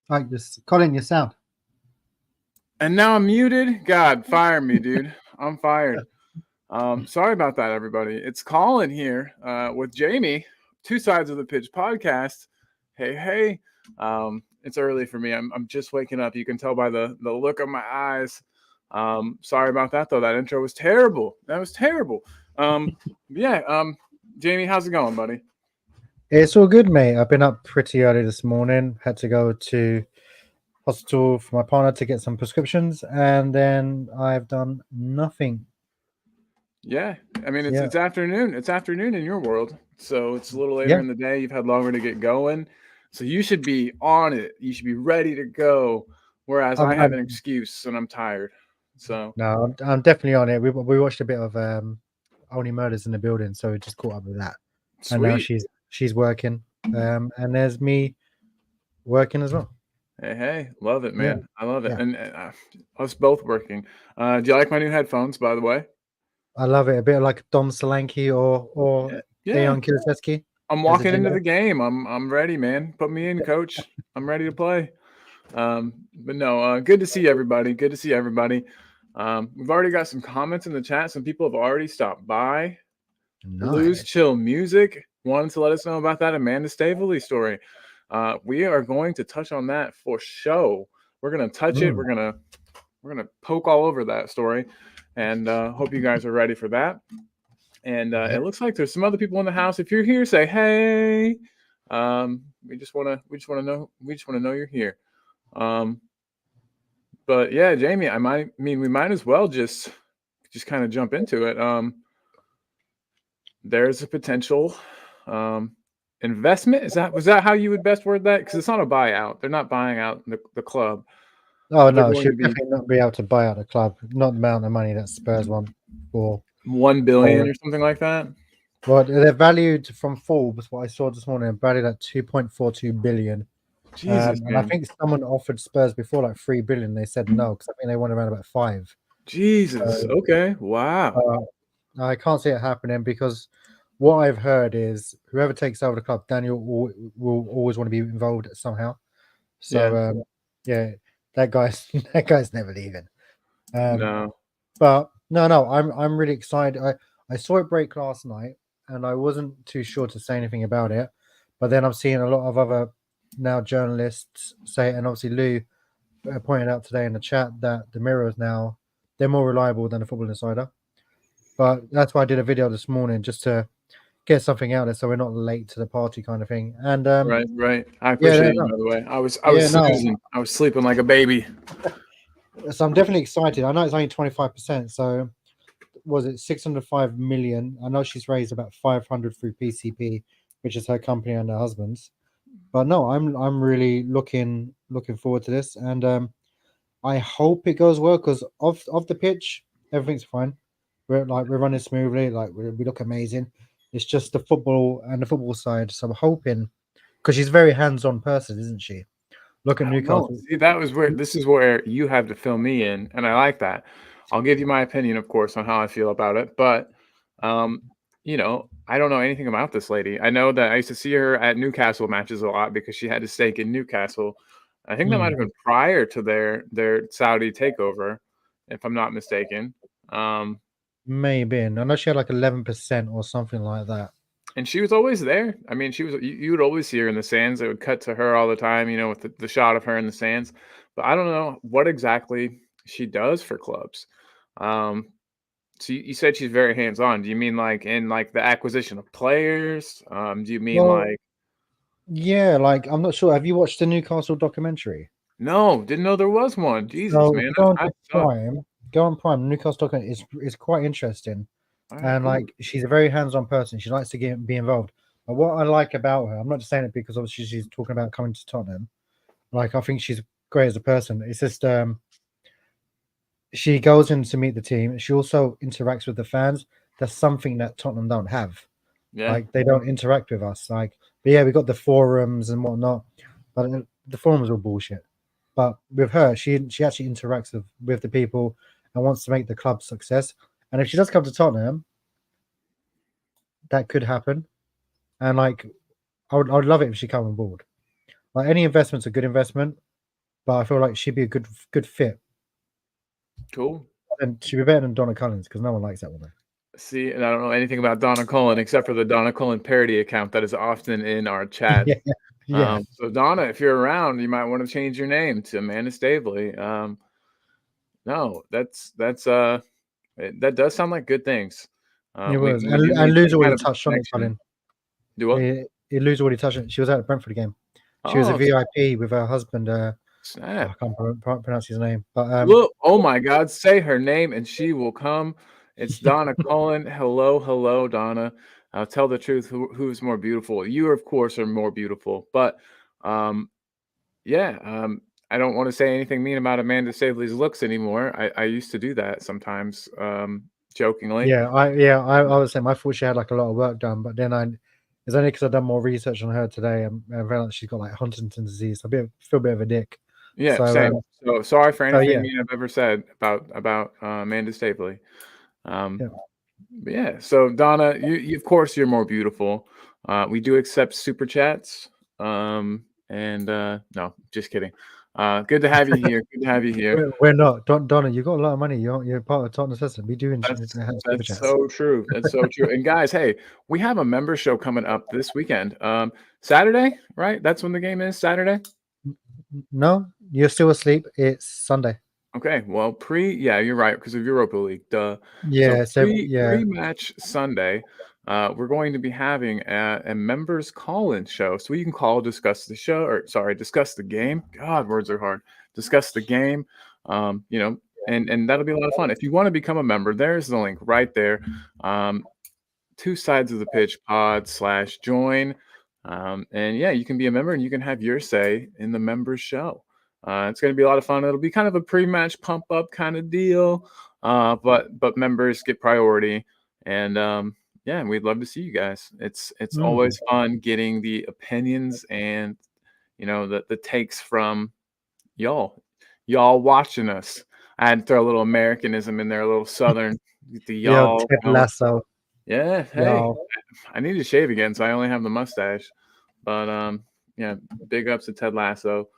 Right, just Colin, your sound. And now I'm muted. God, fire me, dude. I'm fired. Sorry about that, everybody. It's Colin here with Jamie, Two Sides of the Pitch podcast. Hey, hey. It's early for me. I'm just waking up. You can tell by the look of my eyes. Sorry about that, though. That intro was terrible. That was terrible. Yeah. Jamie, how's it going, buddy? It's all good, mate. I've been up pretty early this morning. Had to go to hospital for my partner to get some prescriptions, and then I've done nothing. Yeah. I mean, it's Yeah, it's afternoon. It's afternoon in your world, so it's a little later yeah. in the day. You've had longer to get going, so you should be on it. You should be ready to go. Whereas I have an I'm excuse and I'm tired. So no, I'm definitely on it. We watched a bit of Only Murders in the Building, so we just caught up with that. And now sweet. she's working, and there's me working as well. Hey, hey, love it, Yeah, man. I love it, yeah. and us both working. Do you like my new headphones, by the way? I love it. A bit like Dom Solanke or Yeah, yeah. Dejan Kulusevski I'm as a walking into jingle. the game. I'm ready, man. Put me in, coach. I'm ready to play. But no, good to see everybody. Good to see everybody. We've already got some comments in the chat. Some people have already stopped by. Lose Nice. Chill Music wanted to let us know about that Amanda Staveley story. We are going to touch on that for show. We're gonna touch it. Mm. We're gonna poke all over that story, and hope you guys are ready for that. And Yeah. it looks like there's some other people in the house. If you're here, say hey. We just wanna know you're here. Um, but yeah, Jamie, we might as well just kind of jump into it. There's a potential investment. Was that how you would best word that? Because it's not a buyout. They're not buying out the club, Oh but they're no, going she'll to be definitely not be able to buy out the club. Not the amount of money that Spurs want for 1 billion Colin. or something like that. Well, they're valued from Forbes. What I saw this morning, valued at 2.42 billion. Jesus, And I man. think someone offered Spurs before like 3 billion. They said no because I think they want around about five. Jesus. So Okay. Wow. I can't see it happening because what I've heard is whoever takes over the club, Daniel will always want to be involved somehow. Yeah. So yeah, that guy's that guy's never leaving. Um, No. but no, I'm really excited. I saw it break last night, and I wasn't too sure to say anything about it. But then I'm seeing a lot of other now journalists say, and obviously Lou pointed out today in the chat that the Mirror is now they're more reliable than the Football Insider. But that's why I did a video this morning just to get something out there, so we're not late to the party, kind of thing. And Right. Right. I yeah, appreciate you, no, by the way. I was yeah, no. snoozing. I was sleeping like a baby. So I'm definitely excited. I know it's only 25%, so was it 605 million? I know she's raised about 500 through PCP, which is her company and her husband's. But no, I'm really looking forward to this, and I hope it goes well because off the pitch everything's fine. We're running smoothly, like we look amazing. It's just the football and the football side. So I'm hoping because she's a very hands-on person, isn't she? Look at I don't know. Newcastle. See, this is where you have to fill me in, and I like that. I'll give you my opinion, of course, on how I feel about it, but um, I don't know anything about this lady. I know that I used to see her at Newcastle matches a lot because she had a stake in Newcastle. I think that might Mm, have been prior to their Saudi takeover, if I'm not mistaken. Um, maybe. And I know she had like 11% or something like that. and she was always there. I mean, you would always see her in the sands. It would cut to her all the time, with the shot of her in the sands. But I don't know what exactly she does for clubs. Um, so you said she's very hands on. Do you mean like in like the acquisition of players? Do you mean Well, like yeah, like I'm not sure. Have you watched the Newcastle documentary? no? Didn't know there was one. Jesus, So if man, you go on I to suck. Go on Prime. Newcastle documentary is quite interesting, All right, and cool. like she's a very hands-on person. She likes to be involved. But what I like about her, I'm not just saying it because obviously she's talking about coming to Tottenham. Like I think she's great as a person. It's just she goes in to meet the team. She also interacts with the fans. That's something that Tottenham don't have. Yeah. Like they don't interact with us. Like, but yeah, we got the forums and whatnot, but the forums are bullshit. But with her, she actually interacts with the people and wants to make the club success. And if she does come to Tottenham, that could happen. And like, I would love it if she come on board. Like any investment's a good investment. but I feel like she'd be a good fit. Cool. And she'd be better than Donna Collins because no one likes that woman. See, and I don't know anything about Donna Colin except for the Donna Colin parody account that is often in our chat. Yeah, yeah. So Donna, if you're around, you might want to change your name to Amanda Stavely. No, that does sound like good things. It was, We do and need Lou's some kind already of touched on it, connection. Colin. Do what? Lou's already touched it. She was at the Brentford game. She was a Oh, VIP with her husband. I snap. can't pronounce his name, but Look, oh my God, say her name and she will come. It's Donna Colin. Hello, Donna. I'll tell the truth. Who's more beautiful? You, of course, are more beautiful. But yeah, I don't want to say anything mean about Amanda Stavely's looks anymore. I used to do that sometimes, jokingly. I would say I thought she had like a lot of work done, but then it's only because I've done more research on her today and I realized she's got like Huntington's disease. So I feel a bit of a dick. Yeah, So, same. So sorry for anything yeah. mean I've ever said about Amanda Stavely. Yeah. But yeah, so Donna, you of course you're more beautiful. We do accept super chats. No, just kidding. Good to have you here. Good to have you here. We're not. Donna, you got a lot of money. You're part of Tottenham System. We do have super That's chats. so true. That's so true. And guys, hey, we have a member show coming up this weekend. Saturday, right? That's when the game is, Saturday? No, you're still asleep. It's Sunday. Okay, well, yeah, you're right, because of Europa League. Duh. Yeah, So yeah. pre-match Sunday, we're going to be having a members call-in show. So you can call, discuss the show, or sorry, discuss the game. God, words are hard. Discuss the game. And that'll be a lot of fun. If you want to become a member, there's the link right there. Two sides of the pitch pod/join. And yeah, you can be a member and you can have your say in the members show. It's going to be a lot of fun. It'll be kind of a pre-match pump up kind of deal, but members get priority. And yeah, we'd love to see you guys. It's always fun getting the opinions and the takes from y'all watching us. I had to throw a little Americanism in there, a little Southern. The y'all. Ted Lasso. Yeah. Hey, I need to shave again, so I only have the mustache. But yeah, big ups to Ted Lasso.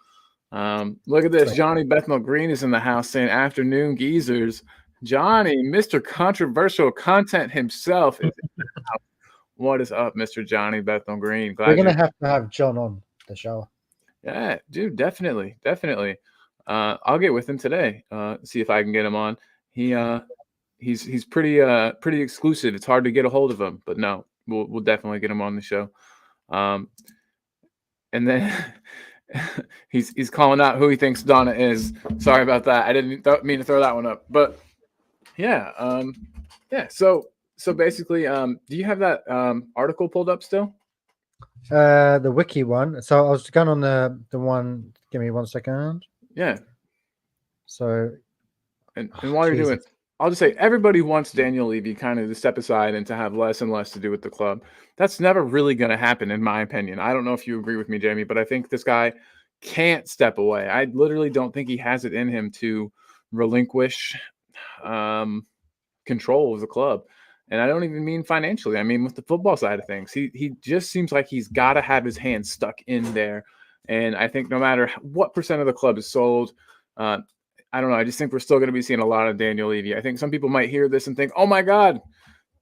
Look at this. Johnny Bethnal Green is in the house saying afternoon geezers. Johnny, Mr. Controversial Content himself is in the house. What is up, Mr. Johnny Bethnal Green? We're gonna have to have John on the show. Yeah, dude, definitely. I'll get with him today. See if I can get him on. He's pretty exclusive. It's hard to get a hold of him, but no, we'll definitely get him on the show. And then he's calling out who he thinks Donna is. Sorry about that. I didn't mean to throw that one up. But yeah, yeah. So basically, do you have that article pulled up still? The wiki one. So I was going on the one. Give me 1 second. Yeah. So, and while you're doing it, I'll just say everybody wants Daniel Levy kind of to step aside and to have less and less to do with the club. That's never really going to happen, in my opinion. I don't know if you agree with me, Jamie, but I think this guy can't step away. I literally don't think he has it in him to relinquish control of the club. And I don't even mean financially. I mean with the football side of things. He just seems like he's got to have his hands stuck in there. And I think no matter what percent of the club is sold, I don't know. I just think we're still going to be seeing a lot of Daniel Levy. I think some people might hear this and think, oh my God,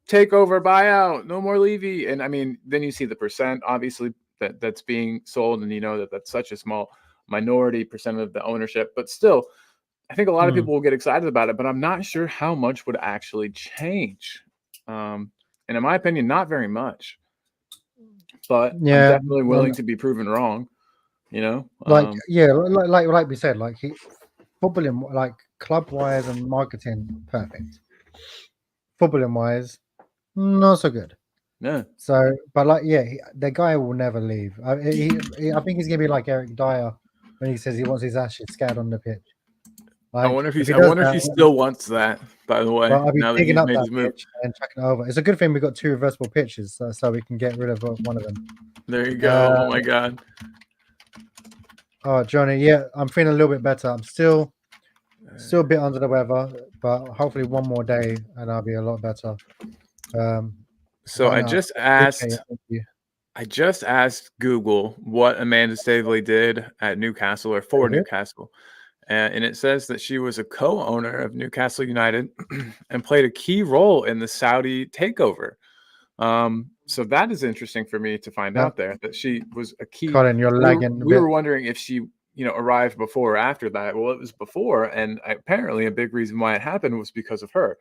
takeover, buyout, no more Levy. And I mean, then you see the percent, obviously, that's being sold. And you know that's such a small minority percent of the ownership. But still, I think a lot of people will get excited about it. But I'm not sure how much would actually change. And in my opinion, not very much. But I'm definitely willing to be proven wrong. Like we said, like footballing, like club wise and marketing, perfect. Footballing wise, not so good. Yeah. So, but like, the guy will never leave. I think he's gonna be like Eric Dyer when he says he wants his ashes scattered on the pitch. Like, I wonder if he still wants that. By the way, I'll be now that digging he's up made that his move pitch and chucking it over. It's a good thing we got 2 reversible pitches, so we can get rid of one of them. There you go. Oh my God. Oh, Johnny, yeah, I'm feeling a little bit better. I'm still a bit under the weather, but hopefully one more day and I'll be a lot better. So I just asked I just asked Google what Amanda Staveley did at Newcastle or for Very good. Newcastle. And it says that she was a co-owner of Newcastle United and played a key role in the Saudi takeover. So that is interesting for me to find Yeah. out there that she was a key. Colin, you're lagging a We bit. were wondering if she, arrived before or after that. Well, it was before, and apparently a big reason why it happened was because of her.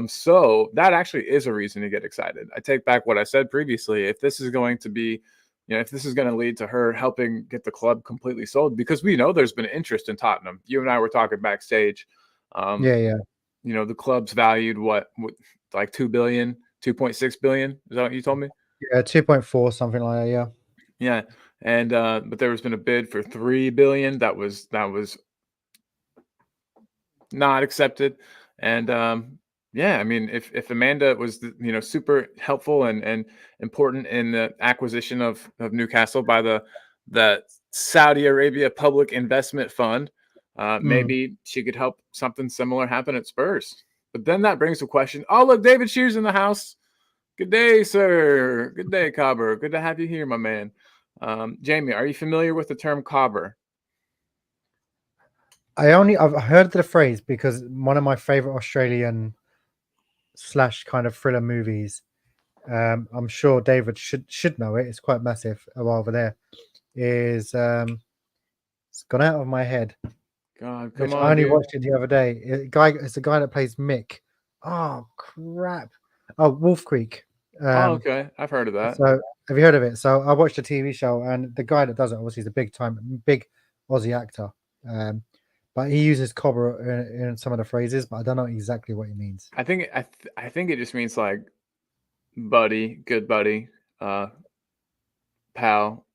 So that actually is a reason to get excited. I take back what I said previously. If this is going to be, if this is going to lead to her helping get the club completely sold, because we know there's been interest in Tottenham. You and I were talking backstage. Yeah. The club's valued what like 2 billion, 2.6 billion. Is that what you told me? Yeah, 2.4, something like that. Yeah. Yeah. And but there has been a bid for 3 billion that was not accepted. And yeah, I mean, if Amanda was super helpful and important in the acquisition of Newcastle by the Saudi Arabia Public Investment Fund, maybe she could help something similar happen at Spurs. But then that brings the question. Oh, look, David Shear's in the house. Good day, sir. Good day, Cobber. Good to have you here, my man. Jamie, are you familiar with the term cobber? I've heard the phrase because one of my favorite Australian / kind of thriller movies. I'm sure David should know it. It's quite massive over there. Is it's gone out of my head. God, come Which I on, only dude. watched it the other day. It's the guy that plays Mick. Oh crap! Oh, Wolf Creek. Oh, okay. I've heard of that. So have you heard of it? So I watched a TV show, and the guy that does it obviously is a big Aussie actor. But he uses cobber in some of the phrases, but I don't know exactly what he means. I think it just means like buddy, good buddy, pal,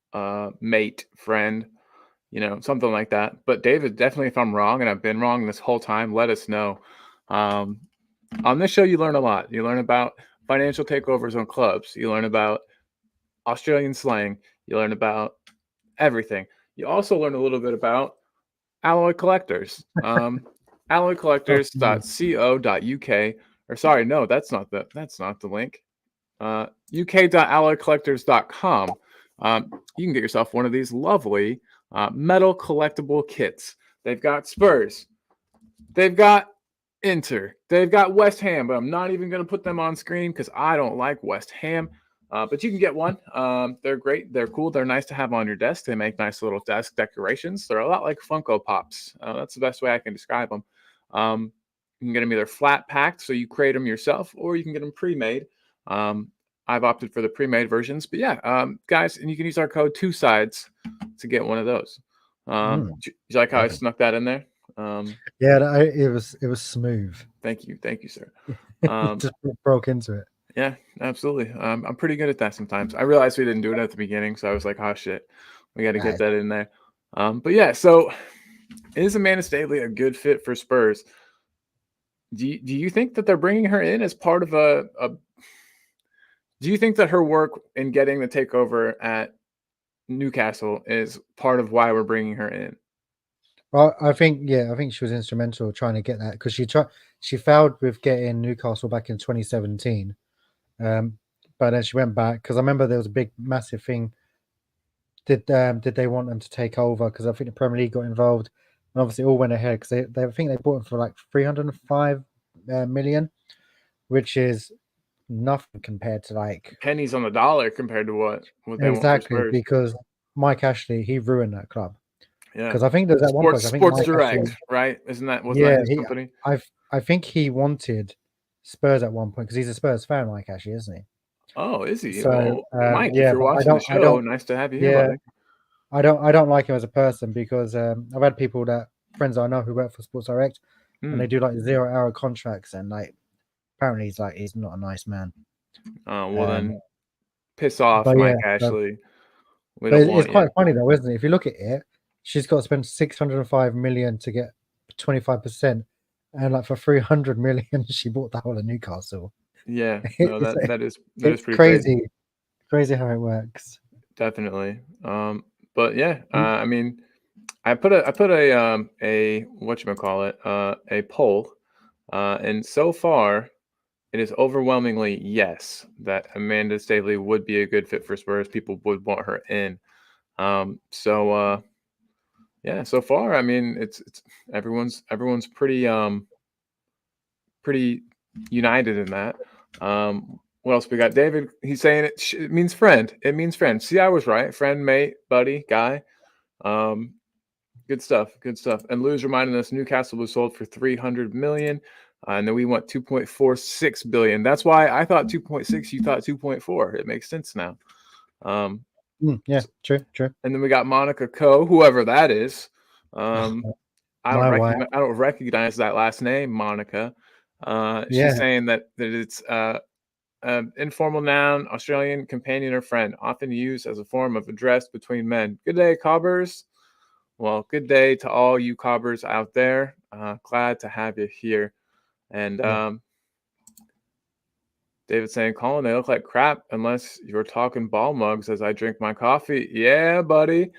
mate, friend, something like that. But David, definitely, if I'm wrong and I've been wrong this whole time, let us know. On this show, you learn a lot. You learn about financial takeovers on clubs. You learn about Australian slang. You learn about everything. You also learn a little bit about alloy collectors. Alloycollectors.co.uk. Or sorry, no, that's not the link. uk.alloycollectors.com. You can get yourself one of these lovely metal collectible kits. They've got Spurs. They've got Inter. They've got West Ham, but I'm not even going to put them on screen because I don't like West Ham. But you can get one. They're great. They're cool. They're nice to have on your desk. They make nice little desk decorations. They're a lot like Funko Pops. That's the best way I can describe them. You can get them either flat packed, so you create them yourself, or you can get them pre-made. I've opted for the pre-made versions. But yeah, guys, and you can use our code 2sides to get one of those. Do you like how I snuck that in there? Yeah, it was smooth. Thank you, sir. Just broke into it. Yeah, absolutely. I'm pretty good at that sometimes. I realized we didn't do it at the beginning, so I was like, "Oh shit, we got to get that in there." But yeah, so is Amanda Staveley a good fit for Spurs? Do you think that they're bringing her in as part of a? Do you think that her work in getting the takeover at Newcastle is part of why we're bringing her in? Well, I think she was instrumental trying to get that because she failed with getting Newcastle back in 2017, but then she went back because I remember there was a big massive thing. Did they want them to take over? Because I think the Premier League got involved, and obviously it all went ahead because they I think they bought them for like 305 million, which is nothing compared to like pennies on the dollar compared to what they want for Spurs. Because Mike Ashley he ruined that club. Yeah, because I think there's at one point I think Sports Mike Direct, Ashley, right? Wasn't that his company? I think he wanted Spurs at one point because he's a Spurs fan, Mike Ashley, isn't he? Oh, is he? So well, Mike, if you're watching the show, nice to have you here, buddy. I don't like him as a person because I've had friends I know who work for Sports Direct, and they do like 0-hour contracts, and like apparently he's not a nice man. Oh well, then piss off, Mike Ashley. It's quite funny though, isn't it? If you look at it, she's got to spend 605 million to get 25%, and like for 300 million, she bought the whole of Newcastle. Yeah, no, that is pretty crazy. Crazy how it works. Definitely. But yeah, I mean, I put a whatchamacallit, a poll, and so far it is overwhelmingly yes that Amanda Stavely would be a good fit for Spurs. People would want her in. Yeah, so far, I mean, it's everyone's pretty united in that. What else we got? David, he's saying it means friend. It means friend. See, I was right. Friend, mate, buddy, guy. Um, Good stuff. Good stuff. And Lou's reminding us Newcastle was sold for 300 million. And then we want 2.46 billion. That's why I thought 2.6, you thought 2.4. It makes sense now. Yeah, true. And then we got Monica Coe, whoever that is. I My wife. don't recognize that last name, Monica. Yeah. She's saying that it's informal noun, Australian companion or friend, often used as a form of address between men. Good day, cobbers. Well, good day to all you cobbers out there. Glad to have you here. And David saying, Colin, they look like crap unless you're talking ball mugs as I drink my coffee. Yeah, buddy.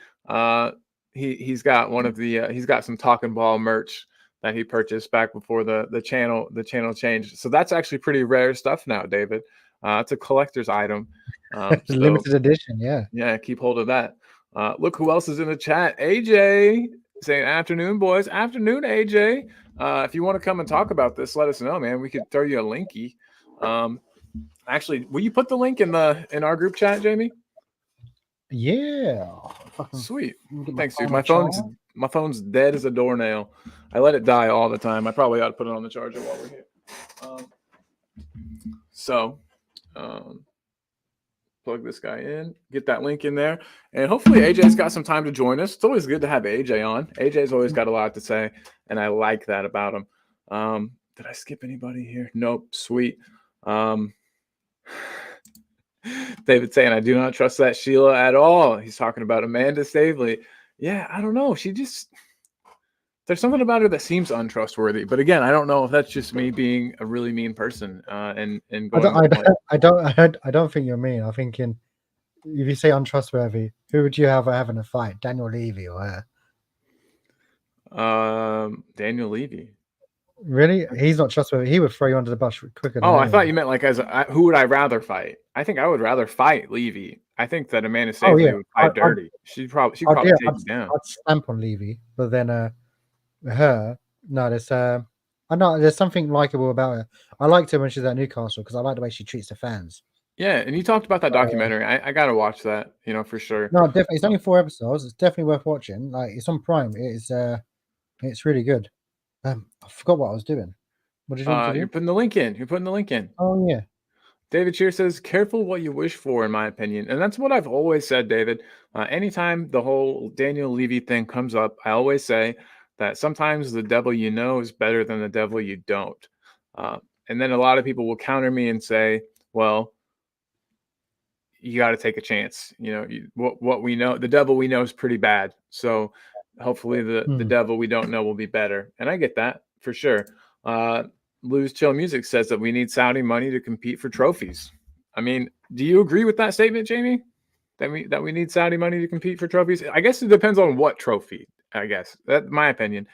He's got one of the he's got some talking ball merch that he purchased back before the channel changed. So that's actually pretty rare stuff now, David. It's a collector's item. It's a limited edition. Yeah, keep hold of that. Look who else is in the chat. AJ saying afternoon, boys. Afternoon, AJ. If you want to come and talk about this, let us know, man. We could throw you a linky. Actually, will you put the link in our group chat, Jamie? Yeah. Sweet. Thanks, dude. My phone's dead as a doornail. I let it die all the time. I probably ought to put it on the charger while we're here. Plug this guy in, get that link in there, and hopefully AJ's got some time to join us. It's always good to have AJ on. AJ's always got a lot to say, and I like that about him. Did I skip anybody here? Nope. Sweet. David saying, I do not trust that Sheila at all. He's talking about Amanda Stavely. Yeah, I don't know. There's something about her that seems untrustworthy. But again, I don't know if that's just me being a really mean person. And going I don't think you're mean. I'm thinking, if you say untrustworthy, who would you have having a fight, Daniel Levy or her? Daniel Levy. Really? He's not trustworthy. He would throw you under the bus quicker than I thought you meant like who would I rather fight? I think I would rather fight Levy. I think that Amanda Stavely would fight dirty. She'd probably take you down. I'd stamp on Levy, but then her, no, there's something likable about her. I liked her when she was at Newcastle because I like the way she treats the fans. Yeah, and you talked about that documentary. I gotta watch that, for sure. No, definitely. It's only 4 episodes. It's definitely worth watching. Like, it's on Prime. It's really good. I forgot what I was doing. What did you want to do? You're putting the link in. Oh yeah. David Shear says, careful what you wish for, in my opinion. And that's what I've always said, David. Anytime the whole Daniel Levy thing comes up, I always say that sometimes the devil you know is better than the devil you don't. And then a lot of people will counter me and say, well, you got to take a chance. What we know, the devil we know is pretty bad. So hopefully the devil we don't know will be better. And I get that for sure. Lou's Chill Music says that we need Saudi money to compete for trophies. I mean, do you agree with that statement, Jamie? That we need Saudi money to compete for trophies? I guess it depends on what trophy, I guess. That's my opinion.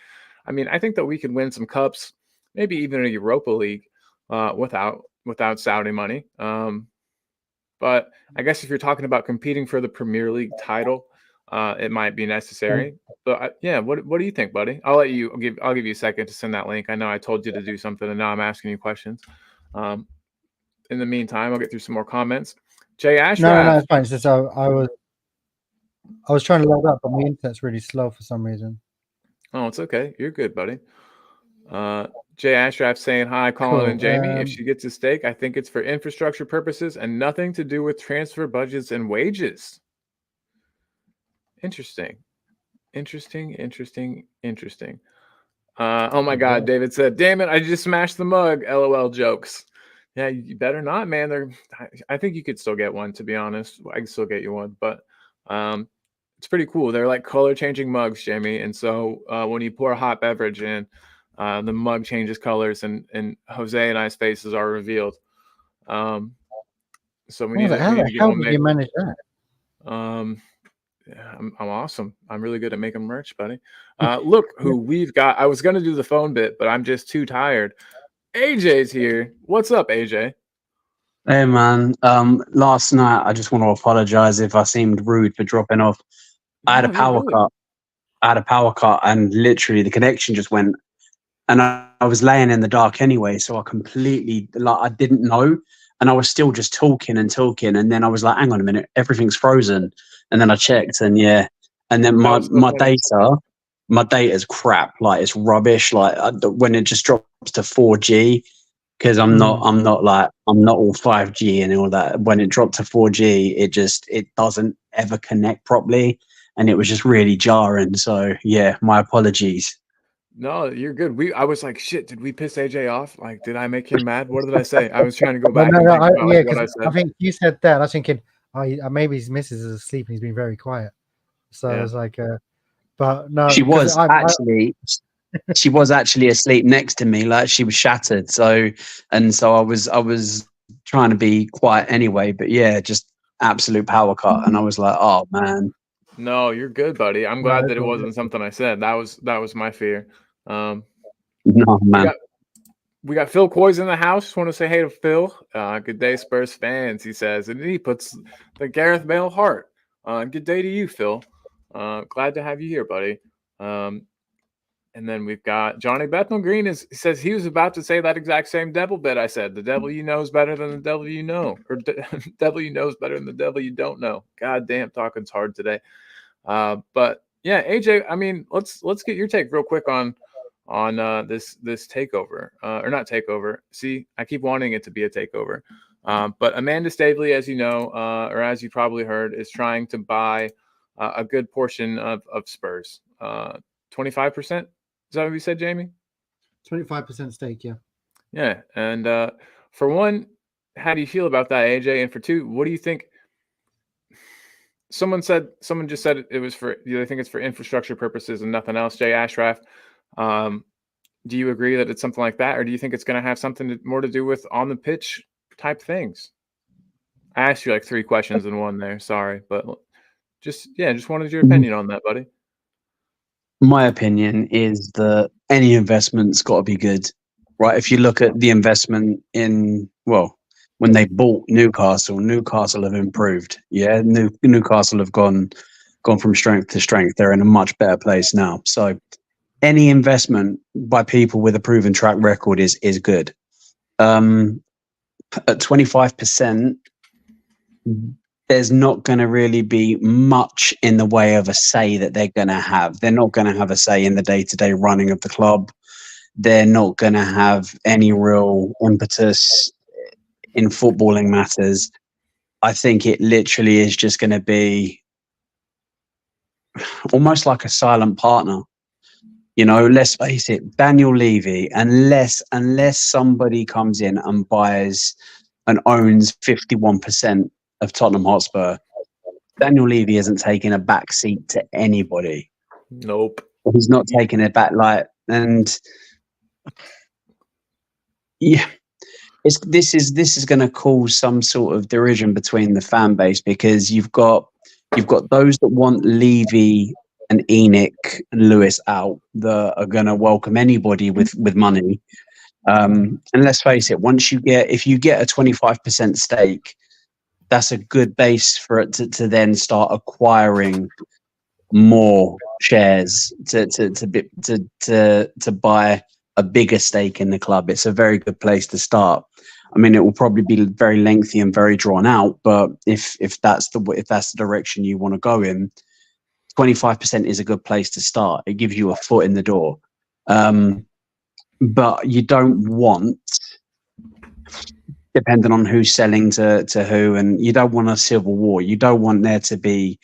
I mean, I think that we could win some cups, maybe even a Europa League without Saudi money. But I guess if you're talking about competing for the Premier League title, it might be necessary. But what do you think, buddy? I'll give you a second to send that link. I know I told you to do something, and now I'm asking you questions. In the meantime, I'll get through some more comments. Jay Ashraf. No, it's fine. It's just I was trying to load up, but my internet's really slow for some reason. Oh, it's okay. You're good, buddy. Jay Ashraf saying hi, Colin and Jamie. If she gets a stake, I think it's for infrastructure purposes and nothing to do with transfer budgets and wages. Interesting. Oh my God, David said, damn it, I just smashed the mug. LOL jokes. Yeah, you better not, man. I think you could still get one, to be honest. I can still get you one, but it's pretty cool. They're like color changing mugs, Jamie. And so when you pour a hot beverage in, the mug changes colors and Jose and I's faces are revealed. So we need to get one made. Did you manage that? Yeah, I'm awesome. I'm really good at making merch, buddy. Look who we've got. I was going to do the phone bit, but I'm just too tired. AJ's here. What's up, AJ? Hey man, last night I just want to apologize if I seemed rude for dropping off. I had a No, you're power good. cut. And literally the connection just went. And I was laying in the dark anyway, so I completely I didn't know, and I was still just talking and talking, and then I was like, hang on a minute, everything's frozen, and then I checked, and yeah, and then That was so funny. my data's crap, like it's rubbish, like when it just drops to 4G. Because I'm not all 5G and all that. When it dropped to 4G, it doesn't ever connect properly, and it was just really jarring. So yeah, my apologies. No, you're good. I was like, shit, did we piss AJ off? Like, did I make him mad? What did I say? I was trying to go But back no, and think about yeah, like what I because I said. think you said that. I was thinking, maybe his missus is asleep and he's been very quiet. So Yeah. I was like, but no, She 'cause was she was actually asleep next to me, like she was shattered. So I was trying to be quiet anyway, but yeah, just absolute power cut, and I was like, oh man, No, you're good, buddy. I'm no, glad it's that it all wasn't good. something I said. That was my fear. Um, no we man. got we got Phil Coy's in the house. Just want to say hey to Phil. Good day, Spurs fans. He says, and he puts the Gareth Bale heart. Good day to you, Phil. Glad to have you here, buddy. And then we've got Johnny Bethnal Green he says he was about to say that exact same devil bit I said. The devil you know is better than the devil you know, or devil you know is better than the devil you don't know. God damn, talking's hard today. But yeah, AJ, I mean, let's get your take real quick on this takeover, or not takeover. See, I keep wanting it to be a takeover. But Amanda Stavely, as you know, or as you probably heard, is trying to buy a good portion of Spurs. 25%. Is that what you said, Jamie? 25% stake, yeah. Yeah. And for one, how do you feel about that, AJ? And for two, what do you think? Someone just said it was for, I think it's for infrastructure purposes and nothing else. Jay Ashraf, do you agree that it's something like that, or do you think it's going to have something more to do with on the pitch type things? I asked you like 3 questions in one there. Sorry, but just wanted your opinion on that, buddy. My opinion is that any investment's got to be good, right? If you look at the investment when they bought Newcastle have improved. Yeah, Newcastle have gone from strength to strength. They're in a much better place now. So any investment by people with a proven track record is good. At 25%, there's not going to really be much in the way of a say that they're going to have. They're not going to have a say in the day-to-day running of the club. They're not going to have any real impetus in footballing matters. I think it literally is just going to be almost like a silent partner. You know, let's face it, Daniel Levy, unless somebody comes in and buys and owns 51% of Tottenham Hotspur, Daniel Levy isn't taking a back seat to anybody. Nope. He's not taking it back, and yeah, this is going to cause some sort of derision between the fan base, because you've got those that want Levy and Enoch and Lewis out that are going to welcome anybody with money. And let's face it, if you get a 25% stake, that's a good base for it to then start acquiring more shares to buy a bigger stake in the club. It's a very good place to start. I mean, it will probably be very lengthy and very drawn out, but if that's the direction you want to go in, 25% is a good place to start. It gives you a foot in the door. But you don't want, depending on who's selling to who, and you don't want a civil war. You don't want there to be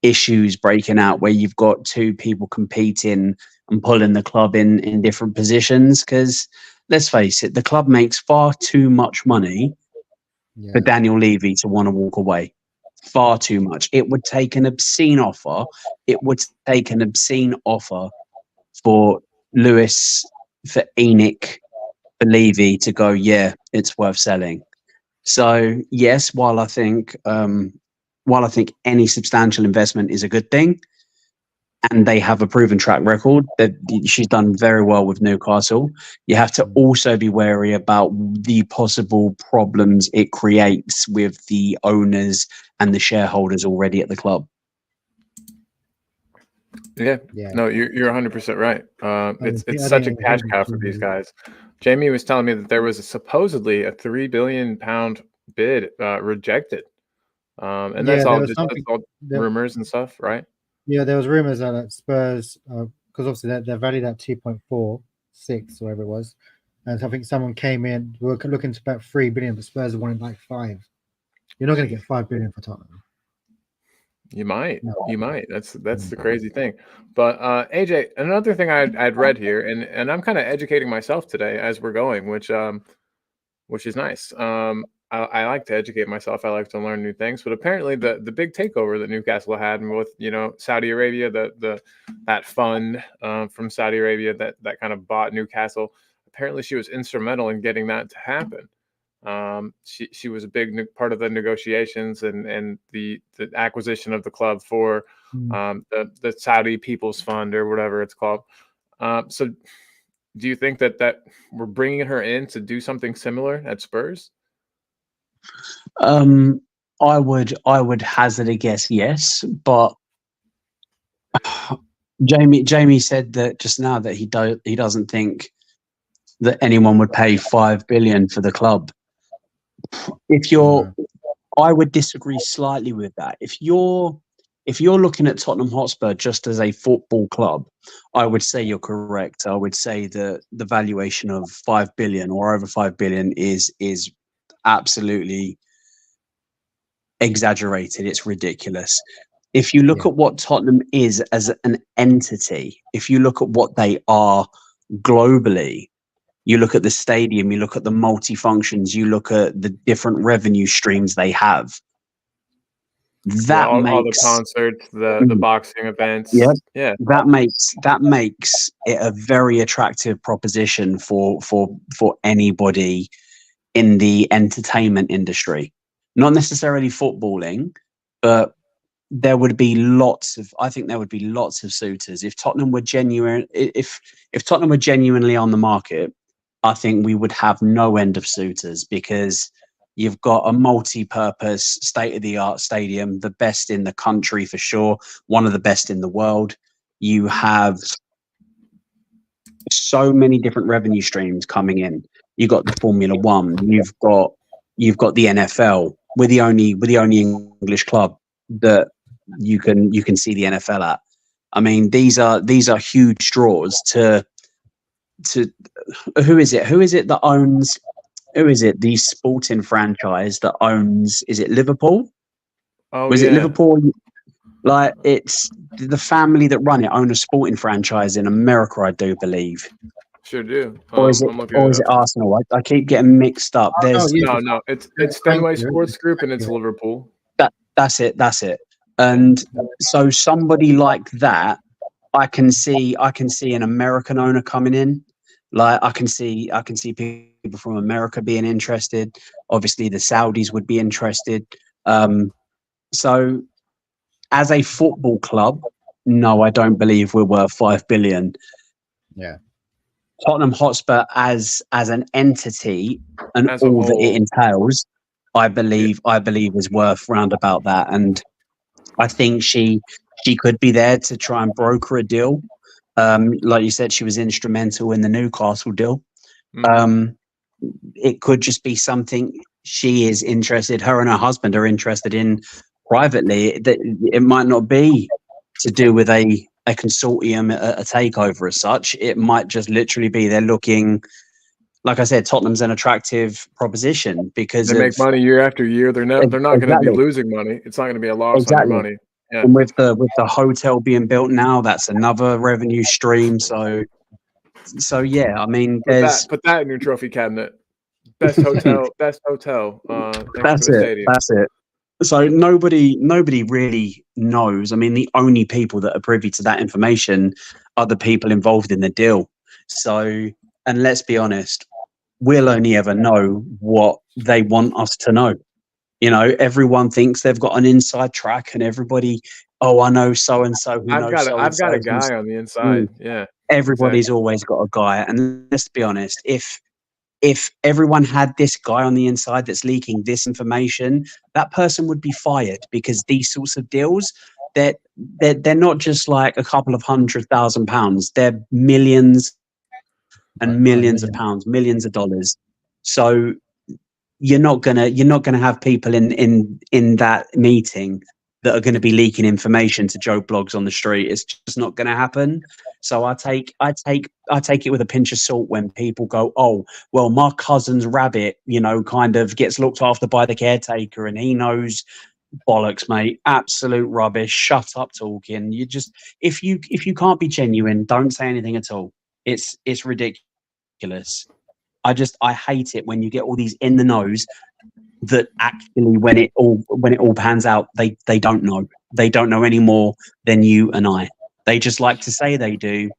issues breaking out where you've got two people competing and pulling the club in different positions. Because let's face it, the club makes far too much money for Daniel Levy to want to walk away. Far too much. It would take an obscene offer. It would take an obscene offer for Lewis, for Enoch, for Levy to go, yeah, it's worth selling. So yes, while I think any substantial investment is a good thing, and they have a proven track record. That she's done very well with Newcastle. You have to also be wary about the possible problems it creates with the owners and the shareholders already at the club. Yeah. No, you're 100% right. It's such a cash cow for these guys. Jamie was telling me that there was supposedly a £3 billion bid rejected, and that's all rumors and stuff, right? Yeah, there was rumors that Spurs, because obviously they're valued at 2.46 or whatever it was, and I think someone came in. We were looking to about 3 billion, but Spurs wanted like 5. You're not going to get 5 billion for Tottenham. You might. That's the crazy thing. But AJ, another thing I'd read here, and I'm kind of educating myself today as we're going, which is nice. I like to educate myself. I like to learn new things. But apparently, the big takeover that Newcastle had with Saudi Arabia, that fund from Saudi Arabia that kind of bought Newcastle. Apparently, she was instrumental in getting that to happen. She was a big part of the negotiations and the acquisition of the club for the Saudi People's Fund or whatever it's called. So do you think that we're bringing her in to do something similar at Spurs? I would hazard a guess, yes, but Jamie said that just now that he doesn't think that anyone would pay 5 billion for the club. I would disagree slightly with that. If you're looking at Tottenham Hotspur just as a football club, I would say you're correct. I would say that the valuation of 5 billion or over 5 billion is absolutely exaggerated. It's ridiculous. If you look at what Tottenham is as an entity, if you look at what they are globally, you look at the stadium, you look at the multi-functions, you look at the different revenue streams they have. All the concerts, the boxing events. Yeah. That makes it a very attractive proposition for anybody in the entertainment industry. Not necessarily footballing, but there would be lots of suitors. If Tottenham were genuine, if Tottenham were genuinely on the market, I think we would have no end of suitors, because you've got a multi-purpose, state-of-the-art stadium, the best in the country for sure, one of the best in the world. You have so many different revenue streams coming in. You've got the Formula One. You've got the NFL. We're the only English club that you can see the NFL at. I mean, these are huge draws to who is it that owns the sporting franchise that owns, is it Liverpool? It Liverpool? Like, it's the family that run it own a sporting franchise in America, I do believe. Sure do. Or is it Arsenal? I keep getting mixed up. No, it's Fenway Sports Group and it's Liverpool. That's it. And so somebody like that, I can see an American owner coming in. Like, I can see people from America being interested. Obviously, the Saudis would be interested. So, as a football club, no, I don't believe we're worth 5 billion. Yeah. Tottenham Hotspur as an entity and as all that it entails, I believe is worth round about that. And I think she could be there to try and broker a deal. Like you said, she was instrumental in the Newcastle deal. It could just be something she is interested, her and her husband are interested in privately. That it might not be to do with a consortium, a takeover as such. It might just literally be they're looking, like I said, Tottenham's an attractive proposition because they make money year after year. They're not going to be losing money. It's not going to be a loss on their money. Yeah. And with the hotel being built now, that's another revenue stream. So yeah, I mean, put that in your trophy cabinet. Best hotel. That's it. So nobody really knows. I mean, the only people that are privy to that information are the people involved in the deal. So, and let's be honest, we'll only ever know what they want us to know. You know, everyone thinks they've got an inside track, and everybody oh, I know so and so who I've knows got a, so and I've got so. a guy on the inside. Yeah, Everybody's exactly. always got a guy, and let's be honest, if everyone had this guy on the inside that's leaking this information, that person would be fired, because these sorts of deals, they're not just like a couple of £100,000, they're millions and millions of pounds, millions of dollars. So you're not gonna have people in that meeting that are going to be leaking information to Joe Blogs on the street. It's just not going to happen. So I take it with a pinch of salt when people go, oh, well, my cousin's rabbit, kind of gets looked after by the caretaker and he knows. Bollocks, mate. Absolute rubbish. Shut up talking. You just, if you can't be genuine, don't say anything at all. It's ridiculous. I hate it when you get all these in the nose that actually when it all pans out, they don't know. They don't know any more than you and I. They just like to say they do.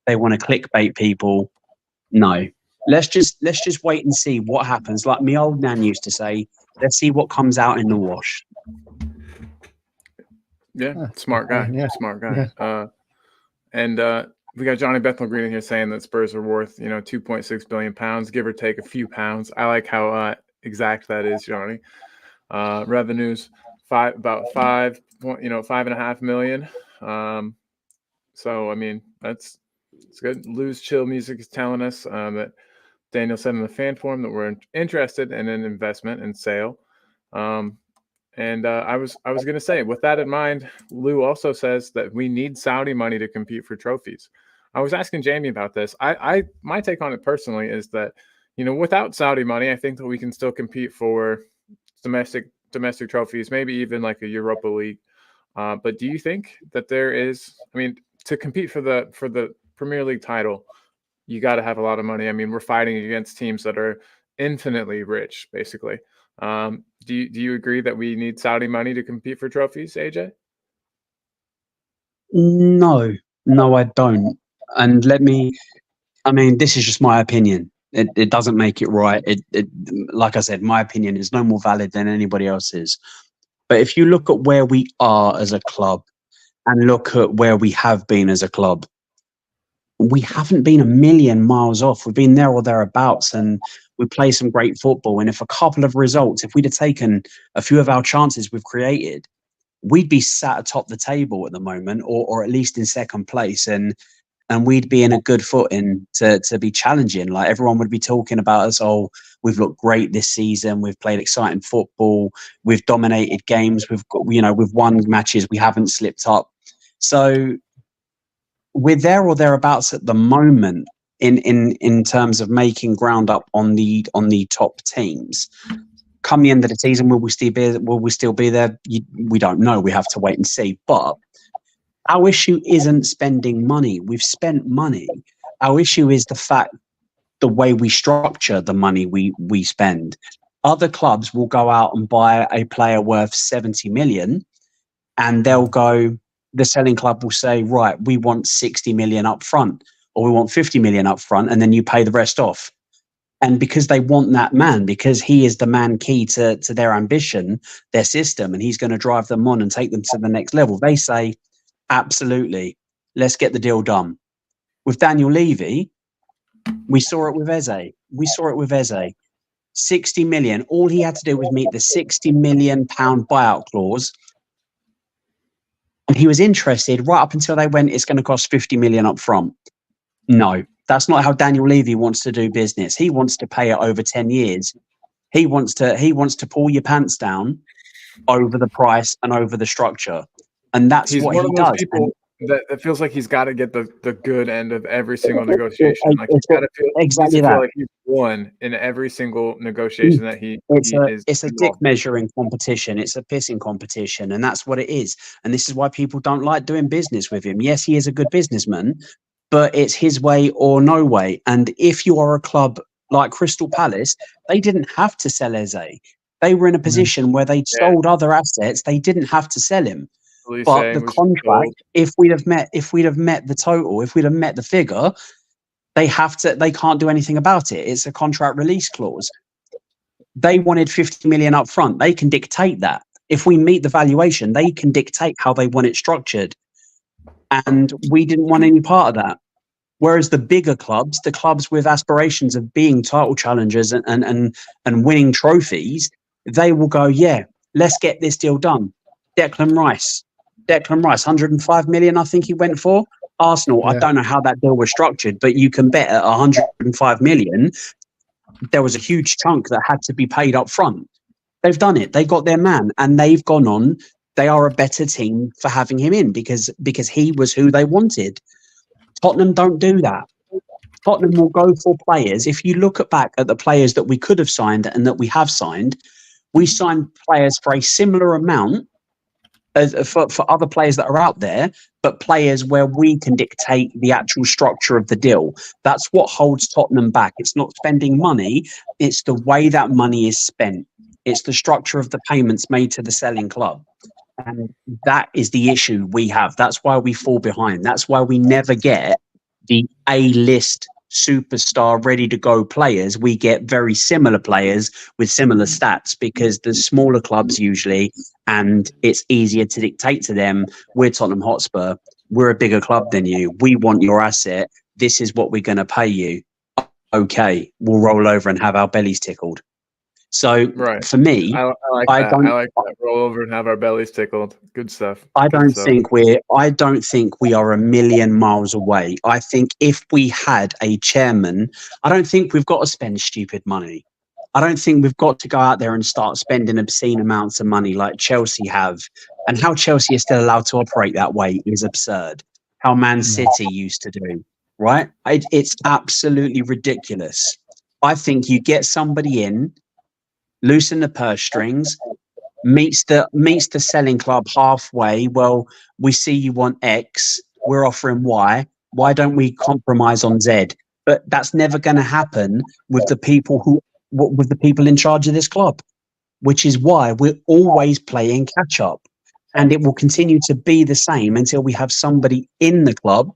They want to clickbait people. No. Let's just wait and see what happens. Like my old nan used to say, let's see what comes out in the wash. Yeah, smart guy. Yeah. Smart guy. Yeah. And we got Johnny Bethnal Green here saying that Spurs are worth, £2.6 billion, give or take a few pounds. I like how exact that is, Johnny. Revenues about 5.5 million. So I mean it's good. Lose Chill Music is telling us that Daniel said in the fan forum that we're interested in an investment and sale. And I was going to say, with that in mind, Lou also says that we need Saudi money to compete for trophies. I was asking Jamie about this. My take on it personally is that, without Saudi money, I think that we can still compete for domestic trophies, maybe even like a Europa League. But do you think that there is? I mean, to compete for the Premier League title, you got to have a lot of money. I mean, we're fighting against teams that are infinitely rich, basically. Do you agree that we need Saudi money to compete for trophies, AJ? No, I don't. And this is just my opinion. It doesn't make it right. It like I said, my opinion is no more valid than anybody else's. But if you look at where we are as a club and look at where we have been as a club, we haven't been a million miles off. We've been there or thereabouts, and we play some great football. And if a couple of results, if we'd have taken a few of our chances we've created, we'd be sat atop the table at the moment, or at least in second place, and we'd be in a good footing to be challenging. Like everyone would be talking about us. Oh, we've looked great this season. We've played exciting football. We've dominated games. We've won matches. We haven't slipped up. So we're there or thereabouts at the moment in terms of making ground up on the top teams. Come the end of the season, will we still be there? We don't know. We have to wait and see. But our issue isn't spending money. We've spent money. Our issue is the way we structure the money we spend. Other clubs will go out and buy a player worth 70 million, and the selling club will say, right, we want 60 million up front, or we want 50 million up front, and then you pay the rest off. And because they want that man, because he is the man key to their ambition, their system, and he's going to drive them on and take them to the next level, they say, absolutely, let's get the deal done. With Daniel Levy, we saw it with Eze. 60 million. All he had to do was meet the £60 million buyout clause. And he was interested right up until they went, it's going to cost 50 million up front. No, that's not how Daniel Levy wants to do business. He wants to pay it over 10 years. He wants to pull your pants down over the price and over the structure. And that's what he does. People that it feels like he's got to get the good end of every single negotiation. Like he's got to feel exactly feel like he's won in every single negotiation that it's a dick measuring competition. It's a pissing competition, and that's what it is. And this is why people don't like doing business with him. Yes, he is a good businessman, but it's his way or no way. And if you are a club like Crystal Palace, they didn't have to sell Eze. They were in a position where they'd sold other assets. They didn't have to sell him. But the contract, if we'd have met the total, if we'd have met the figure, they can't do anything about it. It's a contract release clause. They wanted 50 million up front. They can dictate that. If we meet the valuation, they can dictate how they want it structured. And we didn't want any part of that. Whereas the bigger clubs, the clubs with aspirations of being title challengers and winning trophies, they will go, yeah, let's get this deal done. Declan Rice, 105 million, I think he went for. Arsenal, I Yeah. don't know how that deal was structured, but you can bet at 105 million, there was a huge chunk that had to be paid up front. They've done it. They got their man, and they've gone on. They are a better team for having him in because he was who they wanted. Tottenham don't do that. Tottenham will go for players. If you look back at the players that we could have signed and that we have signed, we signed players for a similar amount as for other players that are out there, but players where we can dictate the actual structure of the deal. That's what holds Tottenham back. It's not spending money. It's the way that money is spent. It's the structure of the payments made to the selling club. And that is the issue we have. That's why we fall behind. That's why we never get the A-list superstar ready to go players. We get very similar players with similar stats because the smaller clubs usually, and it's easier to dictate to them, we're Tottenham Hotspur, we're a bigger club than you, we want your asset, this is what we're going to pay you. Okay, we'll roll over and have our bellies tickled. So for me, I like I that. don't, I like that. Roll over and have our bellies tickled. Good stuff. I Good don't stuff. think we are a million miles away. I think if we had a chairman, I don't think we've got to spend stupid money. I don't think we've got to go out there and start spending obscene amounts of money like Chelsea have. And how Chelsea is still allowed to operate that way is absurd. How Man City used to do, right? It's absolutely ridiculous. I think you get somebody in, loosen the purse strings, meets the selling club halfway. Well, we see you want X, we're offering Y. Why don't we compromise on Z? But that's never going to happen with the people in charge of this club, which is why we're always playing catch up, and it will continue to be the same until we have somebody in the club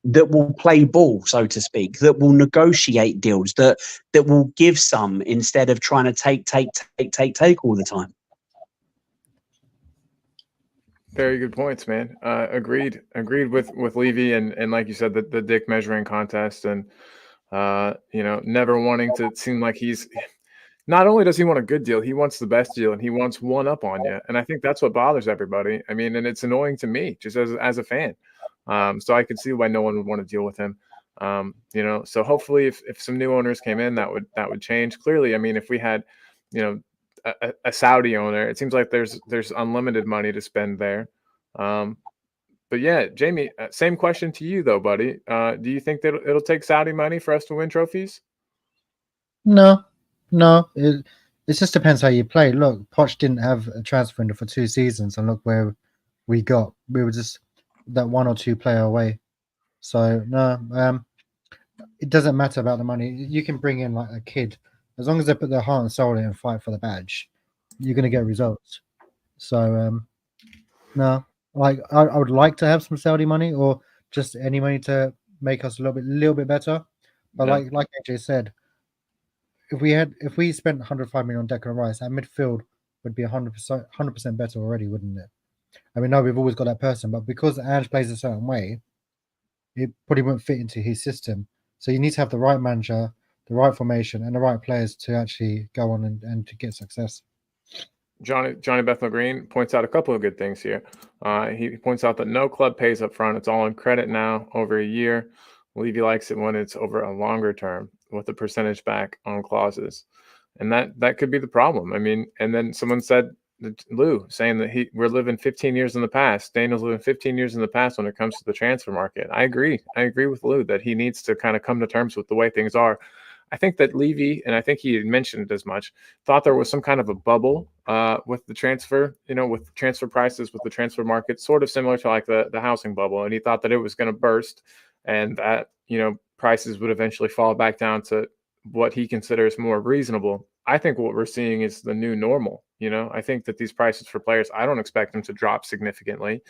that will play ball, so to speak, that will negotiate deals, that will give some instead of trying to take all the time. Very good points, man. Agreed with Levy and like you said, the dick measuring contest and never wanting to seem like he's. Not only does he want a good deal, he wants the best deal, and he wants one up on you. And I think that's what bothers everybody. I mean, and it's annoying to me just as a fan. So I could see why no one would want to deal with him. So hopefully if some new owners came in, that would change. Clearly, I mean, if we had, a Saudi owner, it seems like there's unlimited money to spend there. But yeah, Jamie, same question to you though, buddy. Do you think that it'll take Saudi money for us to win trophies? No. It just depends how you play. Look, Poch didn't have a transfer window for 2 seasons, and look where we got. We were just that 1 or 2 player away. So no, it doesn't matter about the money. You can bring in like a kid, as long as they put their heart and soul in and fight for the badge, you're going to get results. So no, like I would like to have some Saudi money or just any money to make us a little bit better. But Yeah. like AJ said, if we spent 105 million on Declan Rice, our midfield would be 100% better already, wouldn't it? I mean, no, we've always got that person, but because Ange plays a certain way, it probably won't fit into his system. So you need to have the right manager, the right formation, and the right players to actually go on and to get success. Johnny Bethnal Green points out a couple of good things here. He points out that no club pays up front. It's all on credit now over a year. Levy likes it when it's over a longer term with a percentage back on clauses. And that could be the problem. I mean, and then someone said, Lou, saying that we're living 15 years in the past. Daniel's living 15 years in the past when it comes to the transfer market. I agree with Lou that he needs to kind of come to terms with the way things are. I think that Levy, and I think he had mentioned it as much, thought there was some kind of a bubble with the transfer, with transfer prices, with the transfer market, sort of similar to like the housing bubble. And he thought that it was going to burst and that, prices would eventually fall back down to what he considers more reasonable. I think what we're seeing is the new normal. I think that these prices for players, I don't expect them to drop significantly.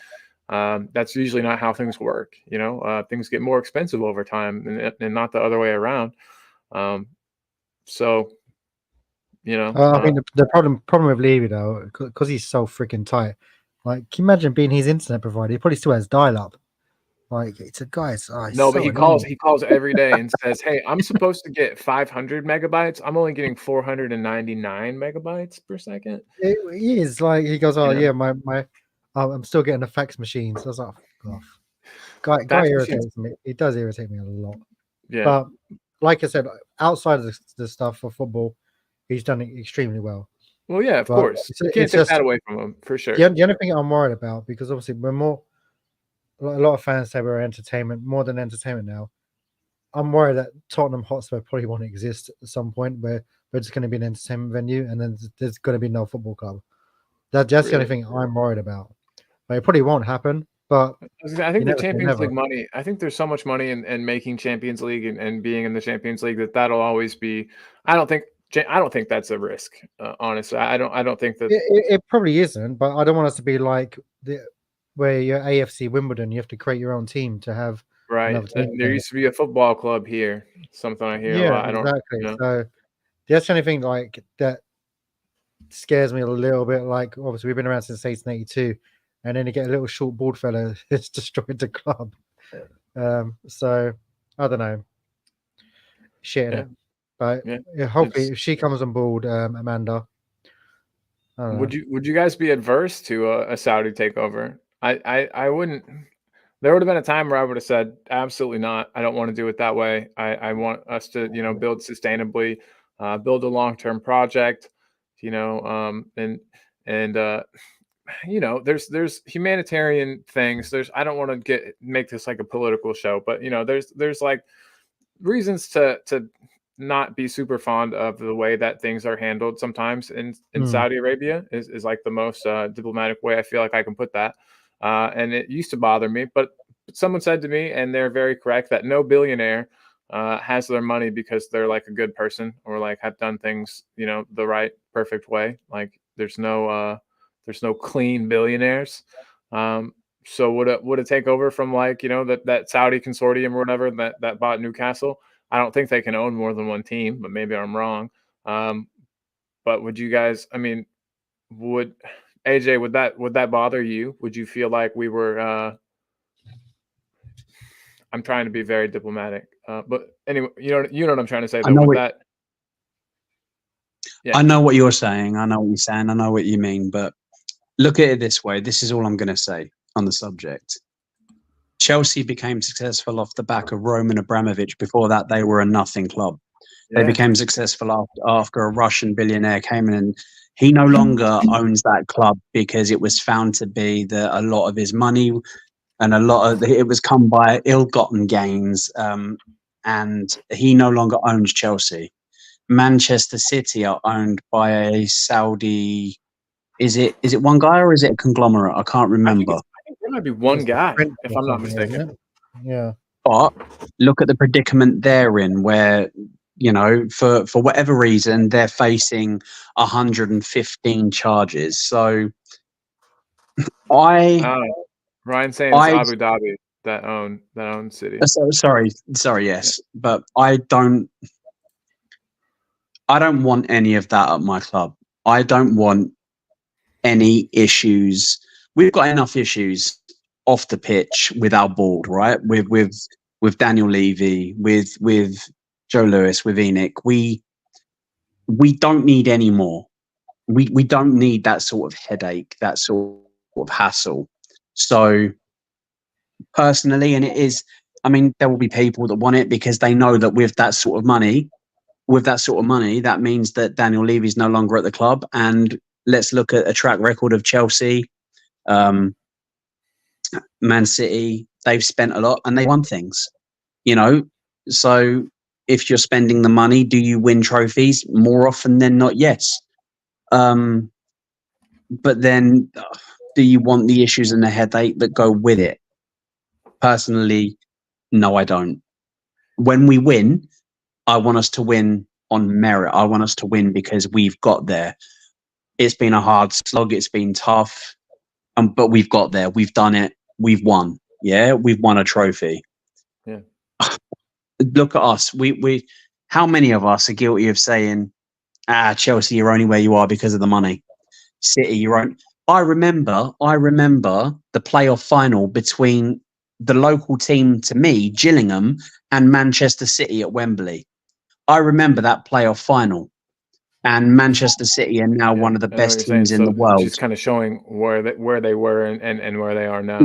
That's usually not how things work. Things get more expensive over time and not the other way around. So You know, I think the problem with Levy though, because he's so freaking tight. Like, can you imagine being his internet provider? He probably still has dial-up. Like, it's a guy's. no, but so he calls every day and says, "Hey, I'm supposed to get 500 megabytes. I'm only getting 499 megabytes per second." He is like, he goes, "Oh Yeah. yeah, I'm still getting the fax machine." So I was like, "Fuck off." Guy Fax machines- irritates me. It does irritate me a lot. Yeah. But like I said, outside of the stuff for football, he's done it extremely well. Well, yeah, of But course. You can't it's take just that away from him for sure. the only thing I'm worried about, because obviously we're more. A lot of fans say we're entertainment more than entertainment now. I'm worried that Tottenham Hotspur probably won't exist at some point, where we're just going to be an entertainment venue, and then there's going to be no football club. That's the only thing I'm worried about. But it probably won't happen. But I think the never say Champions never. League money. I think there's so much money in making Champions League and being in the Champions League that'll always be. I don't think that's a risk. Honestly, I don't think that. It probably isn't. But I don't want us to be like where you're AFC Wimbledon. You have to create your own team to have Right. another team. There used to be a football club here. Something I hear a Yeah, lot. I don't exactly. know. So that's the only thing like that scares me a little bit. Like, obviously we've been around since 1882, and then you get a little short bald fella that's destroyed the club. So I don't know. Shit, Yeah. it. But Yeah, hopefully, if she comes on board, Amanda. Would you guys be adverse to a Saudi takeover? I wouldn't. There would have been a time where I would have said, absolutely not. I don't want to do it that way. I want us to, build sustainably, build a long-term project, and there's humanitarian things. I don't want to make this like a political show, but there's like reasons to not be super fond of the way that things are handled sometimes in Saudi Arabia is like the most diplomatic way I feel like I can put that. And it used to bother me, but someone said to me, and they're very correct, that no billionaire has their money because they're like a good person or like have done things, the right, perfect way. Like there's no clean billionaires. So would a takeover from like, that Saudi consortium or whatever that bought Newcastle? I don't think they can own more than one team, but maybe I'm wrong. But would you guys, would AJ, would that bother you? Would you feel like we were, I'm trying to be very diplomatic, but anyway, you know what I'm trying to say. Though, I know what you're saying. I know what you're saying. I know what you mean. But look at it this way. This is all I'm going to say on the subject. Chelsea became successful off the back of Roman Abramovich. Before that, they were a nothing club. Yeah. They became successful after a Russian billionaire came in, and he no longer owns that club because it was found to be that a lot of his money and it was come by ill-gotten gains, and he no longer owns Chelsea. Manchester City are owned by a Saudi. Is it one guy or is it a conglomerate? I can't remember. I think there might be one guy, if I'm not mistaken. Yeah. But look at the predicament they're in, where for whatever reason they're facing 115 charges. So Ryan's saying it's Abu Dhabi that own City. Sorry, yes, but I don't want any of that at my club. I don't want any issues. We've got enough issues off the pitch with our board, right? With Daniel Levy, with Joe Lewis, with Enoch. We don't need any more. We don't need that sort of headache, that sort of hassle. So personally, and it is, there will be people that want it because they know that with that sort of money, that means that Daniel Levy is no longer at the club. And let's look at a track record of Chelsea, Man City. They've spent a lot and they won things, So if you're spending the money, do you win trophies? More often than not, yes. But then do you want the issues and the headache that go with it? Personally, no, I don't. When we win, I want us to win on merit. I want us to win because we've got there. It's been a hard slog. It's been tough, but we've got there. We've done it. We've won. Yeah, we've won a trophy. Yeah. Look at us. We how many of us are guilty of saying, Chelsea, you're only where you are because of the money. City, you're on. I remember the playoff final between the local team to me, Gillingham, and Manchester City at Wembley. I remember that playoff final. And Manchester City are now one of the I know what best you're saying. teams in the So world. she's kind of showing where they were and where they are now.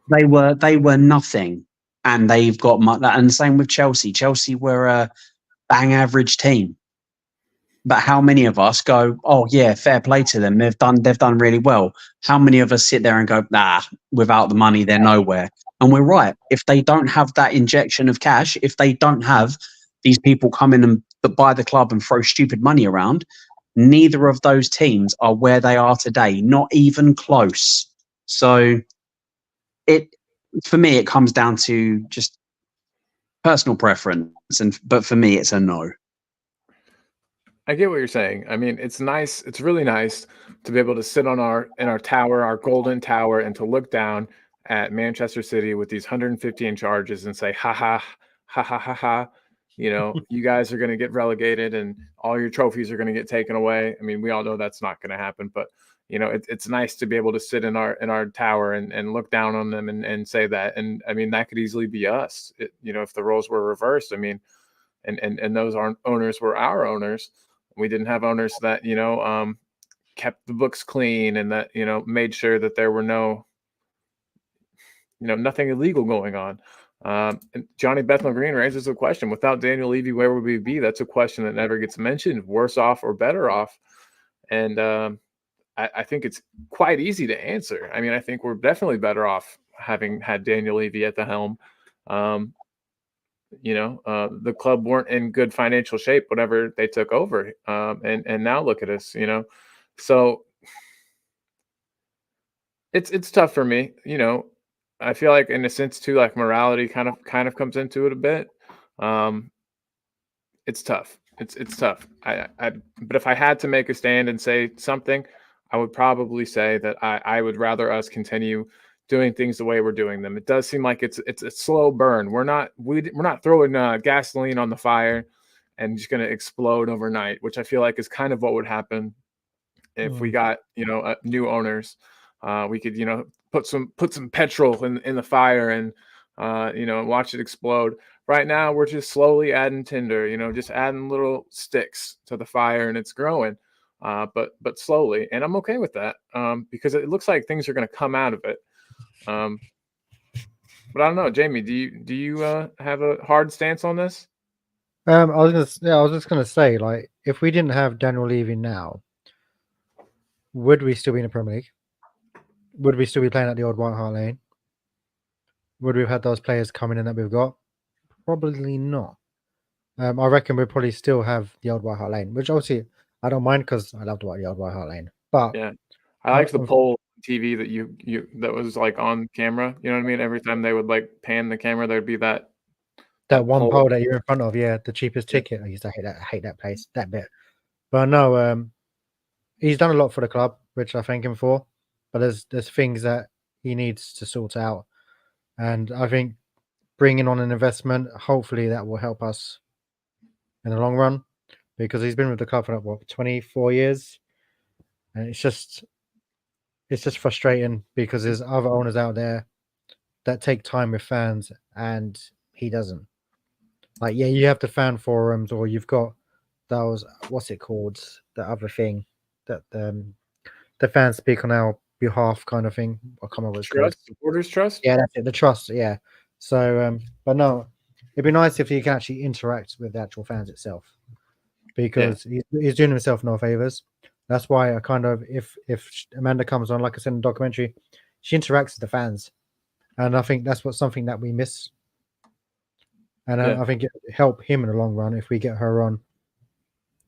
They were nothing, and they've got that. And same with Chelsea. Chelsea were a bang average team. But how many of us go, oh yeah, fair play to them. They've done really well. How many of us sit there and go, nah, without the money, they're nowhere. And we're right. If they don't have that injection of cash, if they don't have these people come in and buy the club and throw stupid money around, neither of those teams are where they are today, not even close. So for me, it comes down to just personal preference. But for me, it's a no. I get what you're saying. I mean, it's nice. It's really nice to be able to sit in our tower, our golden tower, and to look down at Manchester City with these 150-inch arches and say, ha ha, ha ha ha ha. You know, you guys are going to get relegated and all your trophies are going to get taken away. I mean, we all know that's not going to happen, but you know, it's nice to be able to sit in our tower and look down on them and say that. And I mean, that could easily be us. You know, if the roles were reversed, I mean, and those owners were our owners. We didn't have owners that, you know, kept the books clean and that, you know, made sure that there were no, you know, nothing illegal going on. And Johnny Bethnal Green raises a question: without Daniel Levy, where would we be? That's a question that never gets mentioned. Worse off or better off? And I think it's quite easy to answer. I mean, I think we're definitely better off having had Daniel Levy at the helm. You know, the club weren't in good financial shape whenever they took over, and now look at us. You know, so it's tough for me. You know, I feel like in a sense too, like morality kind of comes into it a bit. It's tough. It's tough. But if I had to make a stand and say something, I would probably say that I would rather us continue doing things the way we're doing them. It does seem like it's a slow burn. We're not throwing gasoline on the fire and just going to explode overnight, which I feel like is kind of what would happen if we got, you know, new owners. We could, you know, put some petrol in the fire and you know, watch it explode. Right now we're just slowly adding tinder, you know, just adding little sticks to the fire and it's growing. But slowly, and I'm okay with that because it looks like things are going to come out of it. But I don't know, Jamie. Do you have a hard stance on this? I was just gonna say, like, if we didn't have Daniel Levy now, would we still be in the Premier League? Would we still be playing at the old White Hart Lane? Would we have had those players coming in that we've got? Probably not. I reckon we'd probably still have the old White Hart Lane, which obviously I don't mind because I love the old White Hart Lane. But yeah, I liked the poll TV that you that was like on camera. You know what I mean? Every time they would like pan the camera, there'd be that one pole that you're in front of. Yeah, the cheapest ticket. I used to hate that place, that bit. But no, he's done a lot for the club, which I thank him for. But there's things that he needs to sort out, and I think bringing on an investment, hopefully that will help us in the long run, because he's been with the club for what 24 years, and it's just frustrating because there's other owners out there that take time with fans, and he doesn't. Like, yeah, you have the fan forums, or you've got those, what's it called, the other thing that the fans speak on our behalf kind of thing. I can't remember what it's called. Supporters trust. Yeah, that's it. The trust. Yeah. So, but no, it'd be nice if he can actually interact with the actual fans itself, because he's doing himself no favors. That's why I kind of, if Amanda comes on, like I said in the documentary, she interacts with the fans, and I think that's something that we miss. And I think it help him in the long run if we get her on.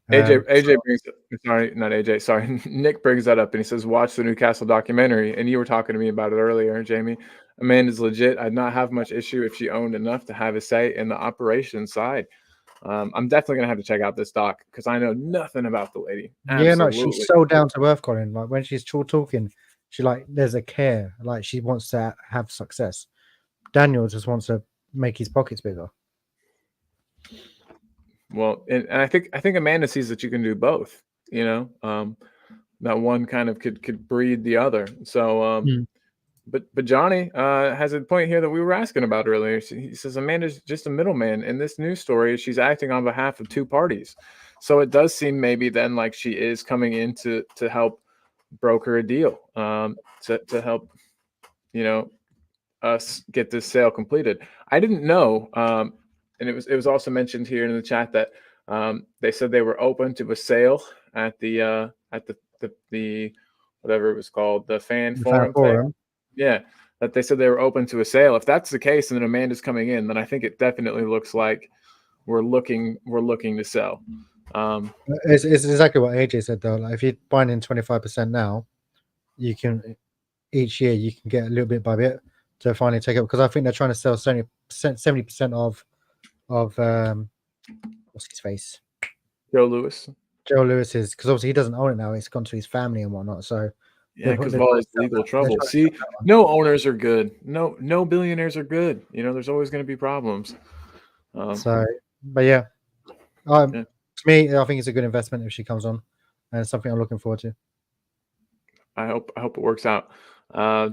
AJ brings not AJ, sorry. Nick brings that up and he says, watch the Newcastle documentary. And you were talking to me about it earlier, Jamie. Amanda's legit. I'd not have much issue if she owned enough to have a say in the operations side. I'm definitely gonna have to check out this doc because I know nothing about the lady. Absolutely. Yeah, no, she's so down to earth, Colin. Like when she's talking, she like there's a care. Like she wants to have success. Daniel just wants to make his pockets bigger. Well, and I think Amanda sees that you can do both. That one kind of could breed the other. So, but Johnny has a point here that we were asking about earlier. He says Amanda's just a middleman. In this news story, she's acting on behalf of two parties. So it does seem maybe then like she is coming in to help broker a deal, to help, us get this sale completed. I didn't know, and it was also mentioned here in the chat that they said they were open to a sale at the whatever it was called, the fan forum thing. Yeah, that they said they were open to a sale. If that's the case, and then Amanda's coming in, then I think it definitely looks like we're looking to sell. It's exactly what AJ said though. Like if you're buying in 25% now, you can each year you can get a little bit by bit to finally take it, because I think they're trying to sell 70% of what's his face, Joe Lewis's, because obviously he doesn't own it now. It's gone to his family and whatnot. So yeah, because of all his legal trouble. See, no owners are good. No billionaires are good. There's always going to be problems. But yeah. To me, I think it's a good investment if she comes on, and it's something I'm looking forward to. I hope it works out.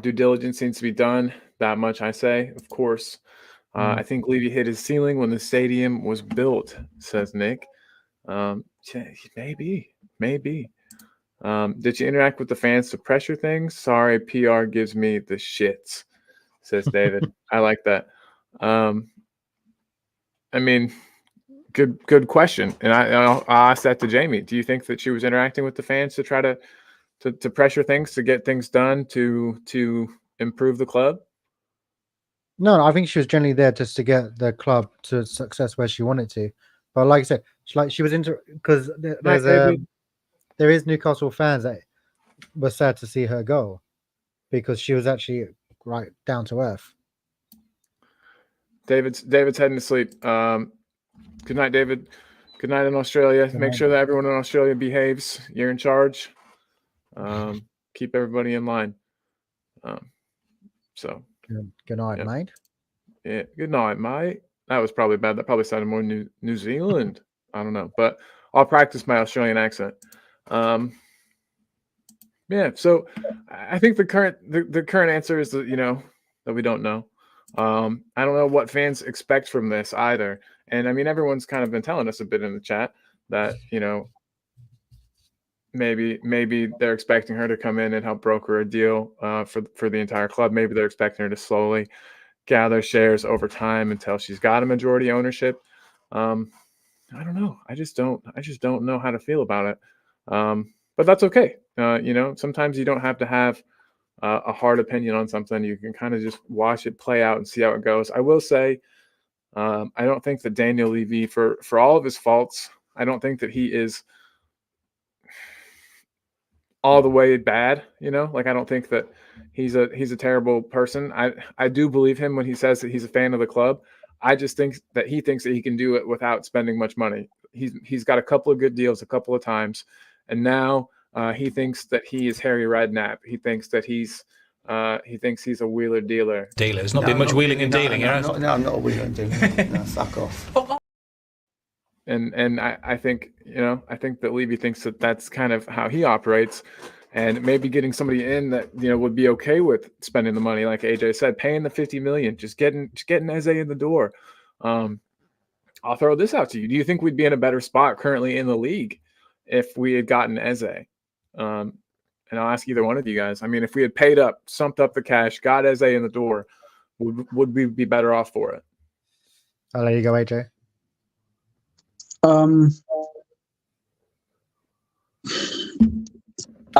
Due diligence needs to be done. That much I say, of course. I think Levy hit his ceiling when the stadium was built, says Nick. Maybe. Did you interact with the fans to pressure things? Sorry, PR gives me the shits, says David. I like that. I mean, good question. And I'll ask that to Jamie. Do you think that she was interacting with the fans to try to pressure things, to get things done, to improve the club? No, I think she was generally there just to get the club to success where she wanted to. But like I said, she was because there is Newcastle fans that were sad to see her go, because she was actually right down to earth. David's heading to sleep. Good night, David. Good night in Australia. Make sure that everyone in Australia behaves. You're in charge. Keep everybody in line. So good night, mate. Yeah, good night, mate. That was probably bad. That probably sounded more New Zealand. I don't know, but I'll practice my Australian accent. Yeah. So I think the current answer is that that we don't know. I don't know what fans expect from this either. And I mean, everyone's kind of been telling us a bit in the chat that maybe they're expecting her to come in and help broker a deal for the entire club. Maybe they're expecting her to slowly gather shares over time until she's got a majority ownership. I don't know. I just don't know how to feel about it. But that's okay. Sometimes you don't have to have a hard opinion on something. You can kind of just watch it play out and see how it goes. I will say, I don't think that Daniel Levy, for all of his faults, I don't think that he is all the way bad. Like I don't think that he's a terrible person. I do believe him when he says that he's a fan of the club. I just think that he thinks that he can do it without spending much money. He's got a couple of good deals a couple of times, and now he thinks that he is Harry Redknapp. He thinks that he's a wheeler dealer. There's not been much wheeling and dealing. No, I'm not a wheeler and dealing. No, fuck off. And I think I think that Levy thinks that that's kind of how he operates, and maybe getting somebody in that would be okay with spending the money, like AJ said, paying the $50 million, just getting Eze in the door. I'll throw this out to you. Do you think we'd be in a better spot currently in the league if we had gotten Eze? And I'll ask either one of you guys. I mean, if we had paid up, sumped up the cash, got Eze in the door, would we be better off for it? I'll let you go, AJ. I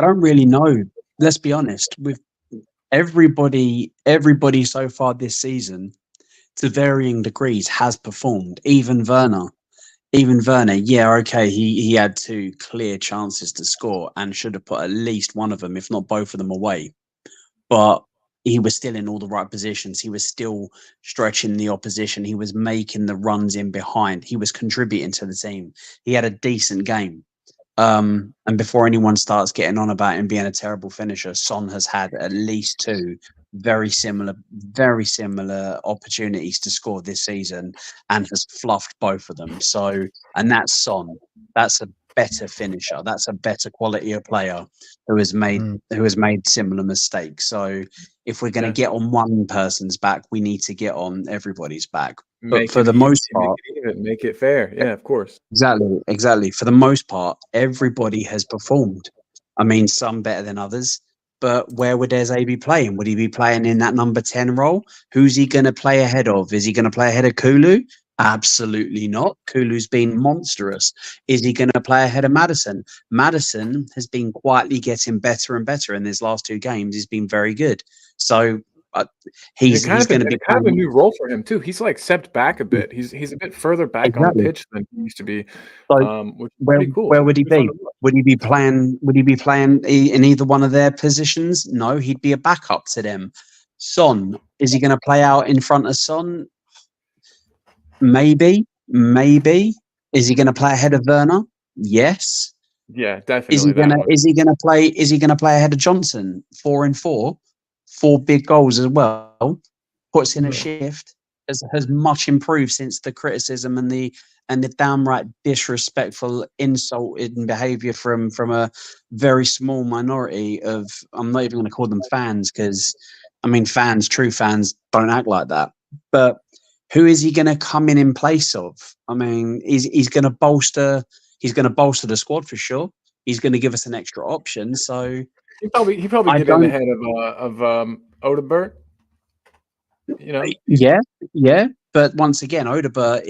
don't really know. Let's be honest. With everybody so far this season, to varying degrees, has performed. Even Werner, yeah, okay, he had two clear chances to score and should have put at least one of them, if not both of them, away. But he was still in all the right positions. He was still stretching the opposition. He was making the runs in behind. He was contributing to the team. He had a decent game. And before anyone starts getting on about him being a terrible finisher, Son has had at least two very similar opportunities to score this season and has fluffed both of them. So, and that's Son. That's a better finisher. That's a better quality of player who has made similar mistakes. So, if we're going to get on one person's back, we need to get on everybody's back. But for the most part, make it fair. Yeah, of course. Exactly. For the most part, everybody has performed. I mean, some better than others. But where would Eze be playing? Would he be playing in that number 10 role? Who's he going to play ahead of? Is he going to play ahead of Kulu? Absolutely not. Kulu's been monstrous. Is he going to play ahead of Maddison? Maddison has been quietly getting better and better in his last 2 games. He's been very good. So he's going to be kind of a new role for him too. He's like stepped back a bit. He's a bit further back on the pitch than he used to be. So which is pretty cool. Where would he be? Would he be playing in either one of their positions? No, he'd be a backup to them. Son, is he going to play out in front of Son? Maybe. Is he going to play ahead of Werner? Yes. Yeah, definitely. Is he going to play ahead of Johnson? 4 and 4 big goals as well. Puts in a shift. Has much improved since the criticism and the downright disrespectful, insulting behaviour from a very small minority of, I'm not even going to call them fans, because I mean true fans don't act like that. But who is he going to come in place of? I mean, he's going to bolster the squad for sure. He's going to give us an extra option. So he probably get in ahead of Odebert. You know, yeah. But once again, Odebert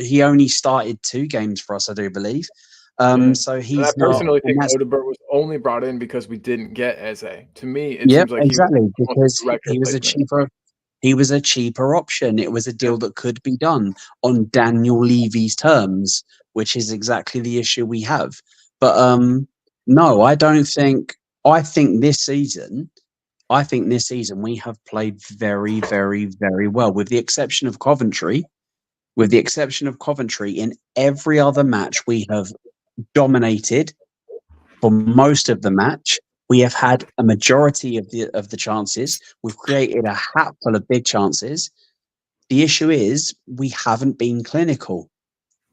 he only started 2 games for us, I do believe. So he's. I personally think Odebert was only brought in because we didn't get Eze. To me, it seems like because he was a cheaper. He was a cheaper option. It was a deal that could be done on Daniel Levy's terms, which is exactly the issue we have. But no, I don't think. I think this season we have played very, very, very well, with the exception of Coventry. In every other match, we have dominated for most of the match. We have had a majority of the chances. We've created a hatful of big chances. The issue is we haven't been clinical.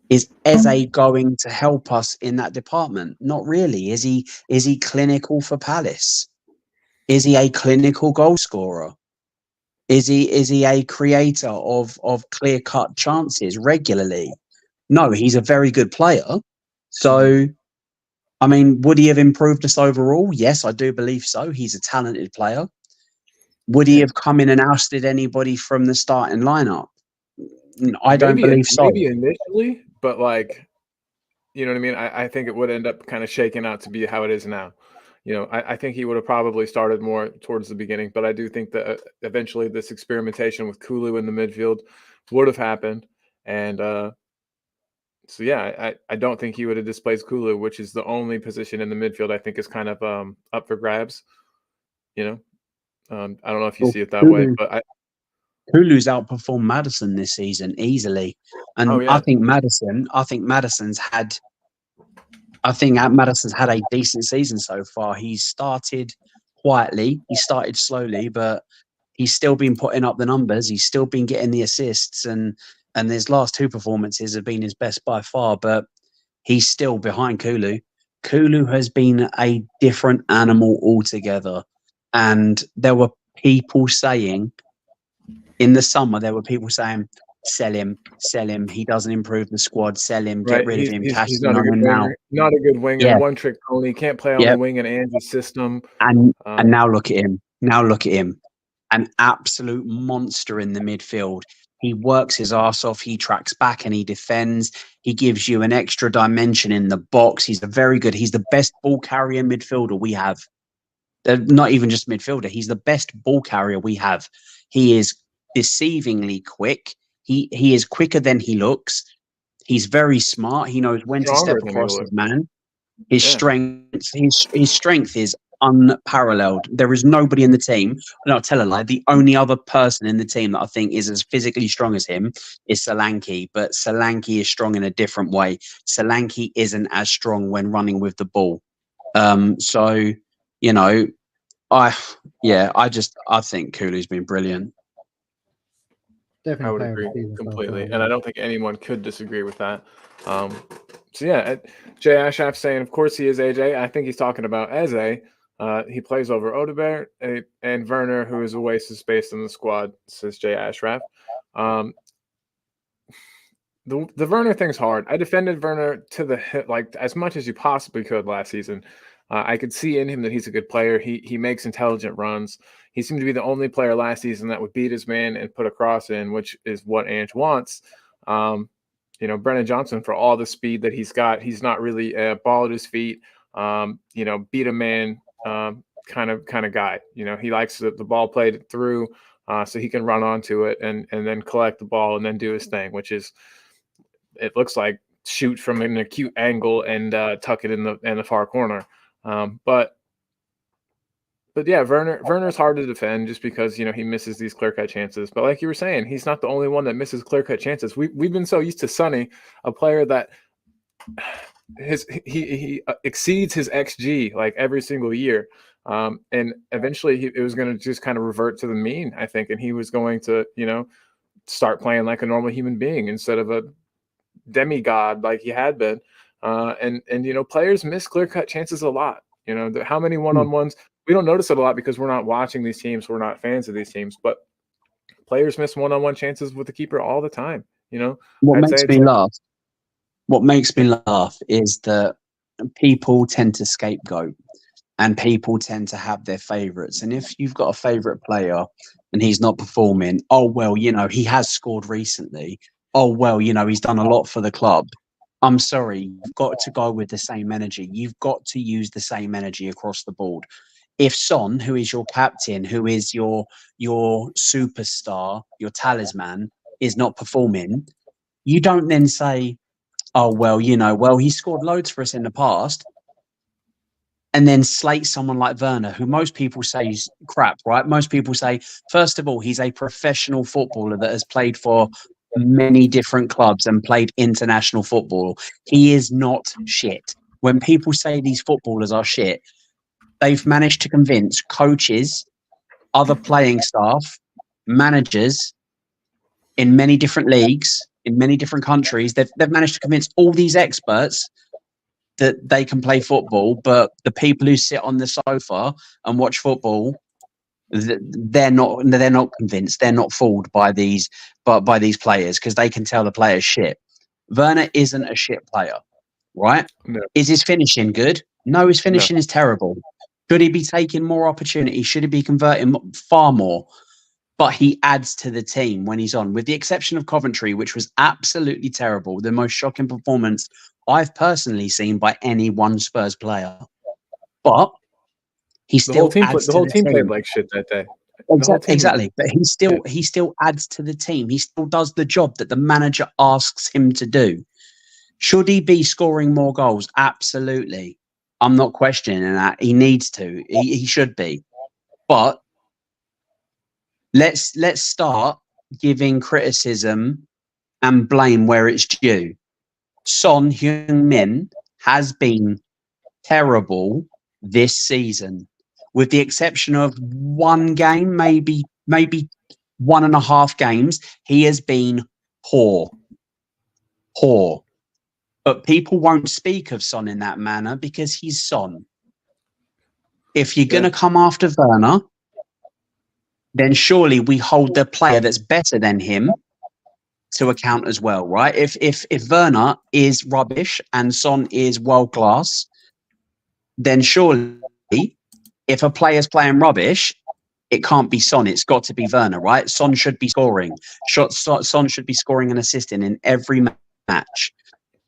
Is Eze going to help us in that department? Not really. Is he clinical for Palace? Is he a clinical goal scorer? Is he a creator of clear-cut chances regularly? No, he's a very good player. So, I mean, would he have improved us overall? Yes, I do believe so. He's a talented player. Would he have come in and ousted anybody from the starting lineup? I don't believe so. Maybe initially, but like, you know what I mean? I think it would end up kind of shaking out to be how it is now. You know, I think he would have probably started more towards the beginning, but I do think that eventually this experimentation with Kulu in the midfield would have happened. And so, yeah, I don't think he would have displaced Kulu, which is the only position in the midfield I think is kind of up for grabs. You know, I don't know if you see it that way, but Kulu's outperformed Maddison this season easily. And I think Maddison's had a decent season so far. He's started quietly. He started slowly, but he's still been putting up the numbers. He's still been getting the assists, and his last 2 performances have been his best by far, but he's still behind Kulu. Kulu has been a different animal altogether. And there were people saying in the summer, sell him. He doesn't improve the squad. Sell him. Get rid of him. Cash he's in on him now. Not a good winger. Yeah. One trick pony. Can't play on the wing in Ange's system. And now look at him. An absolute monster in the midfield. He works his arse off. He tracks back and he defends. He gives you an extra dimension in the box. He's he's the best ball carrier midfielder we have. Not even just midfielder. He's the best ball carrier we have. He is deceivingly quick. He is quicker than he looks. He's very smart. He knows when to step across his man. His strength is unparalleled. There is nobody in the team. No, I'll tell a lie. The only other person in the team that I think is as physically strong as him is Solanke, but Solanke is strong in a different way. Solanke isn't as strong when running with the ball. So, you know, I think Cooley's been brilliant. Definitely I would player of the agree season so completely, far, and I don't think anyone could disagree with that. So yeah, Jay Ashaf saying, of course he is AJ. I think he's talking about Eze. He plays over Odebert and Werner, who is a waste of space in the squad, says Jay Ashraf. The Werner thing's hard. I defended Werner to the hip, like as much as you possibly could last season. I could see in him that he's a good player. He makes intelligent runs. He seemed to be the only player last season that would beat his man and put a cross in, which is what Ange wants. Brennan Johnson, for all the speed that he's got, he's not really a ball at his feet. Beat a man kind of guy. He likes the ball played through so he can run onto it and then collect the ball and then do his thing, which is, it looks like, shoot from an acute angle and tuck it in the far corner. But yeah, Werner's hard to defend just because he misses these clear-cut chances. But like you were saying, he's not the only one that misses clear-cut chances. We've been so used to Sonny, a player that he exceeds his XG like every single year, and eventually it was going to just kind of revert to the mean, I think, and he was going to start playing like a normal human being instead of a demigod like he had been. And players miss clear-cut chances a lot. How many one-on-ones? We don't notice it a lot because we're not watching these teams. We're not fans of these teams, but players miss one-on-one chances with the keeper all the time. What makes me laugh is that people tend to scapegoat and people tend to have their favorites. And if you've got a favorite player and he's not performing, oh, well, he has scored recently. Oh, well, he's done a lot for the club. I'm sorry, you've got to go with the same energy. You've got to use the same energy across the board. If Son, who is your captain, who is your superstar, your talisman, is not performing, you don't then say, oh, well, he scored loads for us in the past, and then slate someone like Werner, who most people say is crap, right? Most people say, first of all, he's a professional footballer that has played for many different clubs and played international football. He is not shit. When people say these footballers are shit, they've managed to convince coaches, other playing staff, managers in many different leagues, in many different countries. They've managed to convince all these experts that they can play football, but the people who sit on the sofa and watch football, they're not convinced. They're not fooled by these players because they can tell the player's shit. Werner isn't a shit player, right? No. Is his finishing good? No, his finishing is terrible. Should he be taking more opportunities? Should he be converting far more? But he adds to the team when he's on, with the exception of Coventry, which was absolutely terrible. The most shocking performance I've personally seen by any one Spurs player. But he still the whole team played like shit that day. Exactly. But he still adds to the team. He still does the job that the manager asks him to do. Should he be scoring more goals? Absolutely. I'm not questioning that. He needs to. He should be. But let's start giving criticism and blame where it's due. Son Heung-min has been terrible this season, with the exception of one game, maybe 1.5 games. He has been poor. But people won't speak of Son in that manner because he's Son. If you're going to come after Werner, then surely we hold the player that's better than him to account as well, right? If Werner is rubbish and Son is world class, then surely if a player's playing rubbish, it can't be Son. It's got to be Werner, right? Son should be scoring. Son should be scoring and assisting in every match.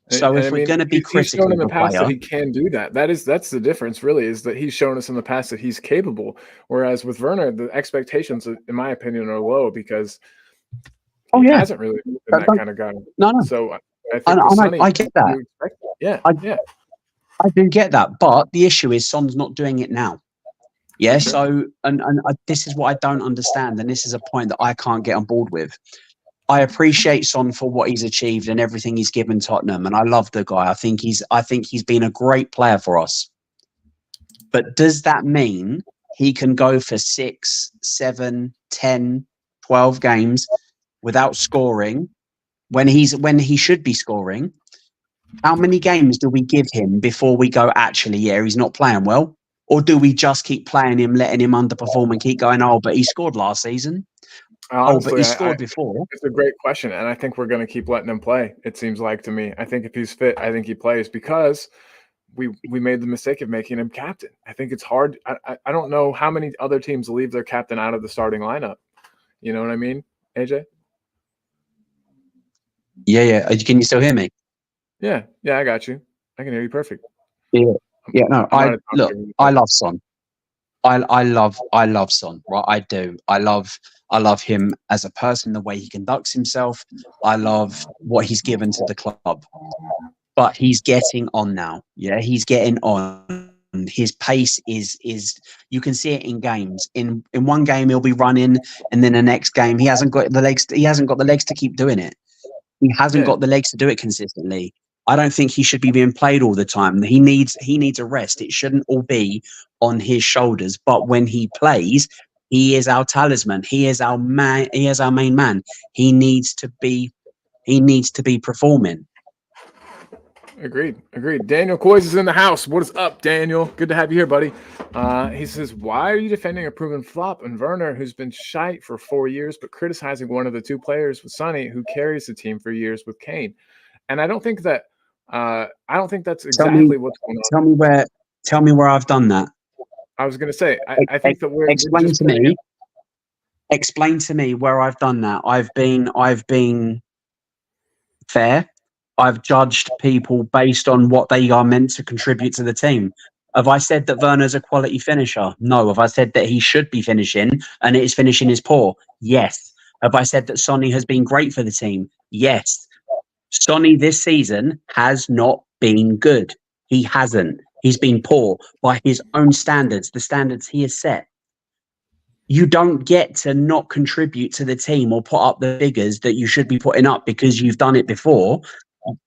So if we're going to be critical, he's shown in the past that he can do that. That's the difference, really, is that he's shown us in the past that he's capable. Whereas with Werner, the expectations, in my opinion, are low because he hasn't really been that kind of guy. No. So I think I get that. I do get that, but the issue is Son's not doing it now. Yeah. Sure. So this is what I don't understand, and this is a point that I can't get on board with. I appreciate Son for what he's achieved and everything he's given Tottenham, and I love the guy. I think he's been a great player for us. But does that mean he can go for 6, 7, 10, 12 games without scoring when he should be scoring. How many games do we give him before we go, actually, yeah, he's not playing well? Or do we just keep playing him, letting him underperform and keep going, oh, but he scored last season? Honestly, but he scored before. It's a great question, and I think we're going to keep letting him play, it seems like to me. I think if he's fit, I think he plays because we made the mistake of making him captain. I think it's hard. I don't know how many other teams leave their captain out of the starting lineup. You know what I mean, AJ? Yeah. Can you still hear me? Yeah, I got you. I can hear you perfect. Yeah. No, I love Son. I love Son, right? I do. I love him as a person, the way he conducts himself. I love what he's given to the club. But he's getting on now. Yeah, he's getting on. His pace is you can see it in games. In one game he'll be running, and then the next game he hasn't got the legs to keep doing it. He hasn't got the legs to do it consistently. I don't think he should be being played all the time. He needs a rest. It shouldn't all be on his shoulders. But when he plays, he is our talisman. He is our man. He is our main man. He needs to be performing. Agreed. Daniel Coys is in the house. What is up, Daniel? Good to have you here, buddy. He says, why are you defending a proven flop and Werner, who's been shite for 4 years, but criticizing one of the two players with Sonny, who carries the team for years with Kane? And I don't think that's exactly what's going on. Tell me where I've done that. I was going to say, I think that we're Explain to me where I've done that. I've been fair. I've judged people based on what they are meant to contribute to the team. Have I said that Werner's a quality finisher? No. Have I said that he should be finishing and his finishing is poor? Yes. Have I said that Sonny has been great for the team? Yes. Sonny this season has not been good. He hasn't. He's been poor by his own standards, the standards he has set. You don't get to not contribute to the team or put up the figures that you should be putting up because you've done it before.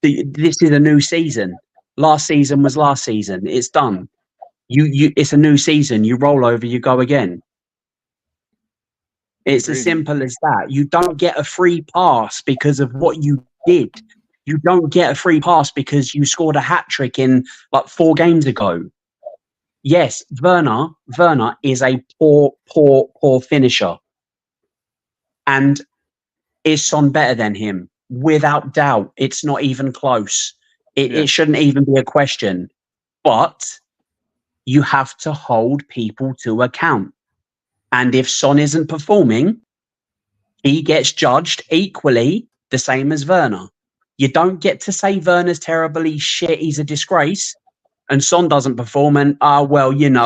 This is a new season. Last season was last season. It's done. It's a new season. You roll over, you go again. It's as simple as that. You don't get a free pass because of what you did. You don't get a free pass because you scored a hat-trick in like 4 games ago. Yes, Werner is a poor finisher. And is Son better than him? Without doubt. It's not even close. It shouldn't even be a question. But you have to hold people to account. And if Son isn't performing, he gets judged equally the same as Werner. You don't get to say Werner's terribly shit, he's a disgrace, and Son doesn't perform, and,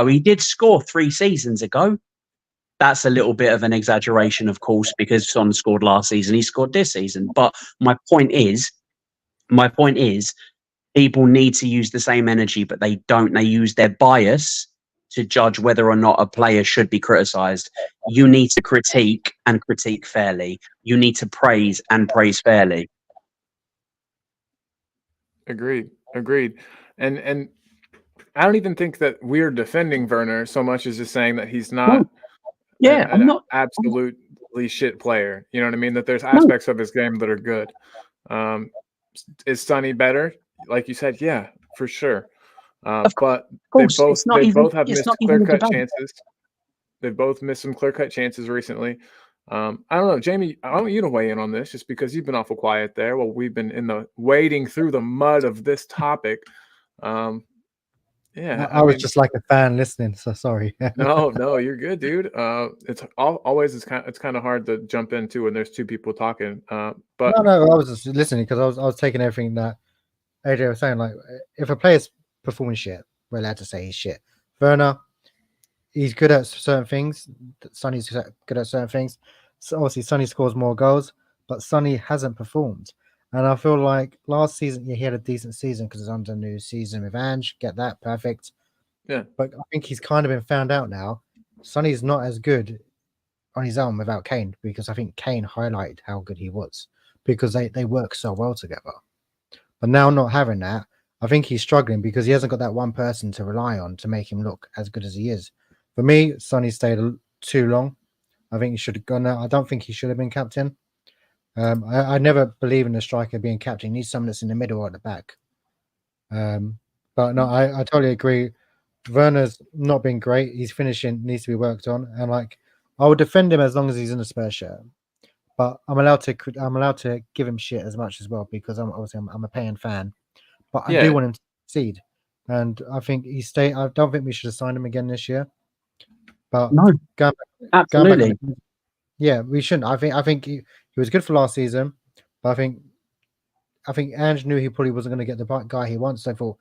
he did score 3 seasons ago. That's a little bit of an exaggeration, of course, because Son scored last season, he scored this season. But my point is, people need to use the same energy, but they don't. They use their bias to judge whether or not a player should be criticised. You need to critique and critique fairly. You need to praise and praise fairly. Agreed. And I don't even think that we're defending Werner so much as just saying that he's not I'm not absolutely shit player. You know what I mean? That there's aspects of his game that are good. Is Sonny better? Like you said, yeah, for sure. But they both have missed clear-cut chances. They've both missed some clear-cut chances recently. I don't know, Jamie, I want you to weigh in on this just because you've been awful quiet there while we've been wading through the mud of this topic. I was just like a fan listening, so sorry. No, you're good, dude. It's kind of hard to jump into when there's 2 people talking. But no, I was just listening because I was taking everything that AJ was saying. Like, if a player's performing shit, we're allowed to say he's shit. Werner, he's good at certain things. Sonny's good at certain things. So obviously, Sonny scores more goals, but Sonny hasn't performed. And I feel like last season, he had a decent season because it's under a new season with Ange. Get that, perfect. Yeah. But I think he's kind of been found out now. Sonny's not as good on his own without Kane, because I think Kane highlighted how good he was because they work so well together. But now not having that, I think he's struggling because he hasn't got that one person to rely on to make him look as good as he is. For me, Sonny stayed too long. I think he should have gone out. I don't think he should have been captain. I never believe in a striker being captain. He needs someone that's in the middle or at the back. But no, I totally agree. Werner's not been great. His finishing needs to be worked on, and like I would defend him as long as he's in a Spurs shirt. But I'm allowed to give him shit as much as well because I'm a paying fan. But I do want him to succeed, and I think I don't think we should have signed him again this year. But No, absolutely. Yeah, we shouldn't. I think he was good for last season, but I think Ange knew he probably wasn't going to get the guy he wants. So I thought,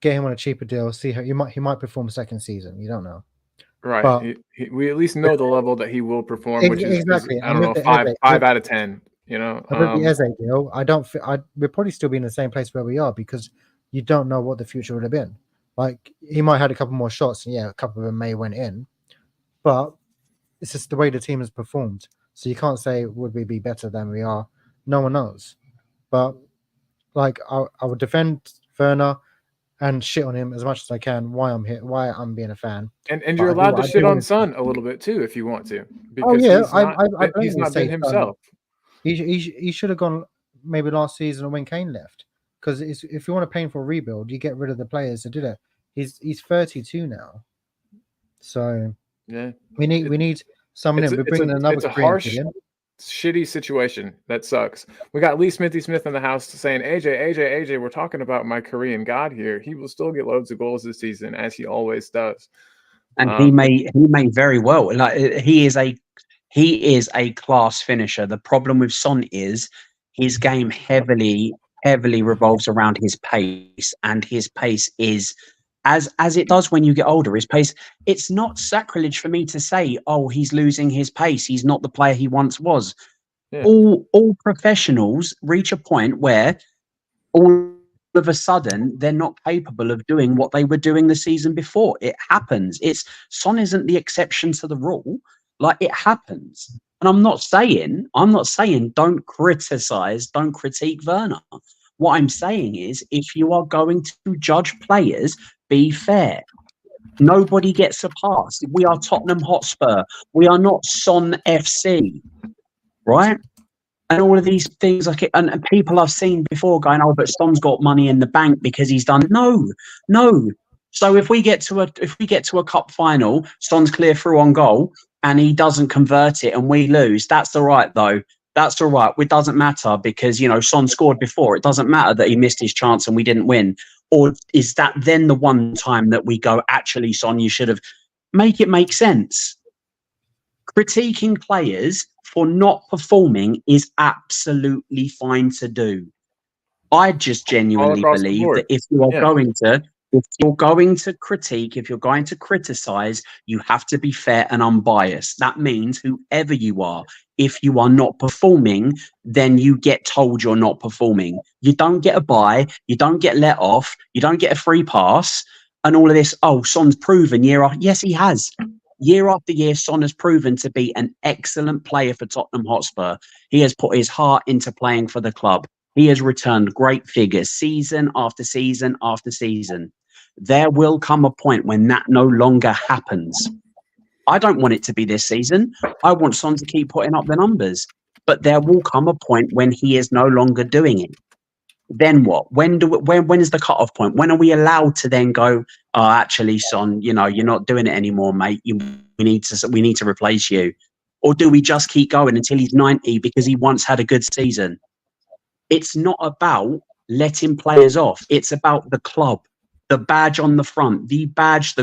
get him on a cheaper deal. See how he might perform second season. You don't know, Right. but We at least know the level that he will perform, which is exactly. I don't know, five out of 10. You know, with the Eze deal, we're probably still be in the same place where we are because you don't know what the future would have been. Like he might have had a couple more shots, and yeah, a couple of them may went in, but it's just the way the team has performed. So you can't say would we be better than we are. No one knows. But like I would defend Werner and shit on him as much as I can. Why I'm being a fan. And you're allowed to shit on Son a little bit too if you want to. Because he's not been himself. He should have gone maybe last season when Kane left. Because if you want a painful rebuild, you get rid of the players that did it. He's 32 now, so yeah, we need someone in. We're bringing another. It's a harsh, shitty situation that sucks. We got Lee Smithy Smith in the house saying, AJ, we're talking about my Korean God here. He will still get loads of goals this season, as he always does. And he may very well. Like he is a class finisher. The problem with Son is his game heavily revolves around his pace, and his pace is as it does when you get older. His pace, it's not sacrilege for me to say, oh, he's losing his pace. He's not the player he once was. Yeah. All professionals reach a point where all of a sudden they're not capable of doing what they were doing the season before. It happens. Son isn't the exception to the rule. Like, it happens. And I'm not saying don't critique Werner. What I'm saying is, if you are going to judge players, be fair. Nobody gets a pass. We are Tottenham Hotspur. We are not Son FC, right? And all of these things, like, and people I've seen before going, oh, but Son's got money in the bank because he's done. No. So if we get to a cup final, Son's clear through on goal, and he doesn't convert it, and we lose. That's all right, though. That's all right. It doesn't matter because, Son scored before. It doesn't matter that he missed his chance and we didn't win. Or is that then the one time that we go, actually, Son, you should have... Make it make sense. Critiquing players for not performing is absolutely fine to do. I just genuinely believe that if you are going to critique, if you're going to criticize, you have to be fair and unbiased. That means whoever you are, if you are not performing, then you get told you're not performing. You don't get a bye, you don't get let off, you don't get a free pass, and all of this. Oh, Son's proven year after. Yes, he has. Year after year, Son has proven to be an excellent player for Tottenham Hotspur. He has put his heart into playing for the club. He has returned great figures season after season after season. There will come a point when that no longer happens. I don't want it to be this season. I want Son to keep putting up the numbers. But there will come a point when he is no longer doing it. Then what? When is the cutoff point? When are we allowed to then go, oh, actually, Son, you're not doing it anymore, mate. We need to replace you. Or do we just keep going until he's 90 because he once had a good season? It's not about letting players off. It's about the club. The badge on the front, the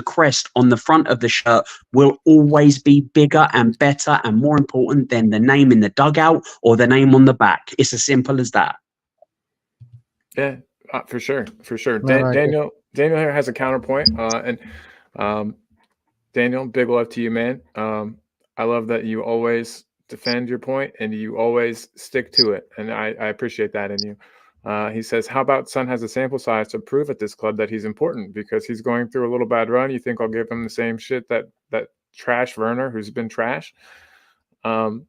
crest on the front of the shirt will always be bigger and better and more important than the name in the dugout or the name on the back. It's as simple as that. Yeah, for sure. Daniel here has a counterpoint. Daniel, big love to you, man. I love that you always defend your point and you always stick to it. And I appreciate that in you. He says, how about Son has a sample size to prove at this club that he's important because he's going through a little bad run? You think I'll give him the same shit that trash Werner, who's been trash? I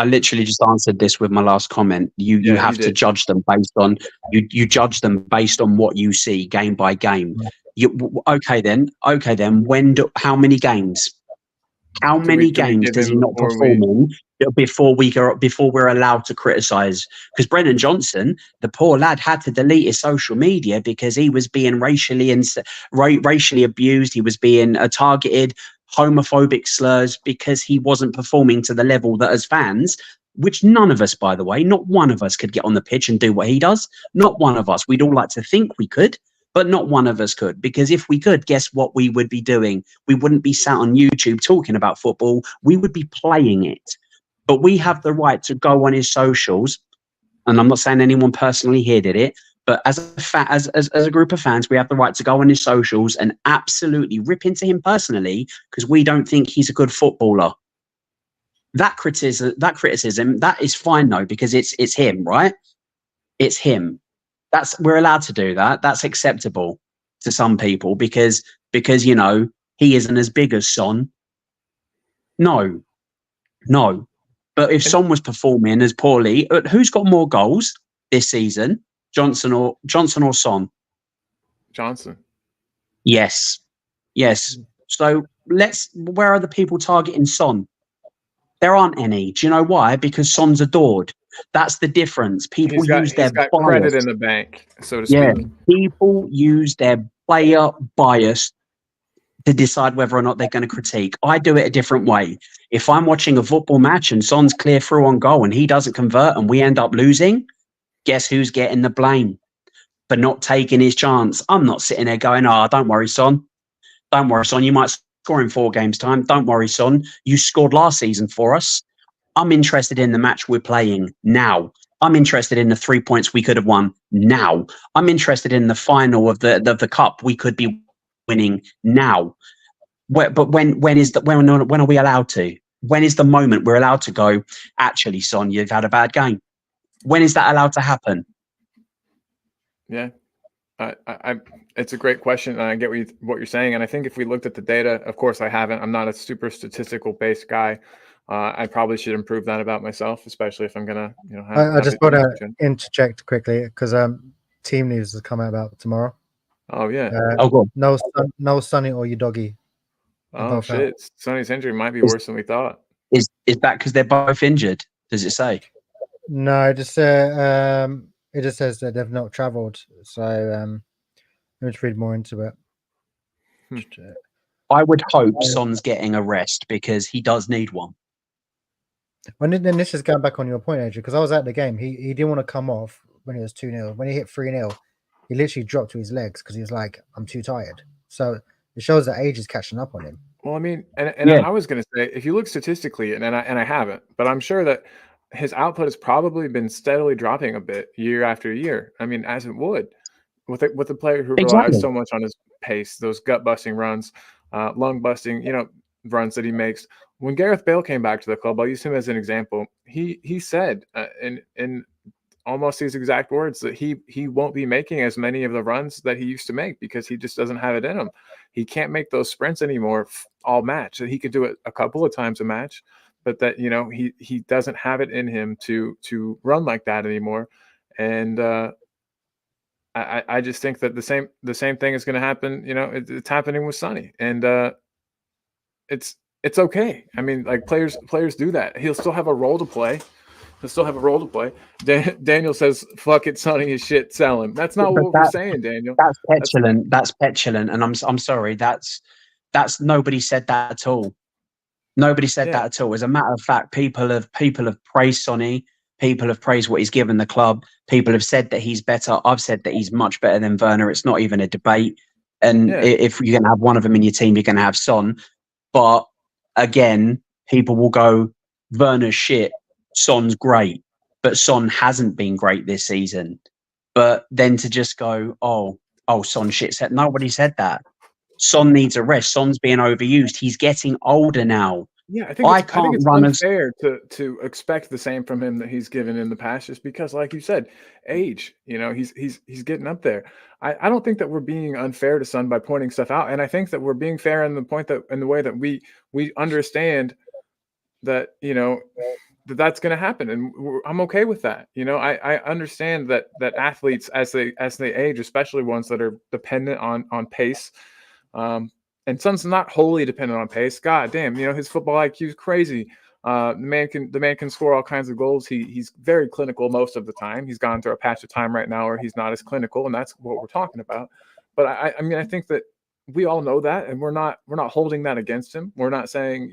literally just answered this with my last comment. You have to judge them based on you judge them based on what you see game by game. Okay then. How many games? How Do we many give games does he him not perform in before we're allowed to criticise? Because Brennan Johnson, the poor lad, had to delete his social media because he was being racially abused. He was being targeted, homophobic slurs because he wasn't performing to the level that as fans, which none of us, by the way, not one of us could get on the pitch and do what he does. Not one of us. We'd all like to think we could, but not one of us could, because if we could, guess what we would be doing? We wouldn't be sat on YouTube talking about football. We would be playing it. But we have the right to go on his socials, and I'm not saying anyone personally here did it, but as a group of fans, we have the right to go on his socials and absolutely rip into him personally because we don't think he's a good footballer. That criticism, that is fine though, because it's him, right? It's him. We're allowed to do that. That's acceptable to some people because he isn't as big as Son. No. But if Son was performing as poorly, who's got more goals this season, Johnson or Son? Johnson. Yes. So where are the people targeting Son? There aren't any. Do you know why? Because Son's adored. That's the difference. People use their credit in the bank, so to speak. Yeah, people use their player bias to decide whether or not they're going to critique. I do it a different way. If I'm watching a football match and Son's clear through on goal and he doesn't convert and we end up losing, guess who's getting the blame for not taking his chance? I'm not sitting there going, don't worry, Son. Don't worry, Son. You might score in 4 games' time. Don't worry, Son. You scored last season for us. I'm interested in the match we're playing now. I'm interested in the 3 points we could have won now. I'm interested in the final of the cup we could be winning now. But when are we allowed to? When is the moment we're allowed to go, actually, Son, you've had a bad game? When is that allowed to happen? Yeah. It's a great question, and I get what you're saying. And I think if we looked at the data, of course I haven't. I'm not a super statistical based guy. I probably should improve that about myself, especially if I'm gonna, I just want to interject quickly because team news has come out about tomorrow. Oh yeah. No Sonny or your doggy. Oh shit! Sonny's injury might be worse than we thought. Is that because they're both injured? Does it say? No, it just says that they've not travelled. So let me read more into it. I would hope Son's getting a rest because he does need one. Then this is going back on your point, Adrian, because I was at the game. He didn't want to come off when it was 2-0. When he hit 3-0, he literally dropped to his legs because he was like, I'm too tired. So it shows that age is catching up on him. Well, I mean, I was going to say, if you look statistically, and I haven't, but I'm sure that his output has probably been steadily dropping a bit year after year. I mean, as it would with a player who relies so much on his pace, those gut-busting runs, lung-busting, runs that he makes. When Gareth Bale came back to the club, I'll use him as an example. He said in almost these exact words that he won't be making as many of the runs that he used to make because he just doesn't have it in him. He can't make those sprints anymore all match. So he could do it a couple of times a match, but that he doesn't have it in him to run like that anymore. And I just think that the same thing is going to happen. It's happening with Sonny, and it's okay. I mean, like players do that. He'll still have a role to play. Daniel says, "Fuck it, Sonny is shit. Sell him." That's not what we're saying, Daniel. That's petulant. That's petulant, and I'm sorry. That's nobody said that at all. Nobody said that at all. As a matter of fact, people have praised Sonny. People have praised what he's given the club. People have said that he's better. I've said that he's much better than Werner. It's not even a debate. And if you're going to have one of them in your team, you're going to have Son. But again, people will go, Werner's shit. Son's great. But Son hasn't been great this season. But then to just go, oh, Son shit. Nobody said that. Son needs a rest. Son's being overused. He's getting older now. Yeah, I think it's unfair to expect the same from him that he's given in the past, just because, like you said, age. He's getting up there. I don't think that we're being unfair to Son by pointing stuff out, and I think that we're being fair in the way that we understand that that's going to happen, and I'm okay with that. I understand that athletes as they age, especially ones that are dependent on pace, and Son's not wholly dependent on pace. God damn, his football IQ is crazy. The man can score all kinds of goals. He's very clinical most of the time. He's gone through a patch of time right now where he's not as clinical, and that's what we're talking about. But I mean, I think that we all know that, and we're not holding that against him. We're not saying,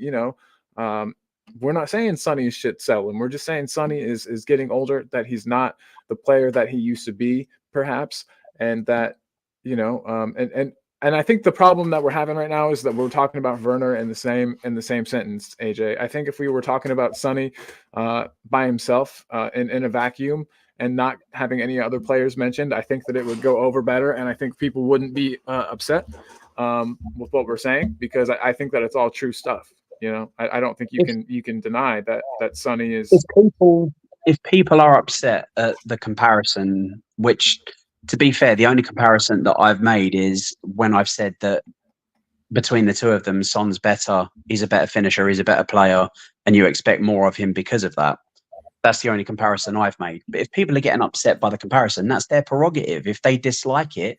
we're not saying Sonny is shit selling. We're just saying Sonny is getting older, that he's not the player that he used to be, perhaps, and that, and I think the problem that we're having right now is that we're talking about Werner in the same sentence, AJ. I think if we were talking about Sonny by himself in a vacuum and not having any other players mentioned, I think that it would go over better, and I think people wouldn't be upset with what we're saying, because I think that it's all true stuff. I don't think you can deny that Sonny is. If people are upset at the comparison, which, to be fair, the only comparison that I've made is when I've said that between the two of them, Son's better, he's a better finisher, he's a better player, and you expect more of him because of that. That's the only comparison I've made. But if people are getting upset by the comparison, that's their prerogative. If they dislike it,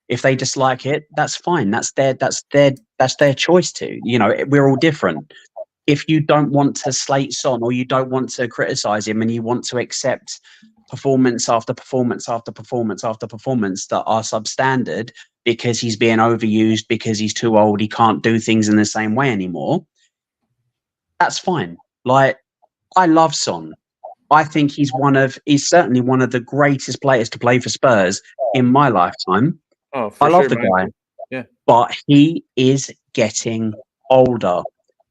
that's fine. That's their choice to. We're all different. If you don't want to slate Son, or you don't want to criticize him, and you want to accept performance after performance after performance after performance that are substandard because he's being overused, because he's too old, he can't do things in the same way anymore, that's fine. Like, I love Son. I think he's certainly one of the greatest players to play for Spurs in my lifetime. Oh, for I love sure, the man. guy. Yeah. But he is getting older.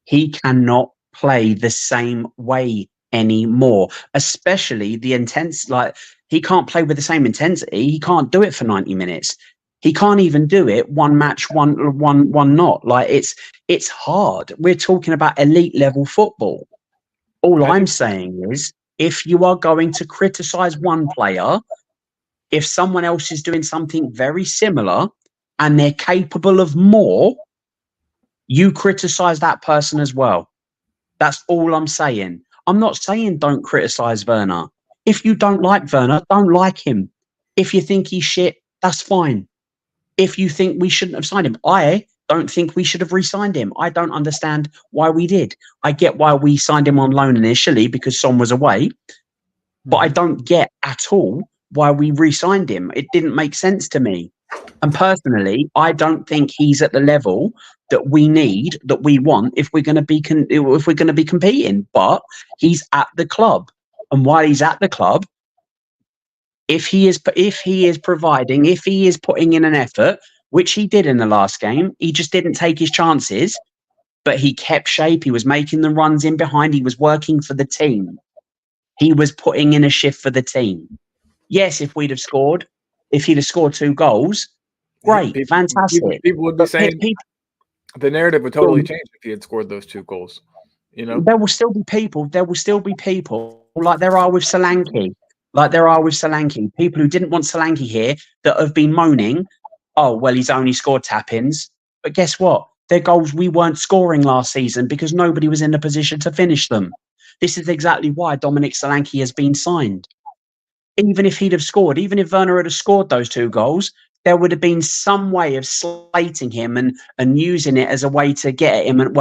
He cannot play the same way anymore, especially the intense. Like, he can't play with the same intensity. He can't do it for 90 minutes. He can't even do it one match, one not. Like, it's hard. We're talking about elite level football. All I'm saying is, if you are going to criticize one player, if someone else is doing something very similar and they're capable of more, you criticize that person as well. That's all I'm saying. I'm not saying don't criticize Werner. If you don't like Werner, don't like him. If you think he's shit, that's fine. If you think we shouldn't have signed him, I don't think we should have re-signed him. I don't understand why we did. I get why we signed him on loan initially because Son was away, but I don't get at all why we re-signed him. It didn't make sense to me. And personally, I don't think he's at the level that we need, that we want, if we're going to be competing. But he's at the club, and while he's at the club, if he is providing, if he is putting in an effort, which he did in the last game, he just didn't take his chances, but he kept shape. He was making the runs in behind. He was working for the team. He was putting in a shift for the team. Yes, if he'd have scored 2 goals, great, fantastic. People would be saying the narrative would totally change if he had scored those 2 goals. There will still be people. Like there are with Solanke. People who didn't want Solanke here that have been moaning, oh, well, he's only scored tap-ins. But guess what? They're goals we weren't scoring last season because nobody was in a position to finish them. This is exactly why Dominic Solanke has been signed. Even if he'd have scored, even if Werner had scored those 2 goals, there would have been some way of slating him and using it as a way to get at him. And,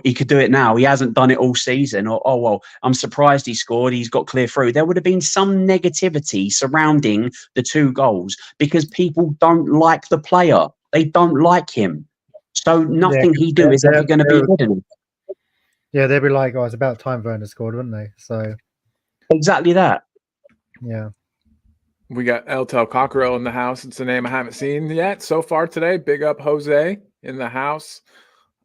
he could do it now. He hasn't done it all season. Or, I'm surprised he scored. He's got clear through. There would have been some negativity surrounding the 2 goals because people don't like the player. They don't like him. So nothing he do is ever going to be good enough. Yeah, they'd be like, oh, it's about time Werner scored, wouldn't they? So exactly that. Yeah. We got Eltel Cockerell in the house. It's a name I haven't seen yet so far today. Big up Jose in the house.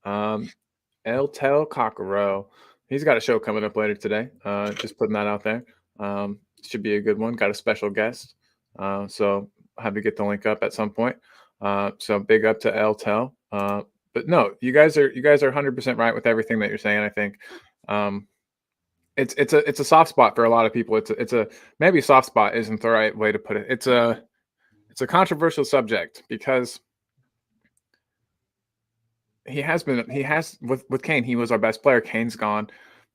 Eltel Cockerell. He's got a show coming up later today. Just putting that out there. Should be a good one. Got a special guest. So I'll have to get the link up at some point. So big up to Eltel. But no, you guys are 100% right with everything that you're saying. I think it's a soft spot for a lot of people. It's a maybe soft spot isn't the right way to put it. It's a controversial subject because he has with Kane. He was our best player. Kane's gone.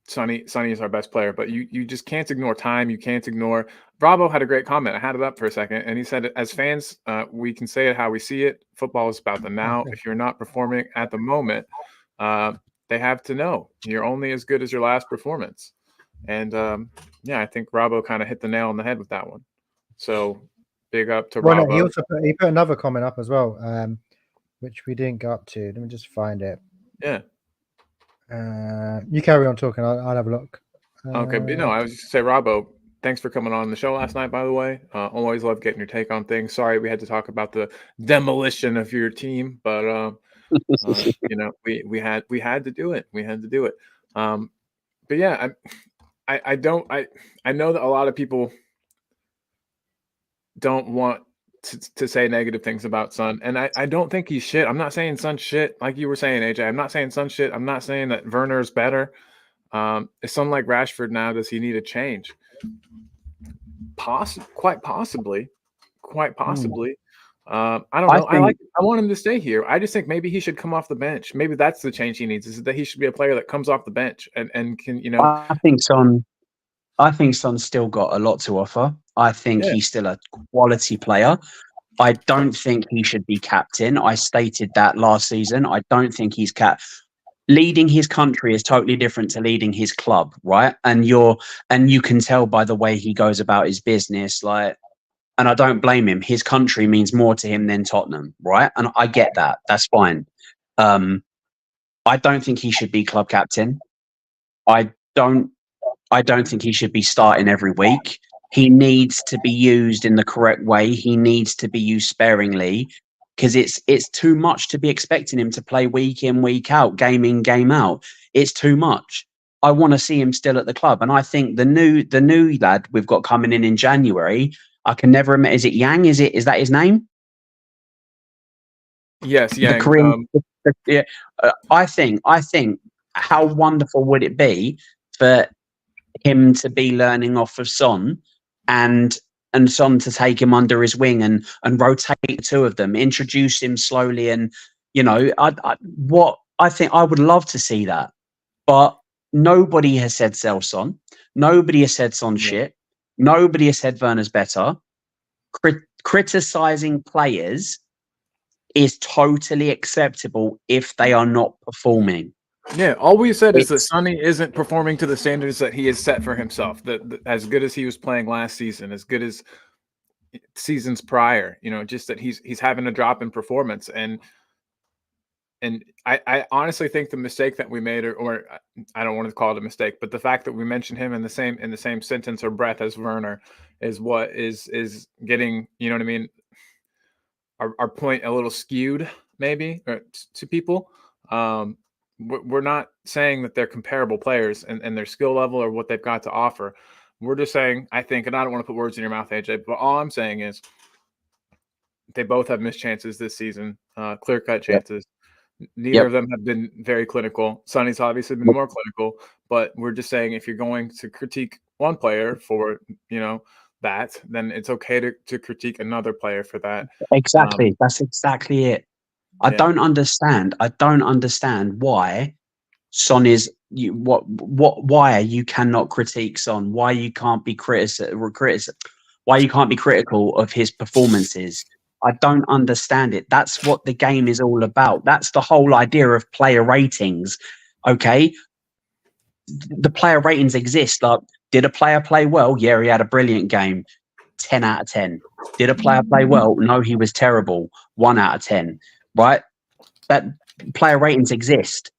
Sonny is our best player, but you just can't ignore time. You can't ignore. Bravo had a great comment. I had it up for a second, and he said, as fans, we can say it how we see it. Football is about the now. Okay. If you're not performing at the moment, they have to know you're only as good as your last performance. And yeah, I think Bravo kind of hit the nail on the head with that one. So big up to Well, Bravo. no, he also put another comment up as well, which we didn't go up to. Let me just find it. Yeah. You carry on talking. I'll have a look. Okay, but no, I was just gonna say, Robbo, thanks for coming on the show last night, by the way. Always love getting your take on things. Sorry we had to talk about the demolition of your team, but you know, we had to do it. We had to do it. But yeah, I know that a lot of people don't want to say negative things about Son, and I don't think he's shit. I'm not saying Son's shit, like you were saying, AJ. I'm not saying Son's shit. I'm not saying that Werner is better. Is someone like Rashford now? Does he need a change? Quite possibly. I don't know. I want him to stay here. I just think maybe he should come off the bench. Maybe that's the change he needs. Is that he should be a player that comes off the bench and can, you know. I think Son's still got a lot to offer. I think he's still a quality player. I don't think he should be captain. I stated that last season. I don't think he's leading his country is totally different to leading his club, right? And you can tell by the way he goes about his business, like, and I don't blame him. His country means more to him than Tottenham, right? And I get that. That's fine. I don't think he should be club captain. I don't think he should be starting every week. He needs to be used in the correct way. He needs to be used sparingly, because it's too much to be expecting him to play week in, week out, game in, game out. It's too much. I want to see him still at the club. And I think the new lad we've got coming in January, I can never remember. Is it Yang? Is that his name? Yes, Yang. The Korean, yeah. I think how wonderful would it be for him to be learning off of Son and Son to take him under his wing and rotate the two of them, introduce him slowly, and you know, I think I would love to see that, but nobody has said sell Son. Nobody has said Son shit. Nobody has said Werner's better. Criticizing players is totally acceptable if they are not performing. Yeah, all we said is that Sonny isn't performing to the standards that he has set for himself. That as good as he was playing last season, as good as seasons prior, you know, just that he's having a drop in performance. And I honestly think the mistake that we made, or I don't want to call it a mistake, but the fact that we mentioned him in the same sentence or breath as Werner is what is getting, you know what I mean, our point a little skewed maybe to people. We're not saying that they're comparable players and their skill level or what they've got to offer. We're just saying, I think, and I don't want to put words in your mouth, AJ, but all I'm saying is they both have missed chances this season, clear-cut chances. Neither of them have been very clinical. Sonny's obviously been more clinical, but we're just saying if you're going to critique one player for, you know, that, then it's okay to critique another player for that. Exactly. That's exactly it. I don't understand why Son is why you cannot critique Son, why you can't be why you can't be critical of his performances. I don't understand it. That's what the game is all about. That's the whole idea of player ratings. Okay. The player ratings exist. Like, did a player play well? Yeah, he had a brilliant game. 10 out of 10. Did a player play well? No, he was terrible. 1 out of 10. Right? That player ratings exist.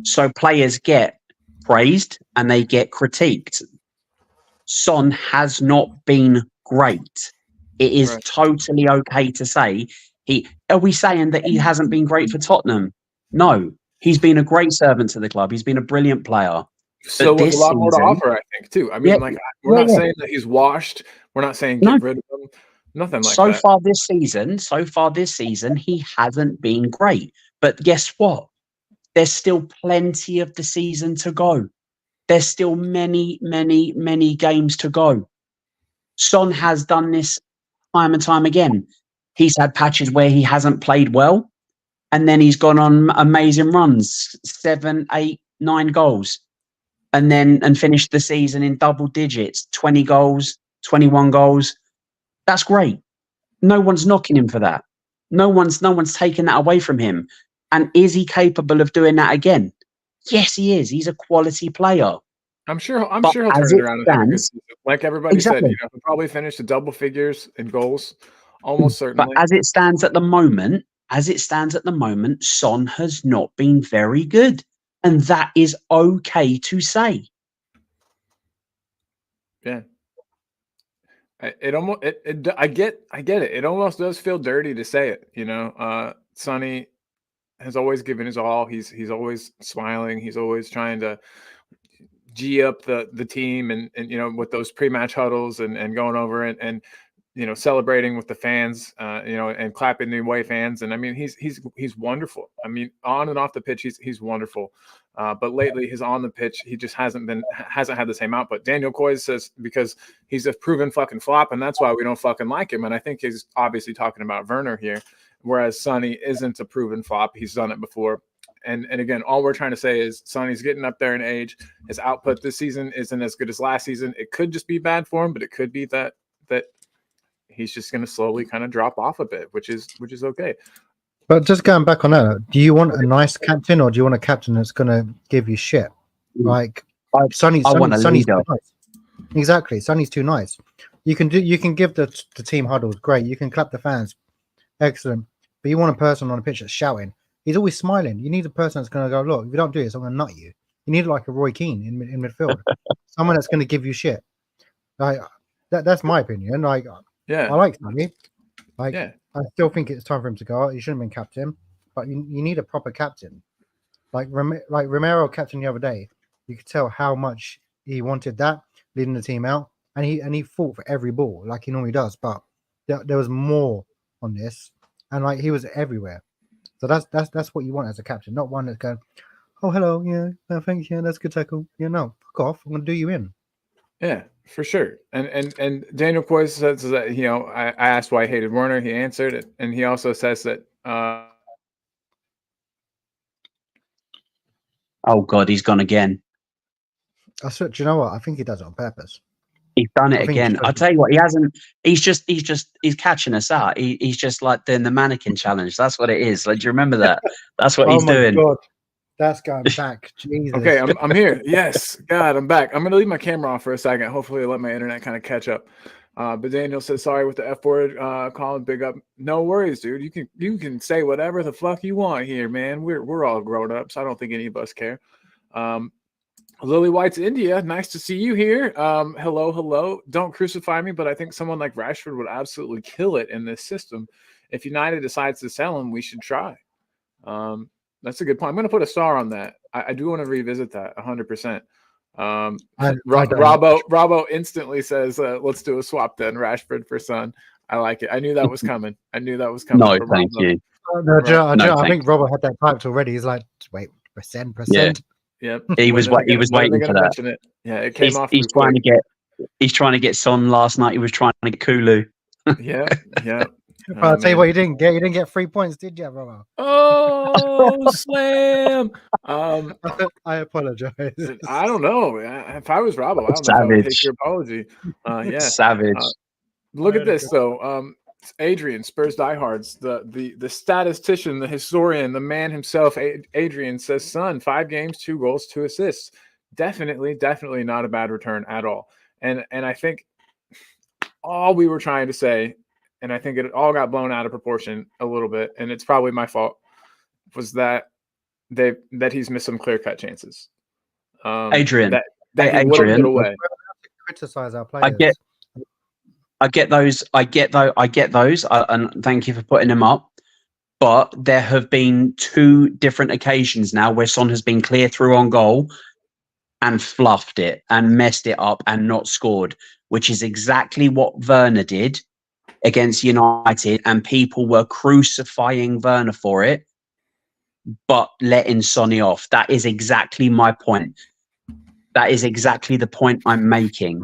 So players get praised and they get critiqued. Son has not been great. It is totally okay to say are we saying that he hasn't been great for Tottenham? No. He's been a great servant to the club. He's been a brilliant player. So with a lot more to offer, I think, too. I mean, we're not saying that he's washed. We're not saying get rid of him. Nothing like that. So far this season, he hasn't been great. But guess what? There's still plenty of the season to go. There's still many, many, many games to go. Son has done this time and time again. He's had patches where he hasn't played well, and then he's gone on amazing runs, 7, 8, 9 goals. and finished the season in double digits, 20 goals, 21 goals. That's great. No one's knocking him for that. No one's taking that away from him. And is he capable of doing that again? Yes, he is. He's a quality player. I'm sure he'll But turn as it it around and have a good stands, season. Like everybody said, exactly. he'll probably finish the double figures in goals, almost But certainly. as it stands at the moment, Son has not been very good. And that is okay to say. Yeah. I get it. It almost does feel dirty to say it, you know. Sonny has always given his all. He's always smiling. He's always trying to G up the team and you know, with those pre-match huddles and going over and you know, celebrating with the fans, you know, and clapping the away fans. And I mean, he's wonderful. I mean, on and off the pitch, he's wonderful. But lately, his on the pitch, he just hasn't had the same output. Daniel Coy says because he's a proven fucking flop, and that's why we don't fucking like him. And I think he's obviously talking about Werner here, whereas Sonny isn't a proven flop. He's done it before. And again, all we're trying to say is Sonny's getting up there in age. His output this season isn't as good as last season. It could just be bad for him, but it could be that he's just going to slowly kind of drop off a bit, which is okay. But just going back on that, do you want a nice captain or do you want a captain that's going to give you shit? Like Sonny's want a Sonny's leader. too nice. Exactly, Sonny's too nice. You can give the team huddles, great. You can clap the fans, excellent. But you want a person on the pitch that's shouting. He's always smiling. You need a person that's going to go, look, if you don't do this, I'm going to nut you. You need like a Roy Keane in midfield, someone that's going to give you shit. Like that's my opinion. Like, Yeah, I like Sonny. Like, yeah. I still think it's time for him to go out. He shouldn't have been captain, but you need a proper captain. Like Romero captain the other day, you could tell how much he wanted that, leading the team out, and he fought for every ball like he normally does. But there was more on this, and like he was everywhere. So that's what you want as a captain, not one that's going, oh hello, yeah, no, thanks, yeah, that's a good tackle. Yeah, no, fuck off. I'm gonna do you in. Yeah, for sure. And Daniel Coy says that, you know, I asked why I hated Werner. He answered it, and he also says that. Oh God, he's gone again. I swear, do you know what? I think he does it on purpose. He's done it I think again. I tell you what, he hasn't. He's catching us out. He's just like doing the mannequin challenge. That's what it is. Like, do you remember that? That's what he's doing. God. That's going back. Jesus. Okay, I'm here. Yes, God, I'm back. I'm gonna leave my camera off for a second. Hopefully, I'll let my internet kind of catch up. But Daniel says sorry with the F word. Colin, big up. No worries, dude. You can say whatever the fuck you want here, man. We're all grown ups. I don't think any of us care. Lily White's India. Nice to see you here. Hello. Don't crucify me, but I think someone like Rashford would absolutely kill it in this system. If United decides to sell him, we should try. That's a good point. I'm going to put a star on that. I do want to revisit that 100%. Bravo instantly says, let's do a swap then. Rashford for Son. I like it. I knew that was coming. No, thank you. I think Robert had that typed already. He's like, wait, percent. Yeah. Yep. He was waiting for that. It. Yeah, it came off. He's trying to get Son last night. He was trying to get Kulu. Yeah. I'll tell you what, you didn't get 3 points, did you, Robert? Oh, slam! I apologize. I don't know. If I was Robbo, I don't know if I would take your apology. Yeah, savage. Look at this though. Adrian, Spurs diehards, the statistician, the historian, the man himself. Adrian says, "Son, 5 games, 2 goals, 2 assists. Definitely not a bad return at all." And I think all we were trying to say, and I think it all got blown out of proportion a little bit, and it's probably my fault, was that he's missed some clear-cut chances. Adrian, Adrian, away. Criticize our players. I get those, and thank you for putting them up. But there have been 2 different occasions now where Son has been clear through on goal and fluffed it and messed it up and not scored, which is exactly what Werner did against United, and people were crucifying Werner for it, but letting Sonny off. That is exactly my point. That is exactly the point I'm making.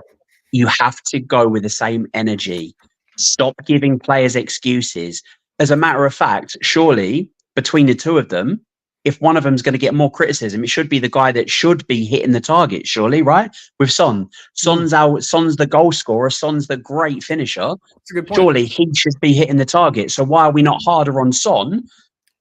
You have to go with the same energy. Stop giving players excuses. As a matter of fact, surely between the 2 of them, if one of them's going to get more criticism, it should be the guy that should be hitting the target, surely, right? With Son. Son's the goal scorer. Son's the great finisher. That's a good point. Surely he should be hitting the target. So why are we not harder on Son?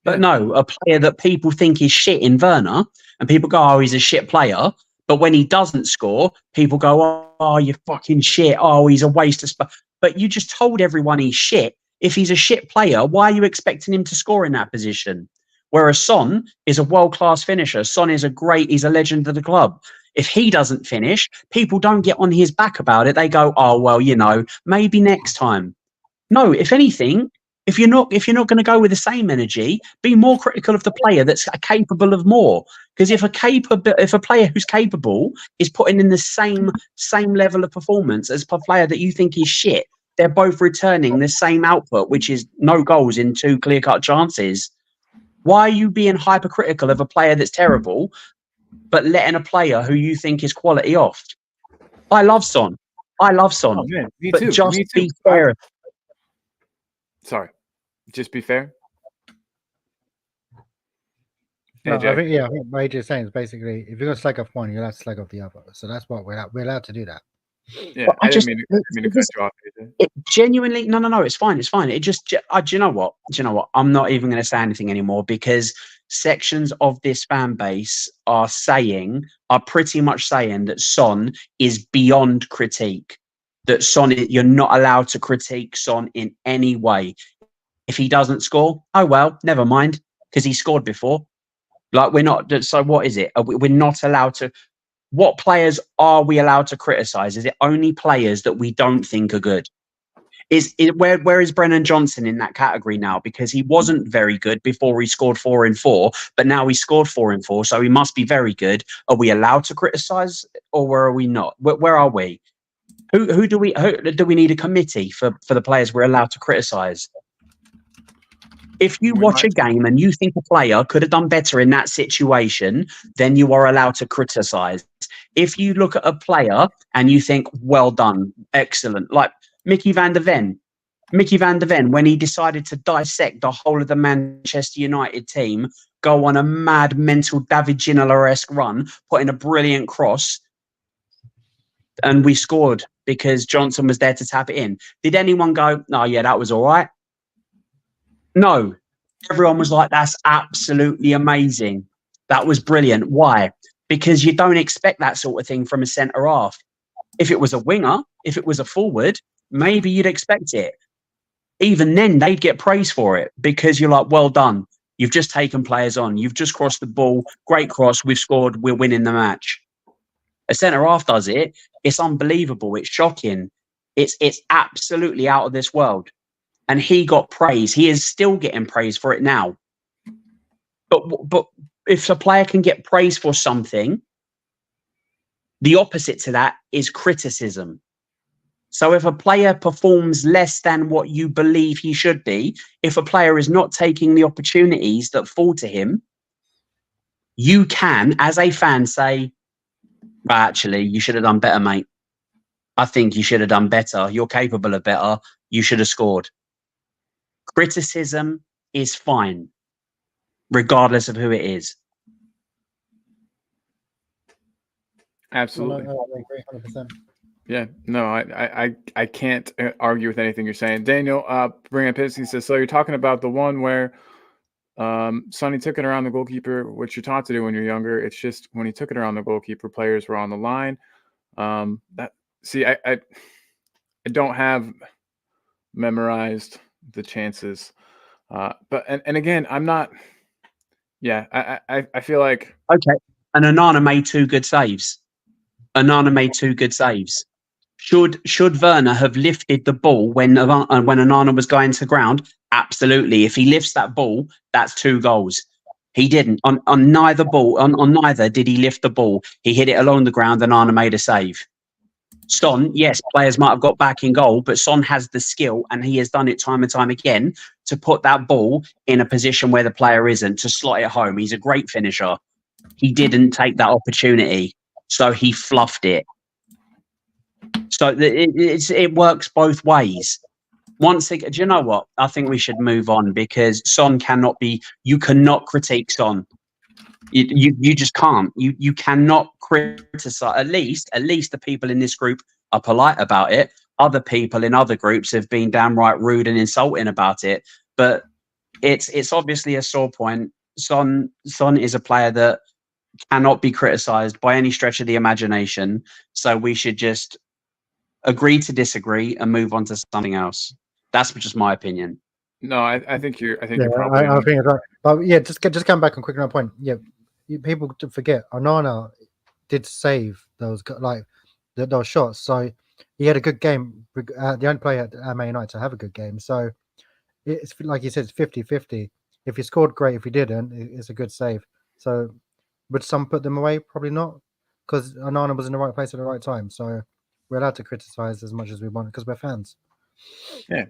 But no, a player that people think is shit in Werner, and people go, oh, he's a shit player. But when he doesn't score, people go, oh, you fucking shit. Oh, he's a waste of space. But you just told everyone he's shit. If he's a shit player, why are you expecting him to score in that position? Whereas Son is a world-class finisher. Son is he's a legend of the club. If he doesn't finish, people don't get on his back about it. They go, oh, well, maybe next time. No, if anything, if you're not going to go with the same energy, be more critical of the player that's capable of more. Because if a player who's capable is putting in the same level of performance as a player that you think is shit, they're both returning the same output, which is no goals in 2 clear-cut chances. Why are you being hypercritical of a player that's terrible, but letting a player who you think is quality off? I love Son. Oh, man, me too. Just Me too. be fair. Sorry. Just be fair. No, AJ. I think what AJ is saying is basically, if you're going to slag off one, you're allowed to slag off the other. So that's what we're allowed to do that. Yeah, But I didn't mean to cut you off, AJ. It genuinely, no, it's fine. It just, do you know what? I'm not even going to say anything anymore, because sections of this fan base are pretty much saying that Son is beyond critique. That Son, you're not allowed to critique Son in any way. If he doesn't score, oh well, never mind, because he scored before. Like, we're not. So what is it? We're not allowed to. What players are we allowed to criticize? Is it only players that we don't think are good? Where is Brennan Johnson in that category now? Because he wasn't very good before he scored 4 in 4, but now he scored 4 in 4, so he must be very good. Are we allowed to criticize, or where are we not? Where are we? Who do we need a committee for the players we're allowed to criticize? If you watch a game and you think a player could have done better in that situation, then you are allowed to criticize. If you look at a player and you think, well done, excellent, like Mickey van der Ven, when he decided to dissect the whole of the Manchester United team, go on a mad mental David Ginola-esque run, put in a brilliant cross, and we scored because Johnson was there to tap it in. Did anyone go, oh yeah, that was all right? No. Everyone was like, that's absolutely amazing. That was brilliant. Why? Because you don't expect that sort of thing from a centre half. If it was a winger, if it was a forward, maybe you'd expect it. Even then, they'd get praise for it, because you're like, well done. You've just taken players on. You've just crossed the ball. Great cross. We've scored. We're winning the match. A centre half does it. It's unbelievable. It's shocking. It's absolutely out of this world. And he got praise. He is still getting praise for it now. But if a player can get praise for something, the opposite to that is criticism. So if a player performs less than what you believe he should be, if a player is not taking the opportunities that fall to him, you can, as a fan, say, well, actually, you should have done better, mate. I think you should have done better. You're capable of better. You should have scored. Criticism is fine, regardless of who it is. Absolutely. No, I agree 100%. Yeah, no, I can't argue with anything you're saying. Daniel, bring up his. He says, so you're talking about the one where Sonny took it around the goalkeeper, which you're taught to do when you're younger. It's just when he took it around the goalkeeper, players were on the line. I don't have memorized the chances, but again, I'm not. Yeah, I feel like okay. And Onana made 2 good saves. Should Werner have lifted the ball when Onana was going to ground? Absolutely. If he lifts that ball, that's 2 goals. He didn't. On neither ball, on neither did he lift the ball. He hit it along the ground and Onana made a save. Son, yes, players might have got back in goal, but Son has the skill, and he has done it time and time again, to put that ball in a position where the player isn't, to slot it home. He's a great finisher. He didn't take that opportunity, so he fluffed it. So it works both ways. Once again, do you know what? I think we should move on, because Son cannot be. You cannot critique Son. You just can't. You cannot criticize. At least the people in this group are polite about it. Other people in other groups have been downright rude and insulting about it. But it's obviously a sore point. Son is a player that cannot be criticized by any stretch of the imagination. So we should just agree to disagree and move on to something else. That's just my opinion. No, I think you're Yeah, probably. I think it's right. But yeah, just come back on quick on that point. Yeah, people forget Onana did save those those shots, so he had a good game. The only player at Man United to have a good game, so it's like you said, it's 50-50. If he scored, great. If he didn't, it's a good save. So would some put them away? Probably not, because Onana was in the right place at the right time. So we're allowed to criticize as much as we want because we're fans. Yeah,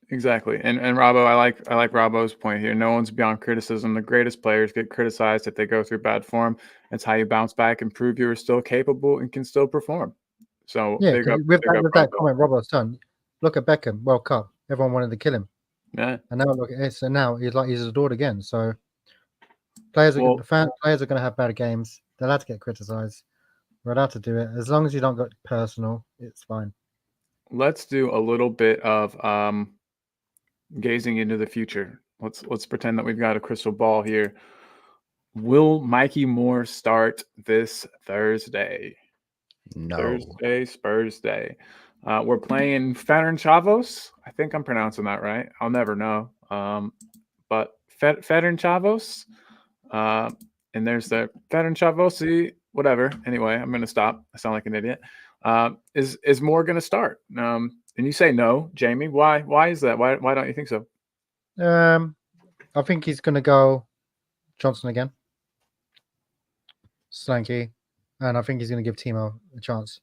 exactly. And Robbo, I like Robbo's point here. No one's beyond criticism. The greatest players get criticized if they go through bad form. It's how you bounce back and prove you're still capable and can still perform. So Yeah, with that comment Robbo's done, look at Beckham, World Cup. Everyone wanted to kill him. Yeah. And now look at it. So now he's adored again. So players are going to have bad games. They're allowed to get criticized. We're allowed to do it as long as you don't get personal. It's fine. Let's do a little bit of gazing into the future. Let's pretend that we've got a crystal ball here. Will Mikey Moore start this Thursday? No. Thursday, Spurs Day. We're playing Ferencváros. I think I'm pronouncing that right. I'll never know. But Ferencváros. And there's the Ferencvárosi, whatever. Anyway, I'm going to stop. I sound like an idiot. Is Moore going to start? And you say no, Jamie. Why is that? Why don't you think so? I think he's going to go Johnson again. Slanky. And I think he's going to give Timo a chance.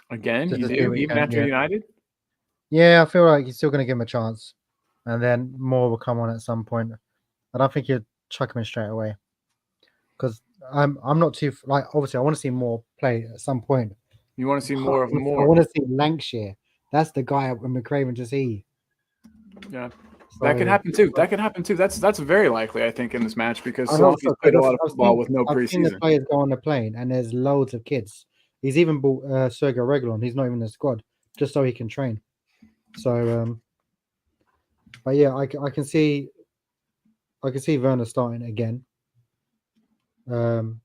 Again? You do? Even after United? Yeah, I feel like he's still going to give him a chance. And then Moore will come on at some point. I don't think he'll chuck him in straight away. Because I'm not too... obviously, I want to see Moore play at some point. You want to see more of Moore? I want to see Lancashire. That's the guy I'm craving to see. Yeah. That could happen too. That's very likely, I think, in this match because he's played a lot of football with no preseason. I've seen the players go on the plane, and there's loads of kids. He's even brought Sergio Reguilon. He's not even in the squad, just so he can train. So, but yeah, I can see Werner starting again, and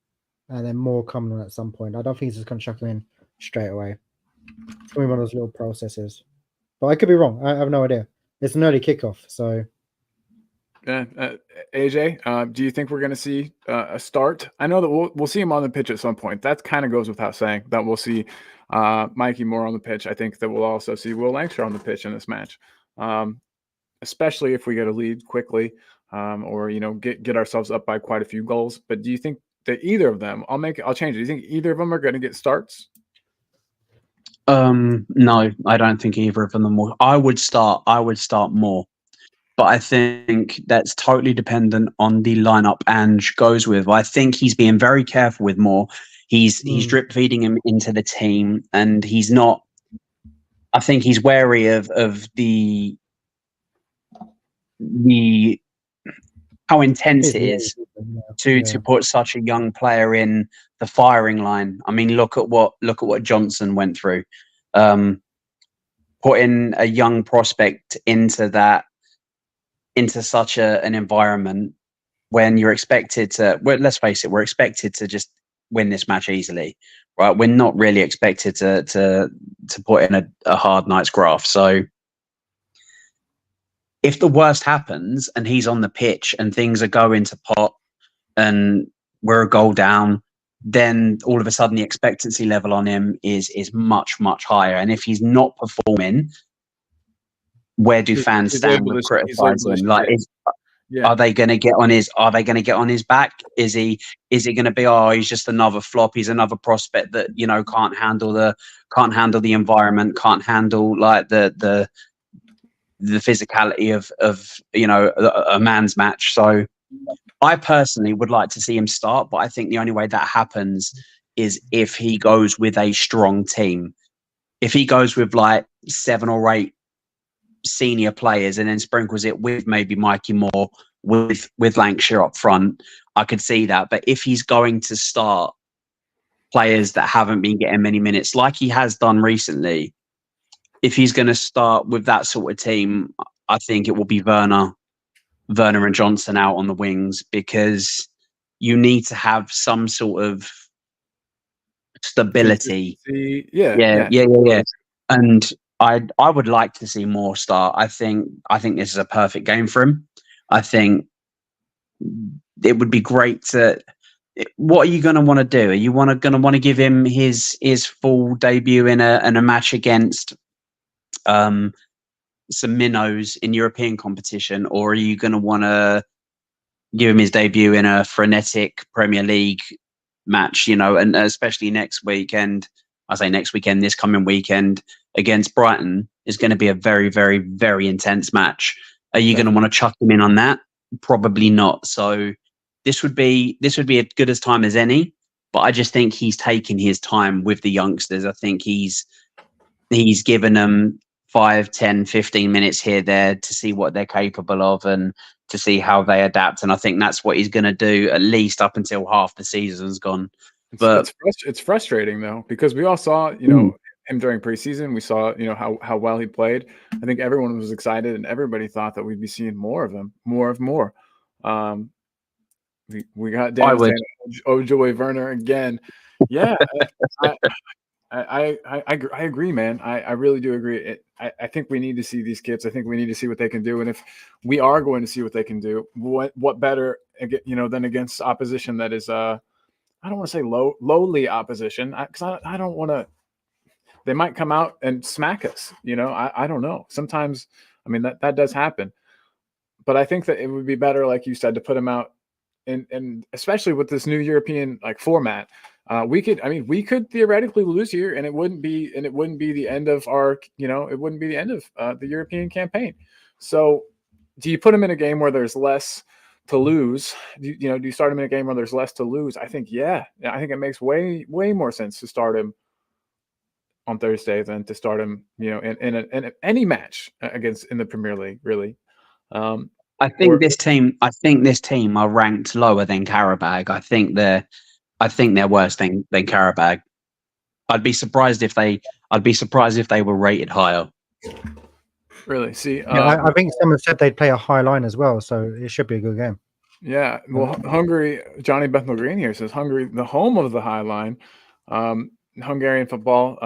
then more coming on at some point. I don't think he's just going to chuck him in straight away. It's going to be one of those little processes, but I could be wrong. I have no idea. It's an early kickoff, so. AJ, do you think we're going to see a start? I know that we'll see him on the pitch at some point. That kind of goes without saying that we'll see Mikey Moore on the pitch. I think that we'll also see Will Lancashire on the pitch in this match, especially if we get a lead quickly or get ourselves up by quite a few goals. But do you think that either of them? I'll change it. Do you think either of them are going to get starts? No, I don't think either of them will. I would start Moore. But I think that's totally dependent on the lineup Ange goes with. I think he's being very careful with Moore. He's drip feeding him into the team, and he's not. I think he's wary of the how intense it is to put such a young player in the firing line. I mean, look at what Johnson went through. Putting a young prospect into such an environment when you're expected to, well, let's face it, we're expected to just win this match easily, right? We're not really expected to put in a hard night's graft. So if the worst happens and he's on the pitch and things are going to pot and we're a goal down, then all of a sudden the expectancy level on him is much, much higher. And if he's not performing, where do fans stand with criticizing? Are they going to get on his back? Is he going to be, he's just another flop, he's another prospect that can't handle the environment, can't handle like the physicality of a man's match. So I personally would like to see him start, but I think the only way that happens is if he goes with a strong team. If he goes with like 7 or 8 senior players and then sprinkles it with maybe Mikey Moore, with Lancashire up front, I could see that. But if he's going to start players that haven't been getting many minutes, like he has done recently, if he's going to start with that sort of team, I think it will be Werner and Johnson out on the wings, because you need to have some sort of stability. Yeah. And I would like to see more start. I think this is a perfect game for him. I think it would be great to. What are you going to want to do? Are you going to want to give him his full debut in a match against some minnows in European competition, or are you going to want to give him his debut in a frenetic Premier League match? And especially next weekend. I say next weekend, this coming weekend against Brighton is going to be a very, very, very intense match. Are you going to want to chuck him in on that? Probably not. So this would be as good as time as any. But I just think he's taking his time with the youngsters. I think he's given them 5, 10, 15 minutes here, there to see what they're capable of and to see how they adapt. And I think that's what he's going to do at least up until half the season's gone. But it's frustrating though, because we all saw, him during preseason. We saw, how well he played. I think everyone was excited and everybody thought that we'd be seeing more of him, more. We got Dan saying, "Oh, Joey Werner again." Yeah, I agree, man. I really do agree. I think we need to see these kids. I think we need to see what they can do. And if we are going to see what they can do, what better, than against opposition that is, I don't want to say lowly opposition, because I don't want to. They might come out and smack us. I don't know. Sometimes, that does happen. But I think that it would be better, like you said, to put them out, and especially with this new European format. We could theoretically lose here, and it wouldn't be the end of our, it wouldn't be the end of the European campaign. So, do you put them in a game where there's less to lose? Do you start him in a game where there's less to lose? I think, I think it makes way more sense to start him on Thursday than to start him, in any match in the Premier League, really. I think this team are ranked lower than Karabag. I think they're worse than Karabag. I'd be surprised if they were rated higher. Really? See, I think someone said they'd play a high line as well, so it should be a good game. Yeah, well, Hungary. Johnny Bethnal Green here says Hungary, the home of the high line. Hungarian football,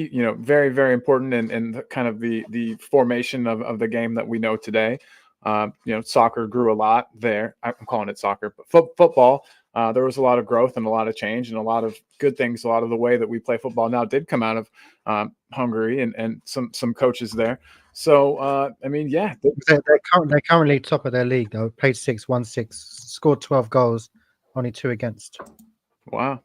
very, very important in kind of the formation of the game that we know today. Soccer grew a lot there. I'm calling it soccer, but football. There was a lot of growth and a lot of change and a lot of good things. A lot of the way that we play football now did come out of Hungary and some coaches there. So, they're currently top of their league. They played 6, won 6, scored 12 goals, only 2 against. Wow.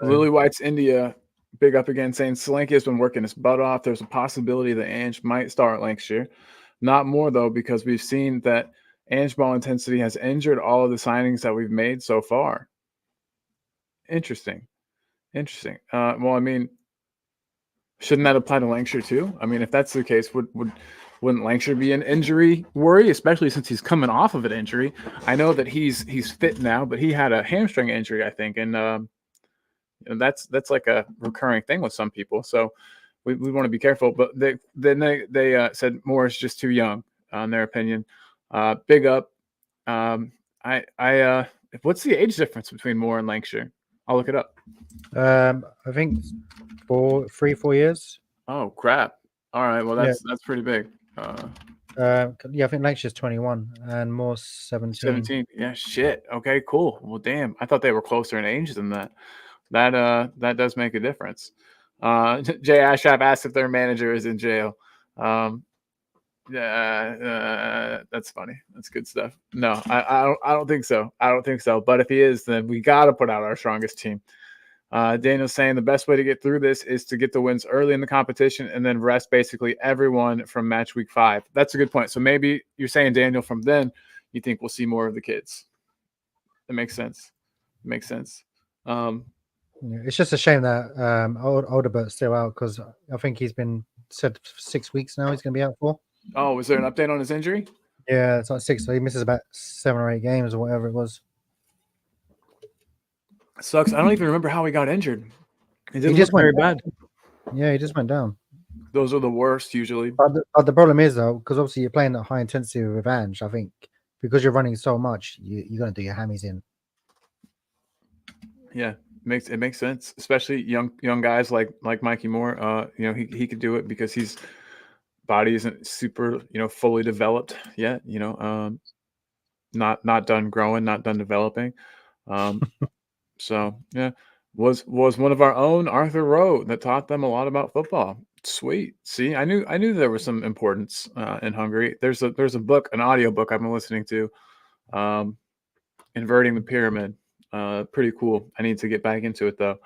Lily White's India, big up again, saying Solanke has been working his butt off. There's a possibility that Ange might start Lancashire. Not more, though, because we've seen that Ange ball intensity has injured all of the signings that we've made so far. Interesting. Well, shouldn't that apply to Lancashire too? If that's the case, wouldn't Lancashire be an injury worry, especially since he's coming off of an injury? I know that he's fit now, but he had a hamstring injury, I think, and that's like a recurring thing with some people. So we want to be careful. But they said Moore is just too young, in their opinion. Big up. What's the age difference between Moore and Lancashire? I'll look it up. I think 3-4 years. Oh crap! All right, well that's pretty big. I think Lancashire's 21 and Moore's 17. 17. Yeah, shit. Okay, cool. Well, damn. I thought they were closer in age than that. That does make a difference. Jay Ashap asked if their manager is in jail. That's funny. That's good stuff. No, I don't think so. But if he is, then we got to put out our strongest team. Daniel's saying the best way to get through this is to get the wins early in the competition and then rest basically everyone from match week 5. That's a good point. So maybe you're saying, Daniel, from then you think we'll see more of the kids. That makes sense. It's just a shame that Alderbert's still out, because I think he's been said for 6 weeks now he's going to be out for. Oh, was there an update on his injury? Yeah, it's like 6. So he misses about 7 or 8 games or whatever it was. Sucks. I don't even remember how he got injured. It didn't just look very went bad. Yeah, he just went down. Those are the worst usually. But the problem is though, because obviously you're playing at high intensity with Ange. I think because you're running so much, you're gonna do your hammies in. Yeah, it makes sense, especially young guys like Mikey Moore. You know, he could do it because his body isn't super, fully developed yet. Not done growing, not done developing. So yeah, was one of our own Arthur Rowe that taught them a lot about football. Sweet. See, I knew there was some importance in Hungary. There's a book, an audio book I've been listening to, Inverting the Pyramid. Pretty cool. I need to get back into it though.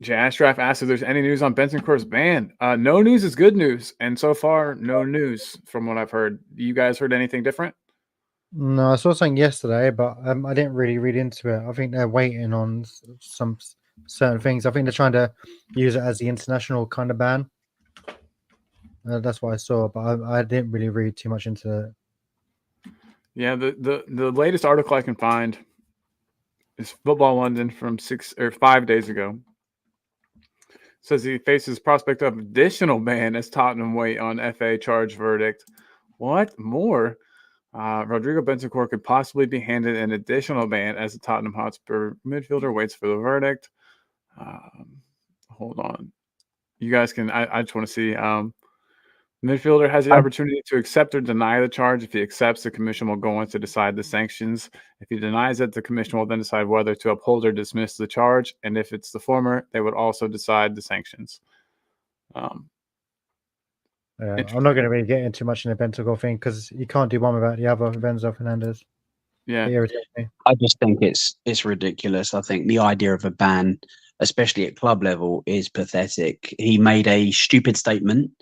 Jay Ashraff asked if there's any news on Bentancur's ban. No news is good news, and so far, no news from what I've heard. You guys heard anything different? No, I saw something yesterday, but I didn't really read into it. I think they're waiting on some certain things. I think they're trying to use it as the international kind of ban. That's what I saw, but I didn't really read too much into it. Yeah, the latest article I can find is Football London from 5 days ago. Says he faces prospect of additional ban as Tottenham wait on FA charge verdict. What more? Rodrigo Bentancur could possibly be handed an additional ban as the Tottenham Hotspur midfielder waits for the verdict. Hold on. You guys can, I just want to see. Midfielder has the opportunity to accept or deny the charge. If he accepts, the commission will go on to decide the sanctions. If he denies it, the commission will then decide whether to uphold or dismiss the charge. And if it's the former, they would also decide the sanctions. I'm not going to really get into much in the Bentancur thing because you can't do one without the other. Enzo Fernandez. Yeah, I just think it's ridiculous. I think the idea of a ban, especially at club level, is pathetic. He made a stupid statement.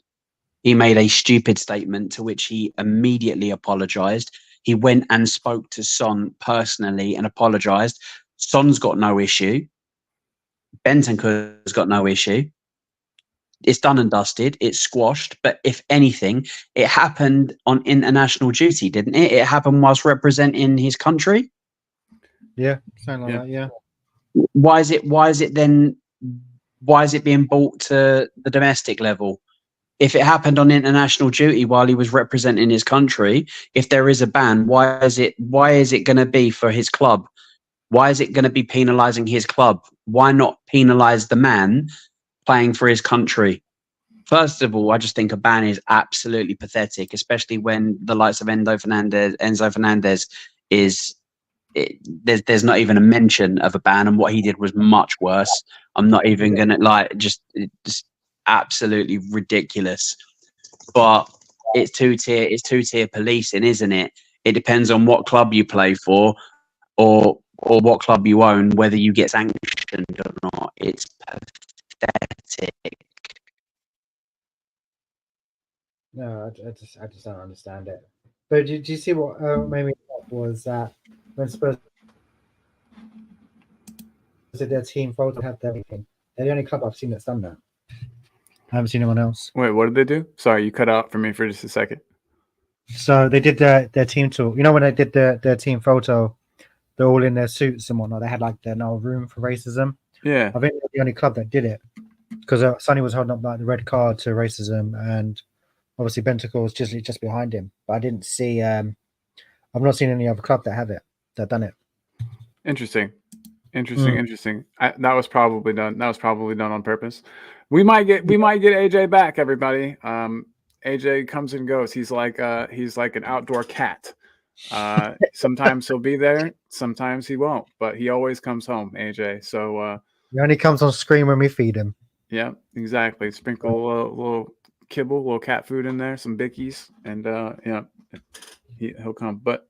To which he immediately apologized. He went and spoke to Son personally and apologized. Son's got no issue. Bentancur's got no issue. It's done and dusted. It's squashed. But if anything, it happened on international duty, didn't it? It happened whilst representing his country. Yeah, something like that. Yeah. Why is it being brought to the domestic level? If it happened on international duty while he was representing his country, if there is a ban, why is it going to be for his club? Why is it going to be penalising his club? Why not penalise the man playing for his country? First of all, I just think a ban is absolutely pathetic, especially when the likes of Enzo Fernandez there's not even a mention of a ban, and what he did was much worse. I'm not even going to just absolutely ridiculous. But it's two-tier policing, isn't it? It depends on what club you play for or what club you own, whether you get sanctioned or not. It's pathetic. No, I just don't understand it. But do you see what made me laugh was that when Spurs did their team photo, have everything. They're the only club I've seen that's done that. I haven't seen anyone else. Wait, what did they do? Sorry, you cut out for me for just a second. So they did their team tour. You know, when they did their team photo, they're all in their suits and whatnot. They had like their no room for racism. Yeah, I think they're the only club that did it because Sonny was holding up like the red card to racism, and obviously Bentancur was just behind him. But I didn't see. I've not seen any other club that have it that done it. Interesting. That was probably done. That was probably done on purpose. We might get AJ back, everybody. AJ comes and goes. He's like an outdoor cat. Sometimes he'll be there, sometimes he won't, but he always comes home, AJ. So he only comes on screen when we feed him. Yeah, exactly. Sprinkle a little kibble, a little cat food in there, some bickies, and he'll come. But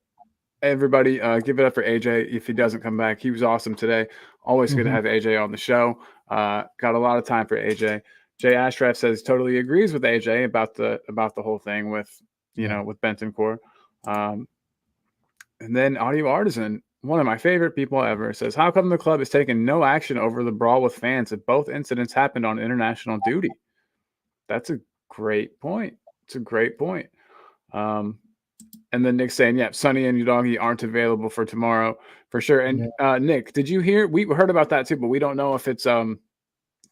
everybody, give it up for AJ. If he doesn't come back, he was awesome today. Always good to have AJ on the show. Got a lot of time for AJ. Jay Ashraff says totally agrees with AJ about the whole thing with with Bentancur. And then Audio Artisan, one of my favorite people ever, says, how come the club has taken no action over the brawl with fans if both incidents happened on international duty? That's a great point. And then Nick saying, yeah, Sonny and Udogi aren't available for tomorrow for sure. And Nick, did you hear? We heard about that too, but we don't know if it's